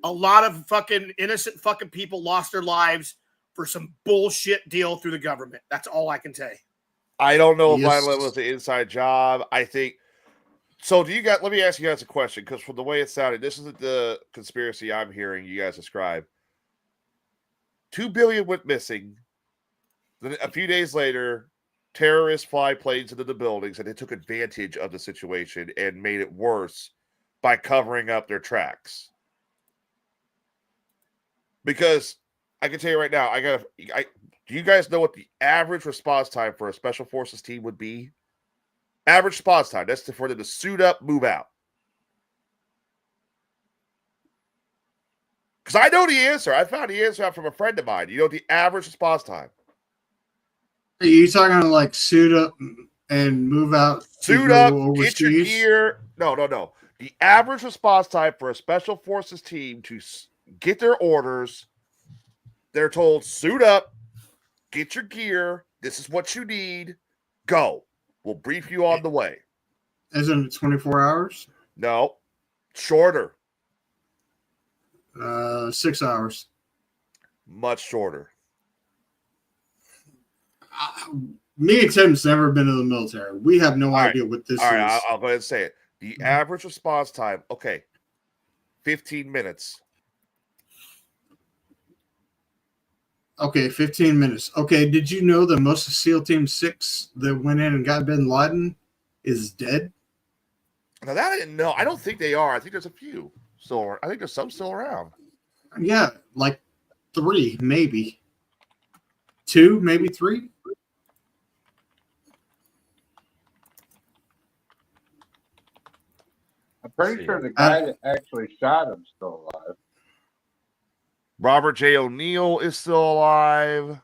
A lot of fucking innocent fucking people lost their lives for some bullshit deal through the government. That's all I can say. I don't know if 9/11 was the inside job. I think so. Do you guys? Let me ask you guys a question, because from the way it sounded, this isn't the conspiracy I'm hearing you guys describe. $2 billion went missing. Then a few days later, terrorists fly planes into the buildings, and they took advantage of the situation and made it worse by covering up their tracks. Because I can tell you right now, do you guys know what the average response time for a special forces team would be? Average response time. That's for them to suit up, move out. Because I know the answer. I found the answer out from a friend of mine. You know the average response time? Are you talking to like suit up and move out? Suit up, get your gear. No. The average response time for a special forces team to get their orders, they're told, suit up, get your gear. This is what you need. Go. We'll brief you on the way. Isn't it 24 hours? No. Shorter. 6 hours. Much shorter. Me and Tim's never been in the military. We have no idea what this is. All right, I'll go ahead and say it. The average response time, 15 minutes. Okay, 15 minutes. Okay, did you know that most of SEAL Team 6 that went in and got Bin Laden is dead? Now that I didn't know. I don't think they are. I think there's a few still around. I think there's some still around. Yeah, like 3, maybe. 2, maybe 3. I'm pretty sure the guy that actually shot him still alive. Robert J. O'Neill is still alive.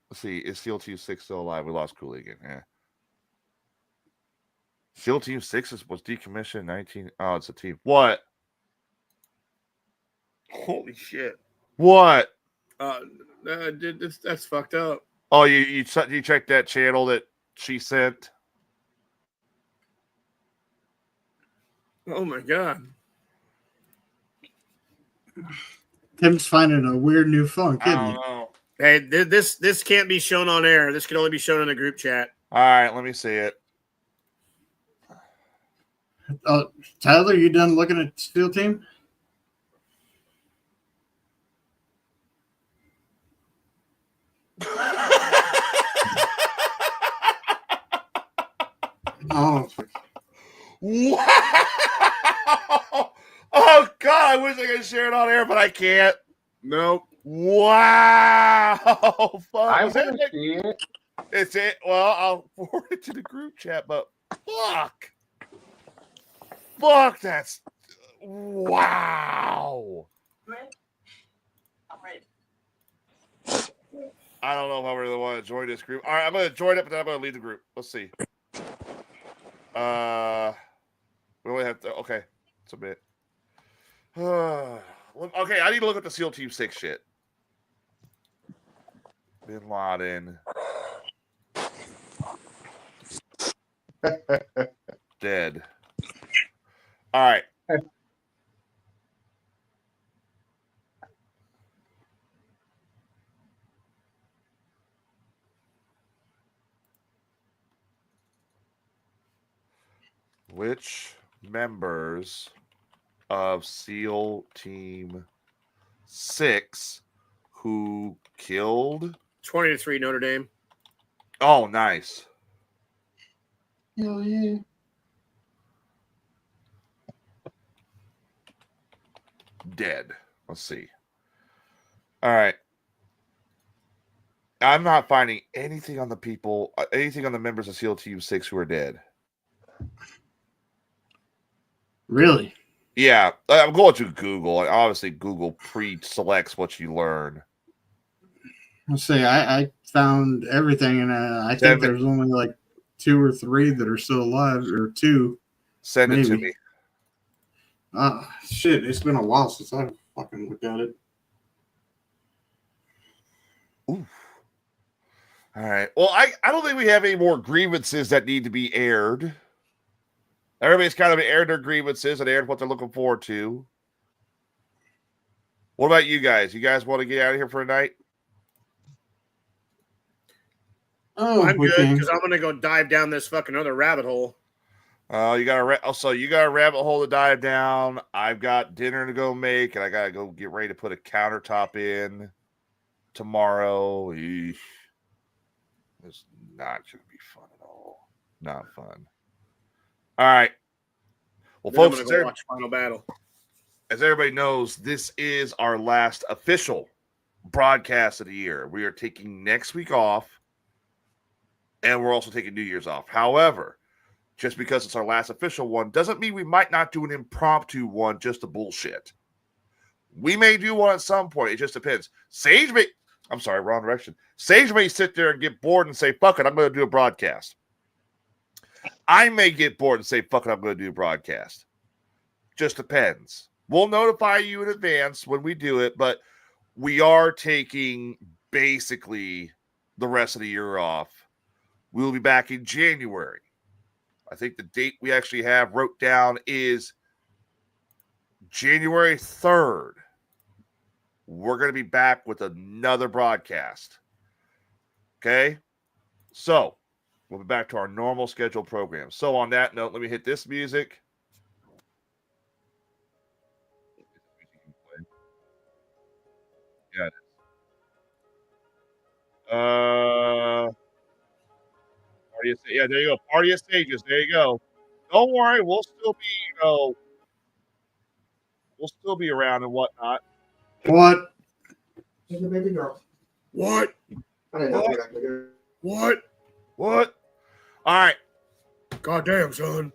Let's see. Is SEAL Team 6 still alive? We lost Cooligan. Yeah. SEAL Team 6 was decommissioned 19. Oh, it's a team. What? Holy shit. What? That's fucked up. Oh, you checked that channel that she sent? Oh my god. Tim's finding a weird new funk, I isn't don't he? know. Hey, this can't be shown on air. This can only be shown in a group chat. All right, let me see it. Tyler, you done looking at SEAL Team? Oh. Wow! Oh God, I wish I could share it on air, but I can't. Nope. Wow! Fuck. I want to see it. It's it. Well, I'll forward it to the group chat, but fuck. Fuck, that's wow. I don't know if I really want to join this group. All right, I'm going to join it, but then I'm going to leave the group. Let's see. We only have to. Okay, submit. Okay, I need to look at the SEAL Team 6 shit. Bin Laden. Dead. All right. Which members of SEAL Team 6 who killed 20-3 Notre Dame. Oh, nice. Hell yeah. Dead. Let's see. All right. I'm not finding anything on the people, anything on the members of SEAL Team 6 who are dead. Really? Yeah, I'm going to Google. Obviously, Google pre-selects what you learn. Let's say I found everything, and I think there's only like 2 or 3 that are still alive, or 2. Send it to me. Shit, it's been a while since I fucking looked at it. Ooh. All right. Well, I don't think we have any more grievances that need to be aired. Everybody's kind of aired their grievances and aired what they're looking forward to. What about you guys? You guys want to get out of here for a night? Oh, I'm good because I'm gonna go dive down this fucking other rabbit hole. You got a rabbit hole to dive down. I've got dinner to go make, and I gotta go get ready to put a countertop in tomorrow. Eesh. It's not gonna be fun at all. Not fun. All right. Well, Then folks, I'm gonna go watch Final Battle. As everybody knows, this is our last official broadcast of the year. We are taking next week off, and we're also taking New Year's off. However, just because it's our last official one doesn't mean we might not do an impromptu one just to bullshit. We may do one at some point. It just depends. Sage may, I'm sorry, wrong direction. Sage may sit there and get bored and say, fuck it, I'm going to do a broadcast. I may get bored and say, fuck it, I'm going to do a broadcast. Just depends. We'll notify you in advance when we do it, but we are taking basically the rest of the year off. We'll be back in January. I think the date we actually have wrote down is January 3rd. We're going to be back with another broadcast. Okay? So, we'll be back to our normal scheduled program. So, on that note, let me hit this music. Yeah. Party of, yeah, there you go. Party of Stages. There you go. Don't worry, we'll still be, we'll still be around and whatnot. What? She's a baby girl. What? I didn't know What? What? All right. Goddamn, son.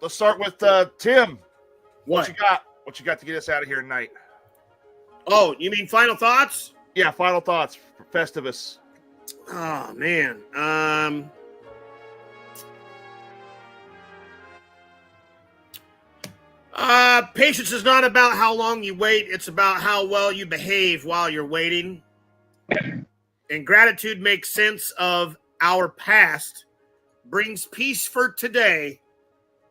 Let's start with Tim. What? You got? What you got to get us out of here tonight? Oh, you mean final thoughts? Yeah, final thoughts for Festivus. Oh man. Patience is not about how long you wait, it's about how well you behave while you're waiting. And gratitude makes sense of our past, brings peace for today,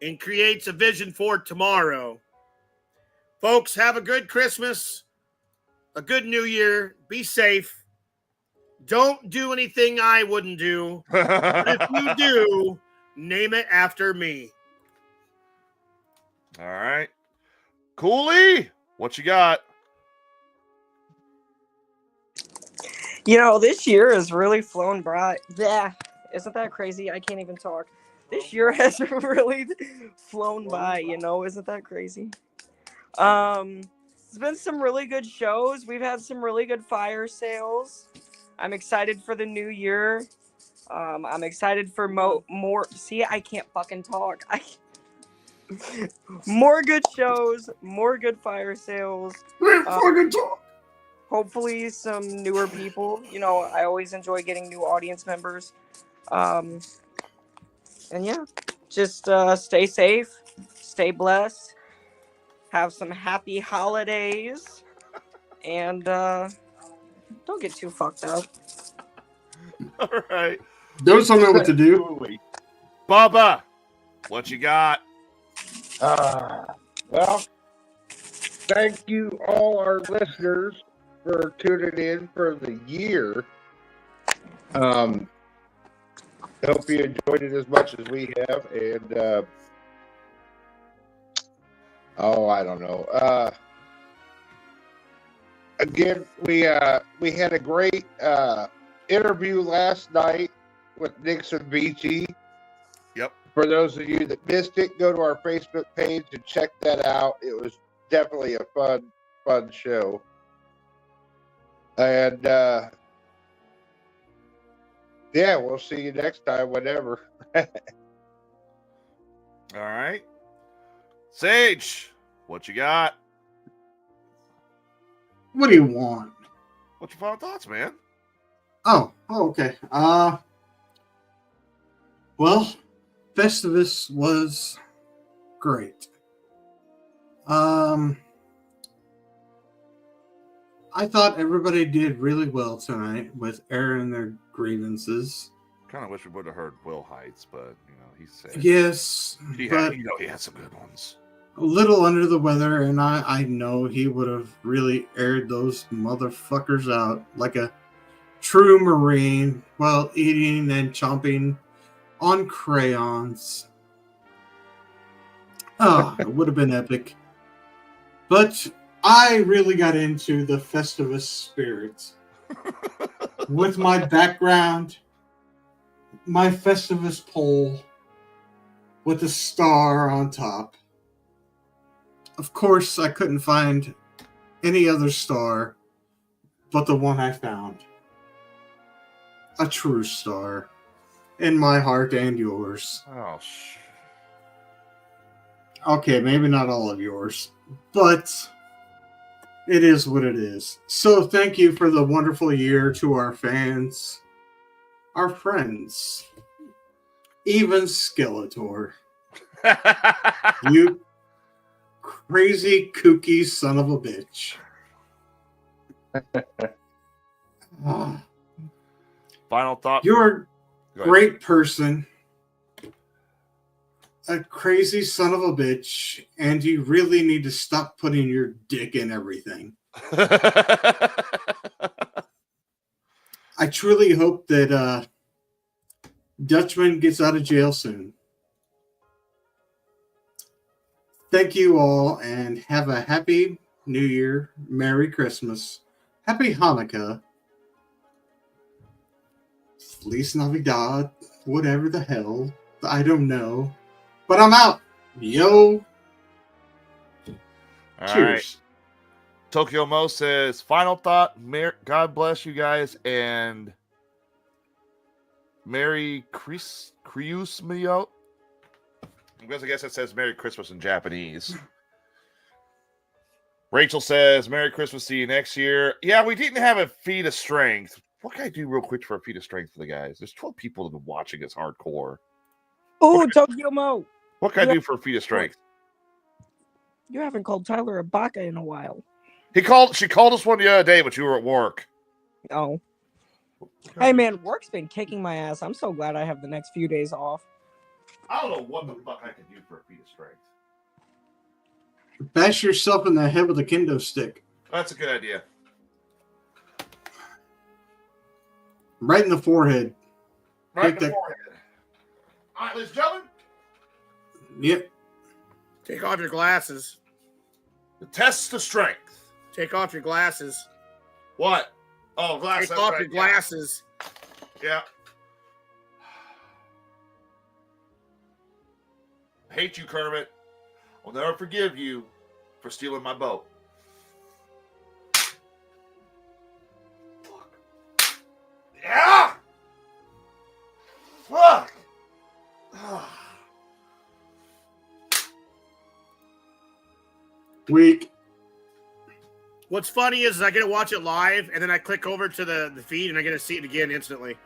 and creates a vision for tomorrow. Folks, have a good Christmas, a good New Year, be safe. Don't do anything I wouldn't do. But if you do, name it after me. All right. Cooley, what you got? You know, this year has really flown by. Yeah, isn't that crazy? I can't even talk. This year has really flown by, you know, isn't that crazy? It's been some really good shows. We've had some really good fire sales. I'm excited for the new year. I'm excited for more. See, I can't fucking talk. More good shows, more good fire sales. fucking talk. Hopefully some newer people. You know, I always enjoy getting new audience members. And yeah, just stay safe, stay blessed, have some happy holidays, and don't get too fucked up. All right. Don't tell me what to do. Bubba, what you got? Well, thank you all our listeners for tuning in for the year. Hope you enjoyed it as much as we have, and I don't know. Again, we had a great interview last night with Nixon Beachy. Yep. For those of you that missed it, go to our Facebook page and check that out. It was definitely a fun show. And yeah, we'll see you next time, whenever. All right. Sage, what you got? What do you want? What's your final thoughts, man? Oh, okay. Well, Festivus was great. I thought everybody did really well tonight with airing their grievances. Kind of wish we would have heard Will Heights, but you know he's safe. Yes, but he had some good ones. a little under the weather, and I know he would have really aired those motherfuckers out like a true Marine while eating and chomping on crayons. Oh, it would have been epic. But I really got into the Festivus spirit with my background, my Festivus pole with a star on top. Of course, I couldn't find any other star but the one I found. A true star in my heart and yours. Oh, Okay, maybe not all of yours, but It is what it is. So thank you for the wonderful year to our fans, our friends, even Skeletor. You crazy, kooky son of a bitch. Final thought. You're Go a ahead. great person, a crazy son of a bitch, and you really need to stop putting your dick in everything. I truly hope that Dutchman gets out of jail soon. Thank you all, and have a happy New Year, Merry Christmas, Happy Hanukkah, Feliz Navidad, whatever the hell, I don't know. But I'm out. Yo. All Cheers. right. Tokyo Mo says, final thought, God bless you guys, and Merry Christmas. I guess it says Merry Christmas in Japanese. Rachel says, Merry Christmas, see you next year. Yeah, we didn't have a feat of strength. What can I do real quick for a feat of strength for the guys? There's 12 people that have been watching us hardcore. Oh, Tokyo Mo. What can I do for a feat of strength? You haven't called Tyler a baka in a while. She called us one the other day, but you were at work. Oh. Hey, man, work's been kicking my ass. I'm so glad I have the next few days off. I don't know what the fuck I can do for a feat of strength. Bash yourself in the head with a kendo stick. That's a good idea. Right in the forehead. Right in the forehead. All right, ladies and gentlemen. Yep. Take off your glasses. The test of strength. Take off your glasses. What? Oh, glasses. Take off your glasses. Yeah. I hate you, Kermit. I'll never forgive you for stealing my boat. Fuck. Yeah! Fuck! Weak. What's funny is I get to watch it live, and then I click over to the feed, and I get to see it again instantly.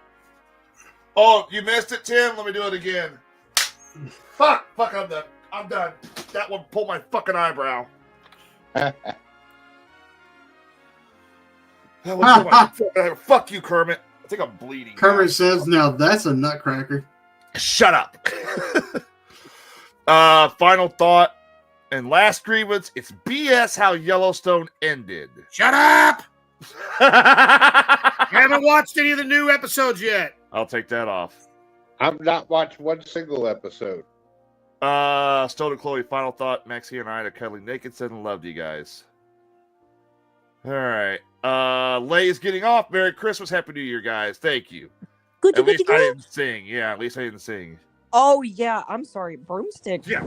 Oh, you missed it, Tim? Let me do it again. Fuck, I'm done. I'm done. That one pulled my fucking eyebrow. That one pulled my fucking eyebrow. Fuck you, Kermit. I think I'm bleeding. Kermit says, now that's a nutcracker. Shut up. Final thought and last grievance. It's BS how Yellowstone ended. Shut up! I haven't watched any of the new episodes yet. I'll take that off. I've not watched one single episode. Stone and Chloe, final thought. Maxie and I are cuddling naked, said and loved you guys. All right. Lay is getting off. Merry Christmas, Happy New Year, guys. Thank you. At least I didn't sing. Yeah, at least I didn't sing. Oh yeah, I'm sorry, broomstick. Yeah.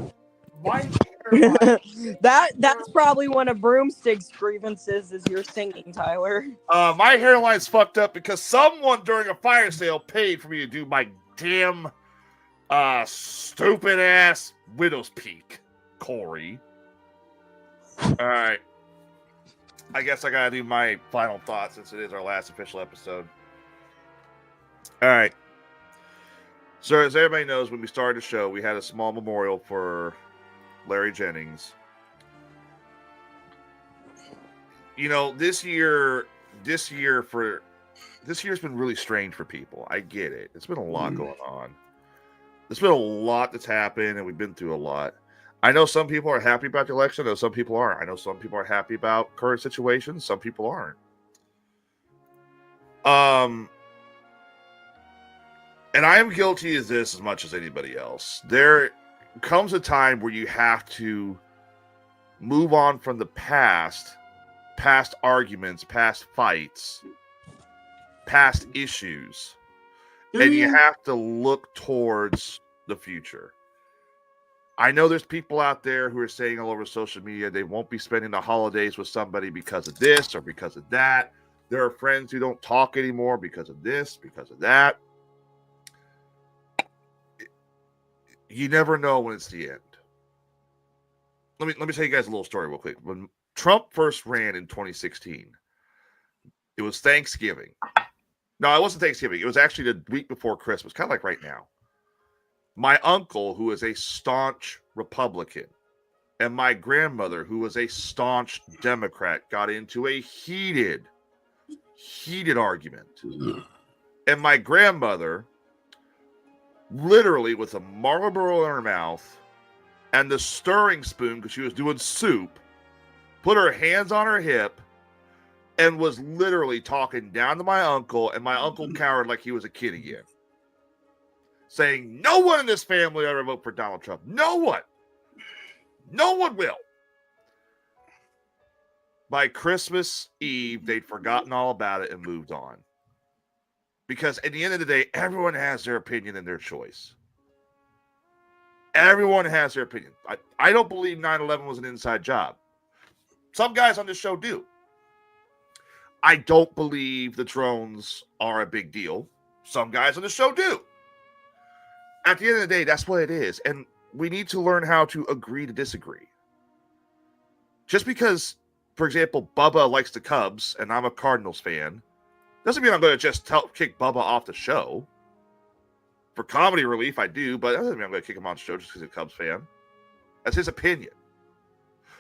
That's probably one of broomstick's grievances is your singing, Tyler. My hairline's fucked up because someone during a fire sale paid for me to do my damn stupid ass widow's peak, Corey. All right. I guess I gotta do my final thoughts since it is our last official episode. All right. So as everybody knows, when we started the show, we had a small memorial for Larry Jennings. You know, this year's been really strange for people. I get it. It's been a lot going on. There's been a lot that's happened, and we've been through a lot. I know some people are happy about the election. I know some people aren't. I know some people are happy about current situations. Some people aren't. And I am guilty of this as much as anybody else. There comes a time where you have to move on from the past arguments, past fights, past issues, and you have to look towards the future. I know there's people out there who are saying all over social media they won't be spending the holidays with somebody because of this or because of that. There are friends who don't talk anymore because of this, because of that. You never know when it's the end. let me tell you guys a little story real quick. When Trump first ran in 2016, it was Thanksgiving. No, it wasn't Thanksgiving. It was actually the week before Christmas, kind of like right now. My uncle, who is a staunch Republican, and my grandmother, who was a staunch Democrat, got into a heated argument. And my grandmother, literally with a Marlboro in her mouth and the stirring spoon, because she was doing soup, put her hands on her hip and was literally talking down to my uncle, and my uncle cowered like he was a kid again, saying, no one in this family will ever vote for Donald Trump. No one. No one will. By Christmas Eve, they'd forgotten all about it and moved on. Because at the end of the day, everyone has their opinion and their choice. Everyone has their opinion. I don't believe 9/11 was an inside job. Some guys on this show do. I don't believe the drones are a big deal. Some guys on the show do. At the end of the day, that's what it is. And we need to learn how to agree to disagree. Just because, for example, Bubba likes the Cubs and I'm a Cardinals fan, doesn't mean I'm going to just kick Bubba off the show. For comedy relief, I do, but that doesn't mean I'm going to kick him off the show just because he's a Cubs fan. That's his opinion.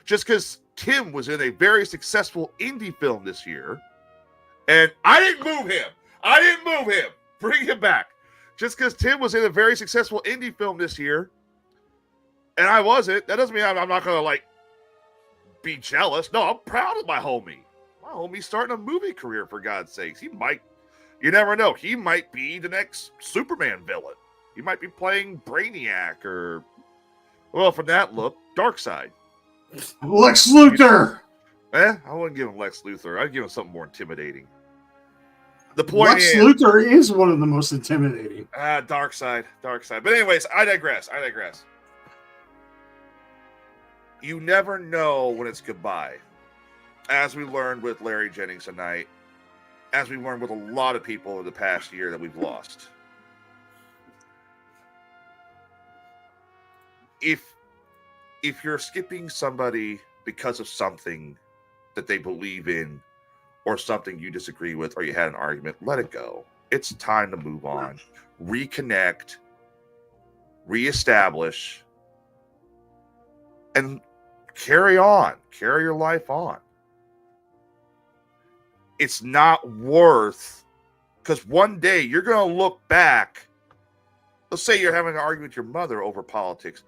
Just because Tim was in a very successful indie film this year, and I didn't move him. Bring him back. Just because Tim was in a very successful indie film this year, and I wasn't, that doesn't mean I'm not going to, be jealous. No, I'm proud of my homie. My homie's starting a movie career, for God's sakes. You never know. He might be the next Superman villain. He might be playing Brainiac or, well, from that look, Darkseid. Lex Luthor! I wouldn't give him Lex Luthor. I'd give him something more intimidating. The point Lex Luthor is one of the most intimidating. Darkseid. But anyways, I digress. You never know when it's goodbye. As we learned with Larry Jennings tonight, as we learned with a lot of people over the past year that we've lost. If you're skipping somebody because of something that they believe in or something you disagree with or you had an argument, let it go. It's time to move on. Reconnect, reestablish, and carry on. Carry your life on. It's not worth, because one day you're going to look back. Let's say you're having an argument with your mother over politics.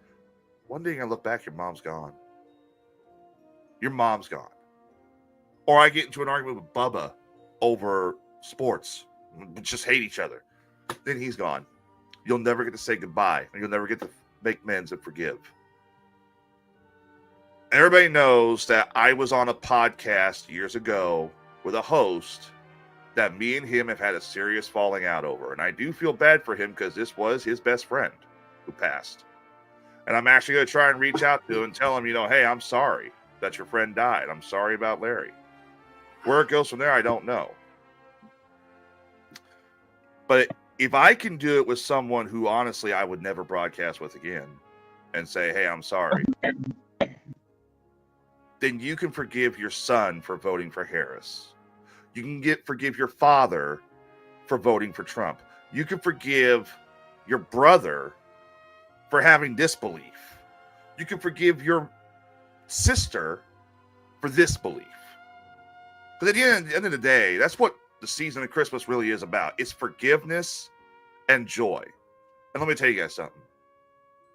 One day you're going to look back, your mom's gone. Your mom's gone. Or I get into an argument with Bubba over sports. We just hate each other. Then he's gone. You'll never get to say goodbye. And you'll never get to make amends and forgive. Everybody knows that I was on a podcast years ago with a host that me and him have had a serious falling out over. And I do feel bad for him because this was his best friend who passed. And I'm actually going to try and reach out to him and tell him, hey, I'm sorry that your friend died. I'm sorry about Larry. Where it goes from there, I don't know. But if I can do it with someone who honestly I would never broadcast with again and say, hey, I'm sorry, then you can forgive your son for voting for Harris. You can forgive your father for voting for Trump. You can forgive your brother for having disbelief. You can forgive your sister for this belief. Because at the end of the day, that's what the season of Christmas really is about. It's forgiveness and joy. And let me tell you guys something.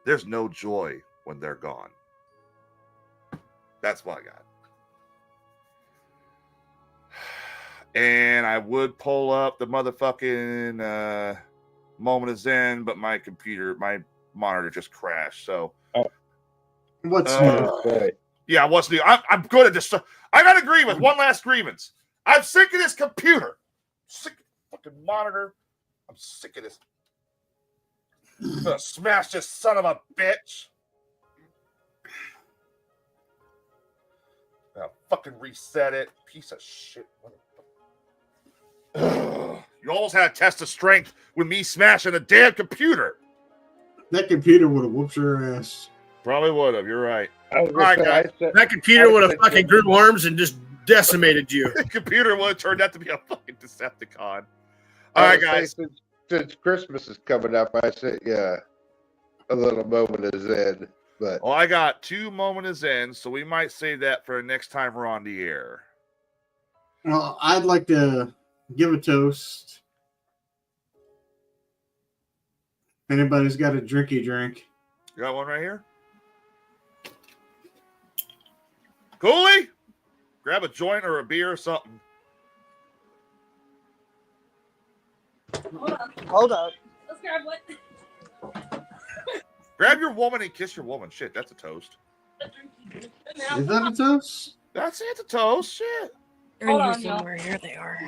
There's no joy when they're gone. That's what I got. And I would pull up the motherfucking moment of Zen, but my monitor just crashed. So, what's yeah, what's new? I'm good at this. I got to agree with one last grievance. I'm sick of this computer. Sick of the fucking monitor. I'm sick of this. I'm gonna smash this son of a bitch. I'll fucking reset it. Piece of shit. You almost had a test of strength with me smashing a damn computer. That computer would have whooped your ass. Probably would have. You're right. I was All right, gonna say, guys. I said- That computer I would have said- fucking grew arms and just decimated you. The computer would have turned out to be a fucking Decepticon. I All right, would say guys. Since Christmas is coming up, I said, yeah, a little moment is in. But Well, I got 2 moments in, so we might save that for next time we're on the air. Well, I'd like to give a toast. Anybody's got a drinky drink? You got one right here? Cooley? Grab a joint or a beer or something. Hold on. Hold up. Let's grab what? Grab your woman and kiss your woman. Shit, that's a toast. Is that a toast? That's it, a toast. Shit. They're Hold in on, here y'all. somewhere. Here they are.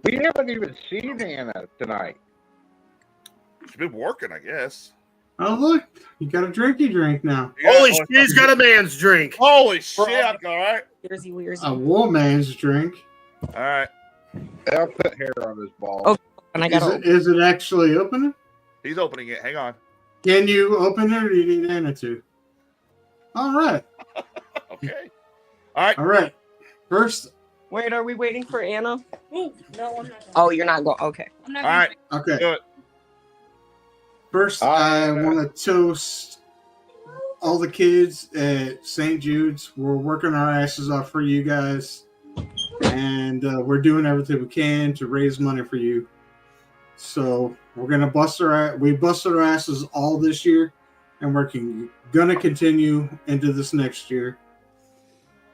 we haven't even seen Hannah tonight. She's been working, I guess. Oh, look. You got a drinky drink now. Holy shit, he's got a man's drink. Holy shit. All right. Here's Weir's. A woman's drink. All right. I'll put hair on his balls. Oh. And I got Is it actually opening? He's opening it. Hang on. Can you open it or do you need Anna to? All right. Okay. All right. All right. First, Wait, are we waiting for Anna? Ooh, no, I'm not. Oh, you're not going. Okay. I'm not All right. okay. Do it. First, I want to toast all the kids at St. Jude's. We're working our asses off for you guys, and we're doing everything we can to raise money for you. So we're gonna we busted our asses all this year, and we're gonna continue into this next year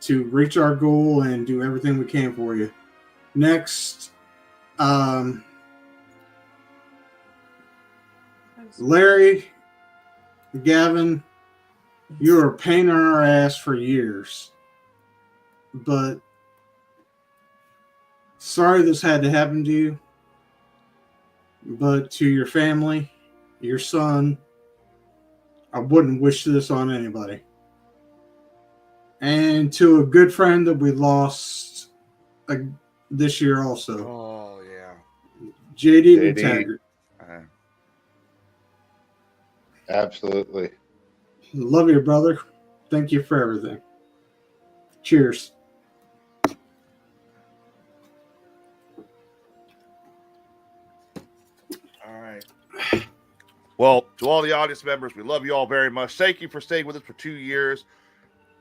to reach our goal and do everything we can for you. Next, Larry, Gavin, you were a pain in our ass for years, but sorry this had to happen to you. But to your family, your son, I wouldn't wish this on anybody. And to a good friend that we lost this year also, Oh, yeah. JD JD. McTaggart. Absolutely. Love you, brother. Thank you for everything. Cheers. All right. Well, to all the audience members, we love you all very much. Thank you for staying with us for 2 years.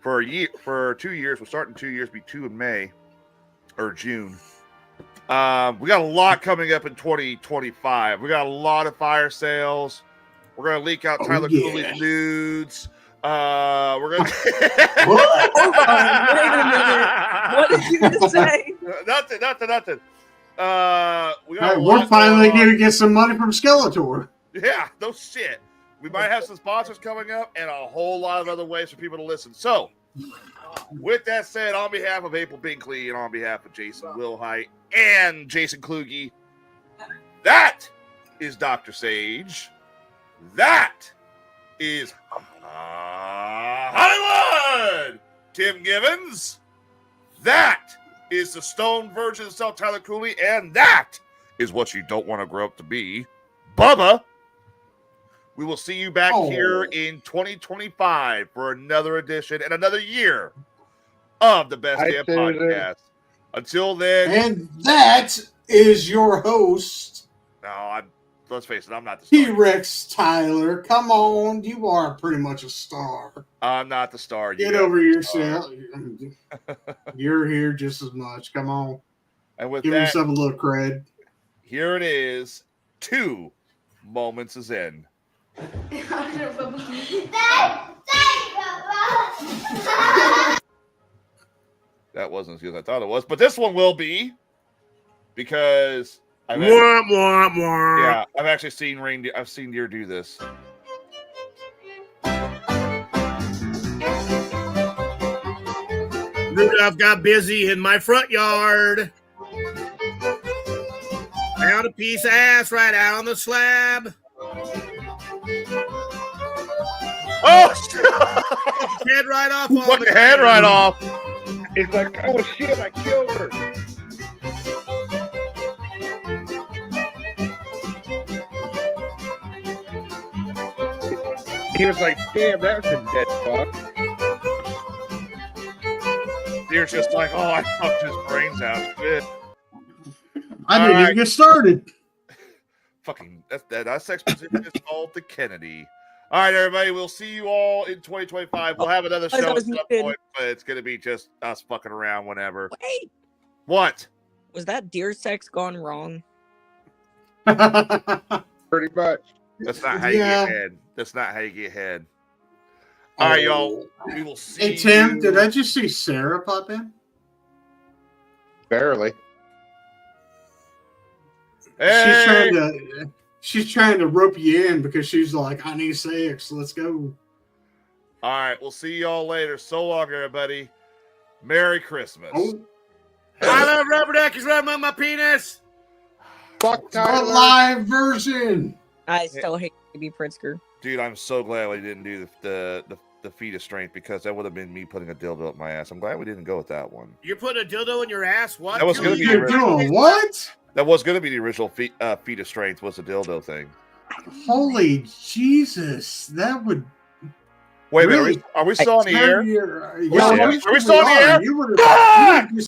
For 2 years, we're starting 2 years, be 2 in May or June. We got a lot coming up in 2025. We got a lot of fire sales. We're gonna leak out Tyler Cooley's nudes. We're gonna. What? Wait a minute. What did you just say? Nothing. We're finally going to get some money from Skeletor. Yeah, no shit. We might have some sponsors coming up and a whole lot of other ways for people to listen. So, with that said, on behalf of April Binkley and on behalf of Jason Wilhite and Jason Kluge, that is Dr. Sage. That is Hollywood! Tim Givens. That is the Stone Virgin himself, Tyler Cooley. And that is what you don't want to grow up to be, Bubba. We will see you back here in 2025 for another edition and another year of the Best Damn Podcast. Until then. And that is your host. No, let's face it, I'm not the star. T-Rex Tyler. Come on. You are pretty much a star. I'm not the star. Get over yourself. You're here just as much. Come on. And with Give that, yourself a little cred. Here it is. 2 moments is in. That wasn't as good as I thought it was, but this one will be because I've actually seen reindeer. I've seen deer do this. Rudolph got busy in my front yard. Found a piece of ass right out on the slab. Oh, head right off. Fuck the head right off. It's like, oh shit, I killed her. He was like, damn, that's a dead fuck. You're just like, oh, I fucked his brains out. Shit. I didn't even get started. Fucking, that's exposition is called the Kennedy. All right, everybody, we'll see you all in 2025. We'll have another show at some point, but it's going to be just us fucking around whenever. Wait. What? Was that deer sex gone wrong? Pretty much. That's not how you get head. That's not how you get head. All right, y'all. We will see. Hey, Tim, did I just see Sarah pop in? Barely. Hey! She's trying to rope you in because she's like, I need sex. Let's go. All right, we'll see y'all later. So long, everybody. Merry Christmas. Oh. I love rubber duckies rubbing on my penis. Fuck The Tyler. live version. I still hate Baby Pritzker. Dude, I'm so glad we didn't do the feat of strength because that would have been me putting a dildo up my ass. I'm glad we didn't go with that one. You're putting a dildo in your ass? What? That was gonna be You're doing what? That was going to be the original feat of strength was the dildo thing. Holy Jesus. That would... Wait a really minute. Are we still on the air? Yeah, Are we still on the air? You would have